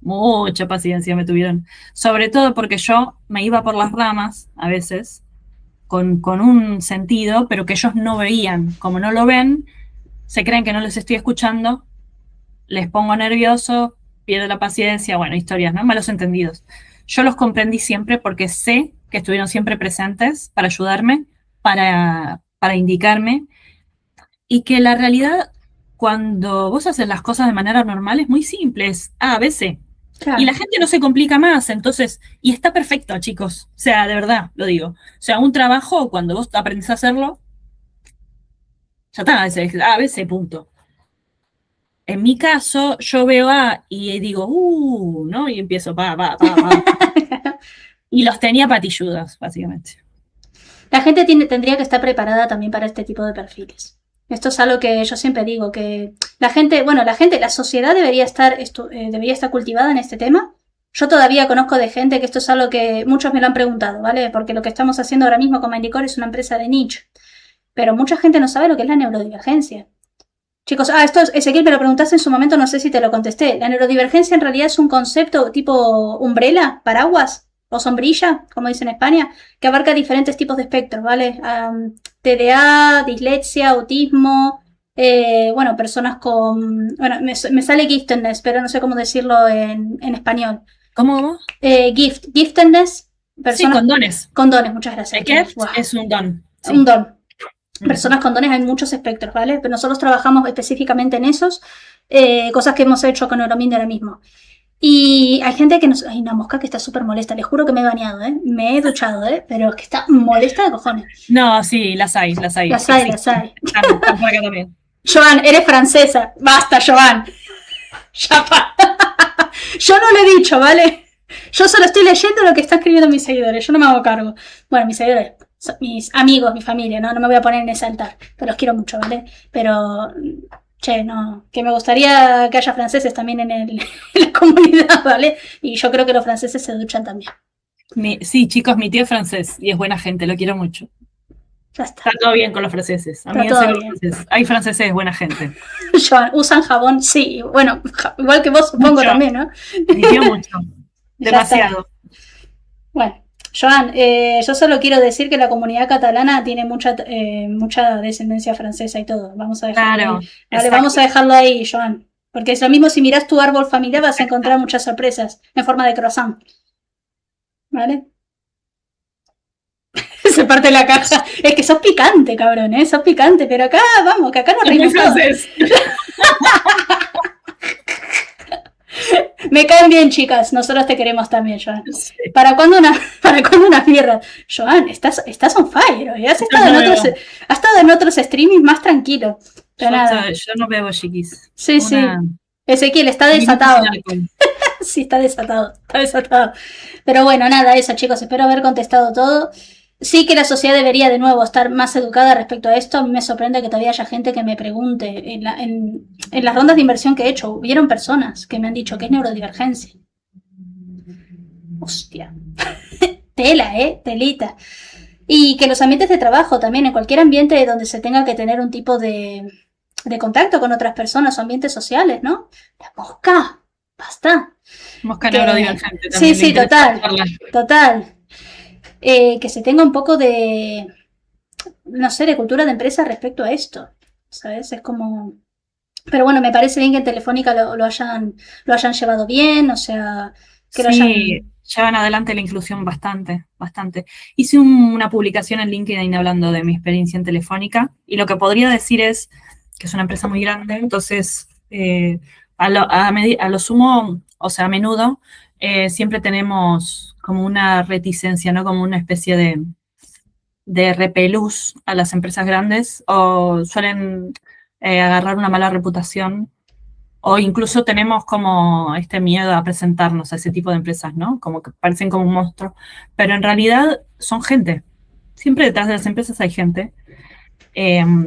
Mucha paciencia me tuvieron. Sobre todo porque yo me iba por las ramas, a veces, con un sentido, pero que ellos no veían. Como no lo ven, se creen que no les estoy escuchando, les pongo nervioso, pierdo la paciencia, bueno, historias, ¿no? Malos entendidos. Yo los comprendí siempre porque sé que estuvieron siempre presentes para ayudarme, para indicarme, y que la realidad, cuando vos haces las cosas de manera normal, es muy simple, es A, B, C. Claro. Y la gente no se complica más, entonces, y está perfecto, chicos, o sea, de verdad, lo digo. O sea, un trabajo, cuando vos aprendés a hacerlo, ya está, es A, B, C, punto. En mi caso, yo veo A y digo, ¿no? Y empiezo, va. Y los tenía patilludos, básicamente. La gente tendría que estar preparada también para este tipo de perfiles. Esto es algo que yo siempre digo, que la sociedad debería estar cultivada en este tema. Yo todavía conozco de gente que esto es algo que muchos me lo han preguntado, ¿vale? Porque lo que estamos haciendo ahora mismo con Mindycore es una empresa de nicho. Pero mucha gente no sabe lo que es la neurodivergencia. Chicos, esto Ezequiel me lo preguntaste en su momento, no sé si te lo contesté. La neurodivergencia en realidad es un concepto tipo umbrella, paraguas o sombrilla, como dicen en España, que abarca diferentes tipos de espectros, ¿vale? TDA, dislexia, autismo, personas con... Bueno, me sale giftedness, pero no sé cómo decirlo en español. ¿Cómo? Giftedness. Sí, con dones. Con dones, muchas gracias. Gift es un don. Sí. Un don. Personas con dones hay muchos espectros, ¿vale? Pero nosotros trabajamos específicamente en esos, cosas que hemos hecho con Neuromindy ahora mismo. Y hay gente que nos... Hay una mosca que está súper molesta, les juro que me he bañado, ¿eh? Me he duchado, ¿eh? Pero es que está molesta de cojones. No, sí, las hay. Las hay. También. Joan, eres francesa. Basta, Joan. Ya pa. Yo no lo he dicho, ¿vale? Yo solo estoy leyendo lo que están escribiendo mis seguidores, yo no me hago cargo. Bueno, mis seguidores, mis amigos, mi familia, ¿no? No me voy a poner en ese altar, pero los quiero mucho, ¿vale? Pero, no, que me gustaría que haya franceses también en la comunidad, ¿vale? Y yo creo que los franceses se duchan también. Sí, chicos, mi tío es francés y es buena gente, lo quiero mucho. Ya está. Está todo bien con los franceses. Hay franceses, buena gente. Joan, ¿usan jabón? Sí, bueno, igual que vos supongo mucho. También, ¿no? Mi tío mucho. Demasiado. Bueno, Joan, yo solo quiero decir que la comunidad catalana tiene mucha descendencia francesa y todo. Vamos a dejarlo ahí. Vale, vamos a dejarlo ahí, Joan. Porque es lo mismo si miras tu árbol familiar, vas a encontrar muchas sorpresas en forma de croissant. ¿Vale? Se parte la caja. Es que sos picante, cabrón, ¿eh? Sos picante, pero acá, vamos, que acá nos Es muy reímos todos. francés. Me caen bien, chicas. Nosotros te queremos también, Joan. Sí. ¿Para cuándo unas birras? Joan, estás on fire hoy. Has estado en otros streamings más tranquilo. Pero nada. Yo no bebo chiquis. Sí, sí. Ezequiel está desatado. Sí, está desatado. Pero bueno, nada, eso, chicos. Espero haber contestado todo. Sí que la sociedad debería de nuevo estar más educada respecto a esto. A mí me sorprende que todavía haya gente que me pregunte. En las rondas de inversión que he hecho, hubieron personas que me han dicho que es neurodivergencia. Hostia. Tela, telita. Y que los ambientes de trabajo también, en cualquier ambiente donde se tenga que tener un tipo de contacto con otras personas o ambientes sociales, ¿no? La mosca, basta. Mosca neurodivergente también. Sí, total. Que se tenga un poco de, no sé, de cultura de empresa respecto a esto, ¿sabes? Es como... Pero bueno, me parece bien que en Telefónica lo hayan llevado bien, o sea... Que sí, llevan adelante la inclusión bastante. Hice una publicación en LinkedIn hablando de mi experiencia en Telefónica, y lo que podría decir es que es una empresa muy grande, entonces a lo sumo, o sea, a menudo, siempre tenemos como una reticencia, ¿no? Como una especie de repelús a las empresas grandes, o suelen agarrar una mala reputación, o incluso tenemos como este miedo a presentarnos a ese tipo de empresas, ¿no? Como que parecen como un monstruo, pero en realidad son gente. Siempre detrás de las empresas hay gente.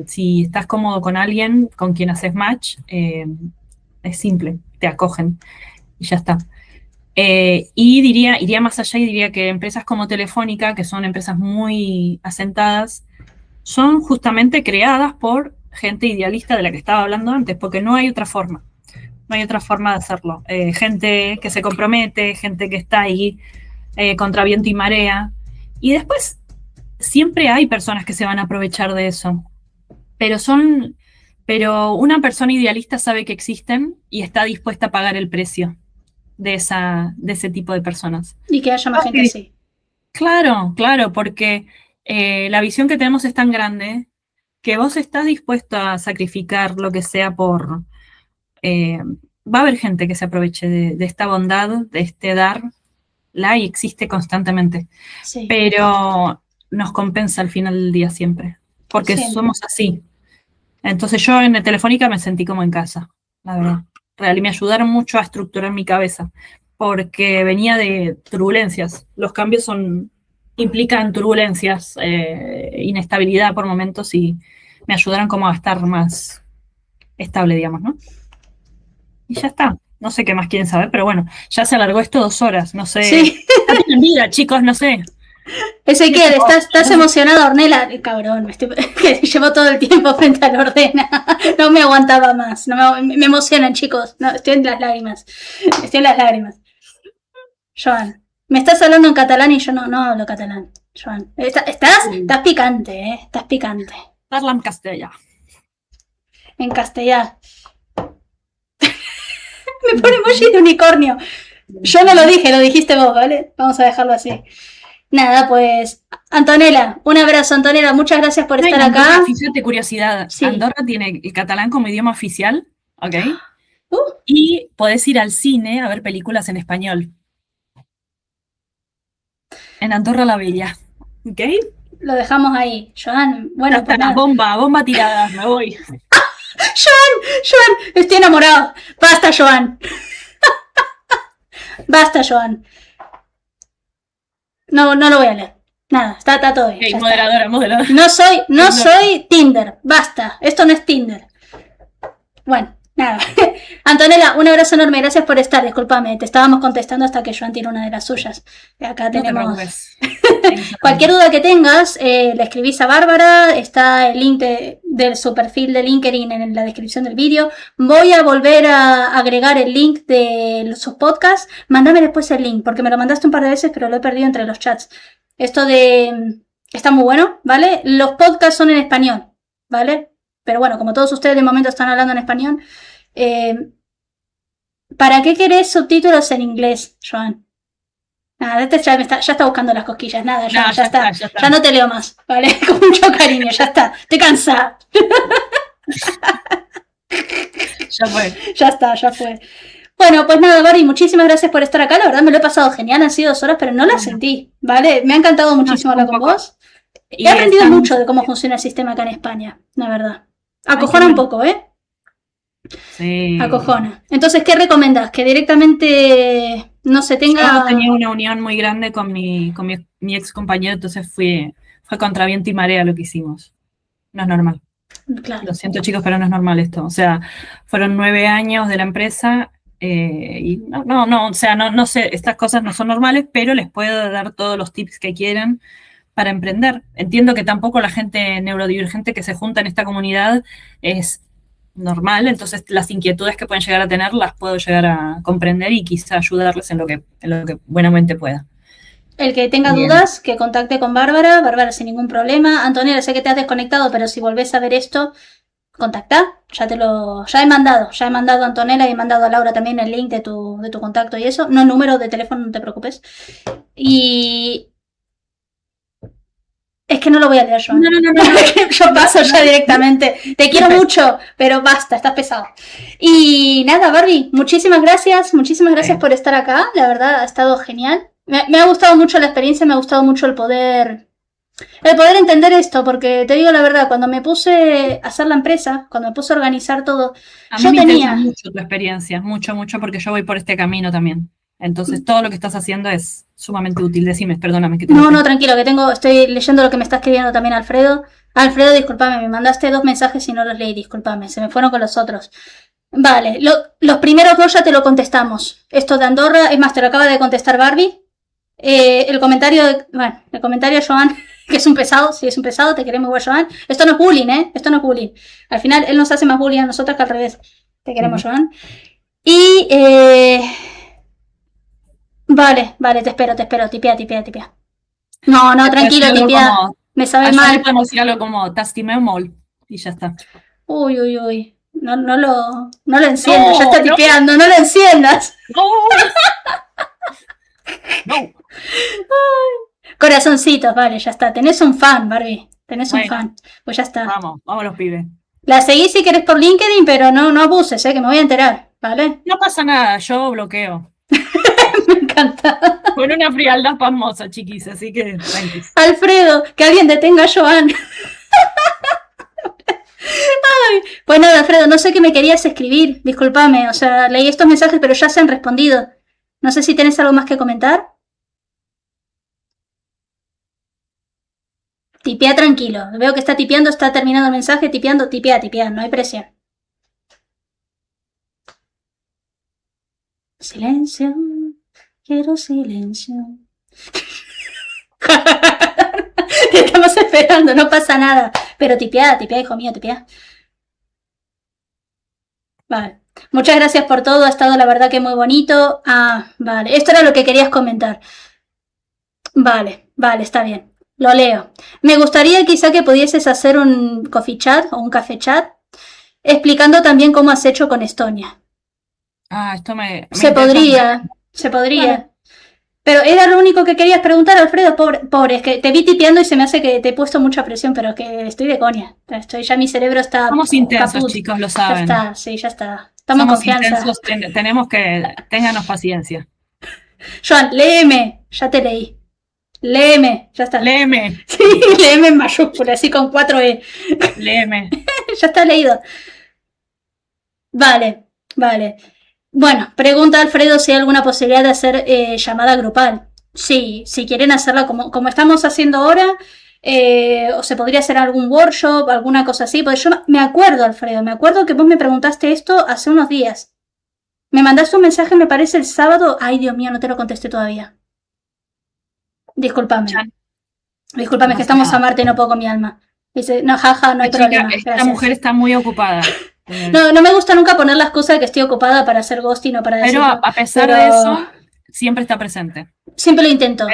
Si estás cómodo con alguien con quien haces match, es simple, te acogen y ya está. Y iría más allá y diría que empresas como Telefónica, que son empresas muy asentadas, son justamente creadas por gente idealista de la que estaba hablando antes, porque no hay otra forma. No hay otra forma de hacerlo. Gente que se compromete, gente que está ahí contra viento y marea. Y después siempre hay personas que se van a aprovechar de eso. Pero una persona idealista sabe que existen y está dispuesta a pagar el precio de ese tipo de personas. Y que haya más gente así. Claro, porque la visión que tenemos es tan grande que vos estás dispuesto a sacrificar lo que sea por... va a haber gente que se aproveche de esta bondad, de este darla, y existe constantemente. Sí. Pero nos compensa al final del día siempre, porque somos así. Entonces yo en Telefónica me sentí como en casa, la verdad. Realmente me ayudaron mucho a estructurar mi cabeza, porque venía de turbulencias. Los cambios implican turbulencias, inestabilidad por momentos, y me ayudaron como a estar más estable, digamos, ¿no? Y ya está. No sé qué más quieren saber, pero bueno, ya se alargó esto 2 horas, no sé. Sí. No tienen vida, chicos, no sé. Ezequiel, ¿estás emocionada, Ornella? Cabrón, que llevo todo el tiempo frente a la Ordena. No me aguantaba más. Me emocionan, chicos. No, estoy en las lágrimas. Joan, me estás hablando en catalán y yo no hablo catalán. Joan, estás picante, Estás picante. Parla en castellà. En castellano. Me pone emoji de unicornio. Yo no lo dije, lo dijiste vos, ¿vale? Vamos a dejarlo así. Nada, pues, Antonella, un abrazo, Antonella, muchas gracias por estar acá. Fíjate, curiosidad, sí. Andorra tiene el catalán como idioma oficial, ¿ok? Y podés ir al cine a ver películas en español. En Andorra la Bella, ¿ok? Lo dejamos ahí, Joan. Bueno, hasta la bomba tirada, me voy. Joan, estoy enamorado. Basta, Joan. Basta, Joan. No lo voy a leer. Nada, está todo bien. Okay, moderadora. No soy Tinder. Basta. Esto no es Tinder. Bueno, nada. Antonella, un abrazo enorme. Gracias por estar. Discúlpame, te estábamos contestando hasta que Joan tiró una de las suyas. Acá tenemos. Cualquier duda que tengas, le escribís a Bárbara. Está el link de su perfil de LinkedIn en la descripción del vídeo. Voy a volver a agregar el link de sus podcasts. Mándame después el link, porque me lo mandaste un par de veces, pero lo he perdido entre los chats. Esto está muy bueno, ¿vale? Los podcasts son en español, ¿vale? Pero bueno, como todos ustedes de momento están hablando en español, ¿para qué querés subtítulos en inglés, Joan? Nada, ya está buscando las cosquillas, nada, ya, No, ya está. ya está. Ya no te leo más, ¿vale? Con mucho cariño, ya está. Estoy cansada. Ya fue. Ya está, ya fue. Bueno, pues nada, Bari, muchísimas gracias por estar acá. La verdad me lo he pasado genial, han sido 2 horas, pero no las Bueno, sentí, ¿vale? Me ha encantado muchísimo yo hablar un con poco. vos. He Y aprendido están. mucho de cómo funciona el sistema acá en España, la verdad. Ay, qué Acojona un bueno. poco, ¿eh? Sí. Acojona. Entonces, ¿qué recomendás? Que directamente no se Yo tenía tenga... una unión muy grande con mi ex compañero, entonces fue contra viento y marea lo que hicimos. No es normal. Claro. Lo siento, chicos, pero no es normal esto. O sea, fueron 9 años de la empresa y o sea, no sé, estas cosas no son normales, pero les puedo dar todos los tips que quieran para emprender. Entiendo que tampoco la gente neurodivergente que se junta en esta comunidad es normal, entonces las inquietudes que pueden llegar a tener las puedo llegar a comprender y quizá ayudarles en lo que buenamente pueda. El que tenga Bien. dudas, que contacte con Bárbara. Bárbara sin ningún problema. Antonella, sé que te has desconectado, pero si volvés a ver esto, contactá. Ya he mandado a Antonella y he mandado a Laura también el link de tu contacto y eso. No número de teléfono, no te preocupes. Y es que no lo voy a leer, Joan. No. Yo paso ya directamente. Te quiero mucho, pero basta, estás pesado. Y nada, Barbie, muchísimas gracias por estar acá. La verdad, ha estado genial. Me ha gustado mucho la experiencia, me ha gustado mucho el poder entender esto, porque te digo la verdad, cuando me puse a hacer la empresa, cuando me puse a organizar todo, A mí yo me interesa tenía... mucho tu experiencia, mucho, porque yo voy por este camino también. Entonces, todo lo que estás haciendo es sumamente útil. Decime, perdóname que te No, noté. no, tranquilo, estoy leyendo lo que me está escribiendo también Alfredo. Alfredo, discúlpame, me mandaste 2 mensajes y no los leí, discúlpame, se me fueron con los otros. Vale, los primeros 2 ya te lo contestamos. Esto de Andorra, es más, te lo acaba de contestar Barbie. El comentario, Joan, que es un pesado, sí es un pesado, te queremos igual, Joan. Esto no es bullying, ¿eh? Esto no es bullying. Al final, él nos hace más bullying a nosotros que al revés. Te queremos, Joan. Y, vale, te espero, tipea. No, tranquilo, tipea. Me sabe Allá le mal. podemos decir algo como Tastimeo Mol y ya está. Uy. No lo enciendas, No, ya está tipeando, no lo enciendas. No. Corazoncitos, vale, ya está. Tenés un fan, Barbie. Tenés un Bueno, fan. Pues ya está. vamos los pibes. La seguís si querés por LinkedIn, pero no abuses, que me voy a enterar, ¿vale? No pasa nada, yo bloqueo. Me encanta. Con una frialdad pasmosa, chiquis, así que tranquis. Alfredo, que alguien detenga a Joan. Ay, pues nada, Alfredo, no sé qué me querías escribir, discúlpame, o sea, leí estos mensajes, pero ya se han respondido. No sé si tenés algo más que comentar. Tipea tranquilo. Veo que está tipeando, está terminando el mensaje, tipeando, tipea, no hay presión. Silencio, quiero silencio. Te estamos esperando, no pasa nada. Pero tipea, hijo mío, tipea. Vale. Muchas gracias por todo, ha estado la verdad que muy bonito. Ah, vale. Esto era lo que querías comentar. Vale, está bien. Lo leo. Me gustaría quizá que pudieses hacer un coffee chat o un café chat explicando también cómo has hecho con Estonia. Esto me Se podría. Vale. Pero era lo único que querías preguntar, Alfredo. Pobre, es que te vi tipeando y se me hace que te he puesto mucha presión, pero que estoy de coña. Mi cerebro está... Somos intensos, caput. chicos, lo saben. Ya está. Estamos en confianza. Intensos, tenemos que... Ténganos paciencia. Joan, léeme. Ya te leí. Léeme. Ya está. Léeme. Sí, léeme en mayúscula, así con 4 E. Léeme. Ya está leído. Vale. Bueno, pregunta Alfredo si hay alguna posibilidad de hacer llamada grupal. Sí, si quieren hacerla como estamos haciendo ahora, o se podría hacer algún workshop, alguna cosa así. Porque yo me acuerdo, Alfredo, que vos me preguntaste esto hace unos días. Me mandaste un mensaje, me parece, el sábado. Ay, Dios mío, no te lo contesté todavía. Discúlpame, que estamos a Marte y no puedo con mi alma. Dice, no, jaja, no hay problema. Esta mujer está muy ocupada. No me gusta nunca poner la excusa de que estoy ocupada para hacer ghosting o para decir. Pero a pesar de eso, siempre está presente. Siempre lo intento.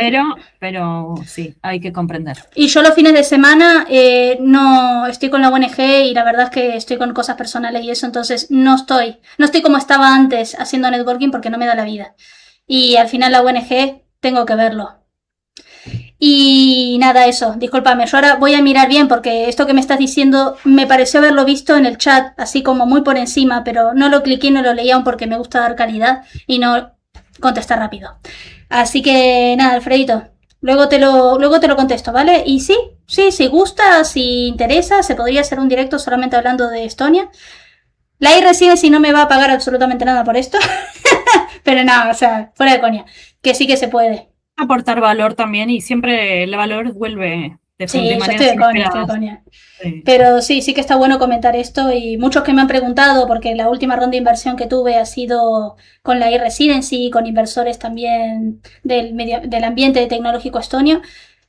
Pero sí, hay que comprender. Y yo los fines de semana no estoy con la ONG y la verdad es que estoy con cosas personales y eso, entonces no estoy como estaba antes haciendo networking porque no me da la vida. Y al final la ONG Tengo que verlo. Y nada, eso, discúlpame, yo ahora voy a mirar bien porque esto que me estás diciendo me pareció haberlo visto en el chat, así como muy por encima, pero no lo cliqué, no lo leí aún porque me gusta dar calidad y no contestar rápido. Así que nada, Alfredito, luego te lo contesto, ¿vale? Y sí, si gusta, si interesa, se podría hacer un directo solamente hablando de Estonia. La recibe si no me va a pagar absolutamente nada por esto, pero nada, o sea, fuera de coña, que sí que se puede. Aportar valor también y siempre el valor vuelve de Sí, yo maneras estoy de coña, inesperadas. Sí. Pero sí que está bueno comentar esto y muchos que me han preguntado, porque la última ronda de inversión que tuve ha sido con la e-Residency, con inversores también del ambiente tecnológico estonio.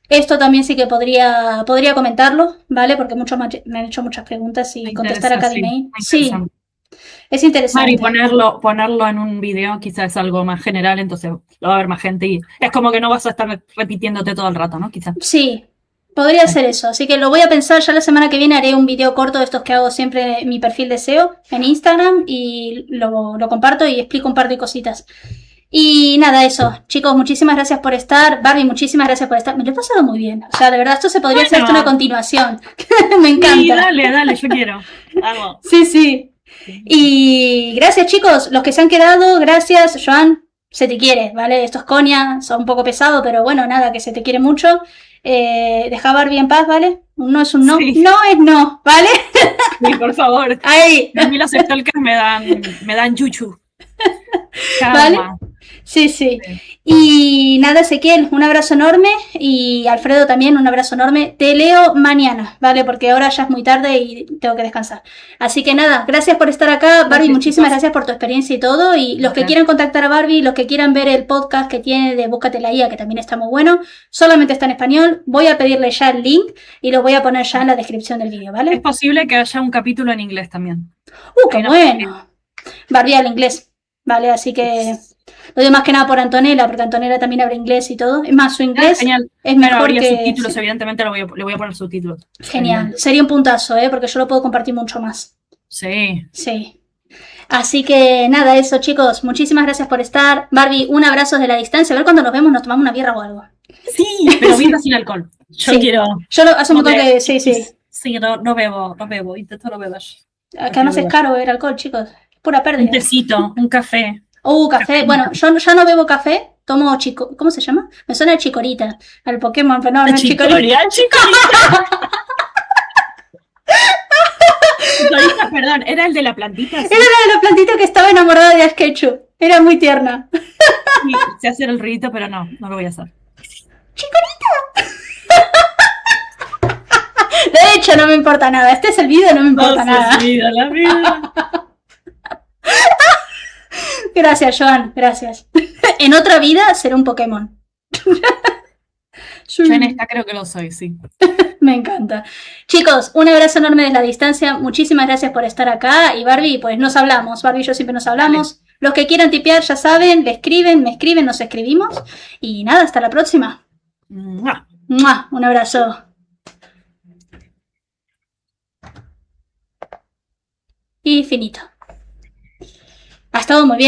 Esto también sí que podría comentarlo, ¿vale? Porque muchos me han hecho muchas preguntas y Me contestar interesa, acá de sí, email. muy Sí, interesante. es Claro, y interesante. ponerlo en un video quizás es algo más general, entonces lo va a ver más gente y es como que no vas a estar repitiéndote todo el rato, ¿no? Quizás. Sí, podría ser eso. Así que lo voy a pensar. Ya la semana que viene haré un video corto de estos que hago siempre en mi perfil de SEO en Instagram y lo comparto y explico un par de cositas. Y nada, eso. Chicos, muchísimas gracias por estar. Barbie, muchísimas gracias por estar. Me lo he pasado muy bien. O sea, de verdad, esto se podría hacer hasta una Bueno, continuación. Me sí, encanta. dale, yo quiero. Vamos. Sí, sí. Sí. Y gracias, chicos. Los que se han quedado, gracias. Joan, se te quiere, ¿vale? Esto es coña, son un poco pesado, pero bueno, nada, que se te quiere mucho. Deja a Barbie en paz, ¿vale? Un no es un no. Sí, No es no, ¿vale? sí, por favor. Ahí, A mí los stalkers me dan yuchu. ¿vale? Karma. Sí, sí. Sí. Y nada, Ezequiel, un abrazo enorme. Y Alfredo también, un abrazo enorme. Te leo mañana, ¿vale? Porque ahora ya es muy tarde y tengo que descansar. Así que nada, gracias por estar acá. Barbie, Gracias, muchísimas chicos. gracias por tu experiencia y todo. Y los que Gracias. quieran contactar a Barbie, los que quieran ver el podcast que tiene de Búscate la IA, que también está muy bueno, solamente está en español. Voy a pedirle ya el link y lo voy a poner ya en la descripción del vídeo, Es ¿vale? posible que haya un capítulo en inglés también. Qué Hay una- bueno. Barbie al inglés, ¿vale? Así que lo digo más que nada por Antonella, porque Antonella también habla inglés y todo. Es más, su inglés Genial. es Claro, mejor habría que... subtítulos, Sí. evidentemente le voy a poner subtítulos. Genial. Evidente. Sería un puntazo, ¿eh? Porque yo lo puedo compartir mucho más. Sí. Sí. Así que nada, eso, chicos. Muchísimas gracias por estar. Barbie, un abrazo desde la distancia. A ver cuando nos vemos, nos tomamos una birra o algo. Sí, pero birra sin alcohol. Yo Sí. quiero. Yo hace un montón que... Sí, sí. Sí, no bebo, intento no beber. Que No quiero además es beber. caro beber alcohol, chicos. Pura Un pérdida. tecito, un café. Café. Bueno, yo ya no bebo café. Tomo chico... ¿Cómo se llama? Me suena a chicorita. Al Pokémon, pero no, no es chicorita. Chicorita, perdón, era el de la plantita. ¿Sí? Era la plantita que estaba enamorada de Ash Ketchum. Era muy tierna. Sí, sé hacer el ruidito, pero no lo voy a hacer. De hecho, no me importa nada. Este es el vídeo, no me importa nada. Vida, la vida. Gracias, Joan. Gracias. En otra vida seré un Pokémon. Yo en esta creo que lo soy, sí. Me encanta. Chicos, un abrazo enorme desde la distancia. Muchísimas gracias por estar acá. Y Barbie, pues nos hablamos. Barbie y yo siempre nos hablamos. Dale. Los que quieran tipear, ya saben, me escriben, nos escribimos. Y nada, hasta la próxima. ¡Mua! ¡Mua! Un abrazo. Y finito. Ha estado muy bien.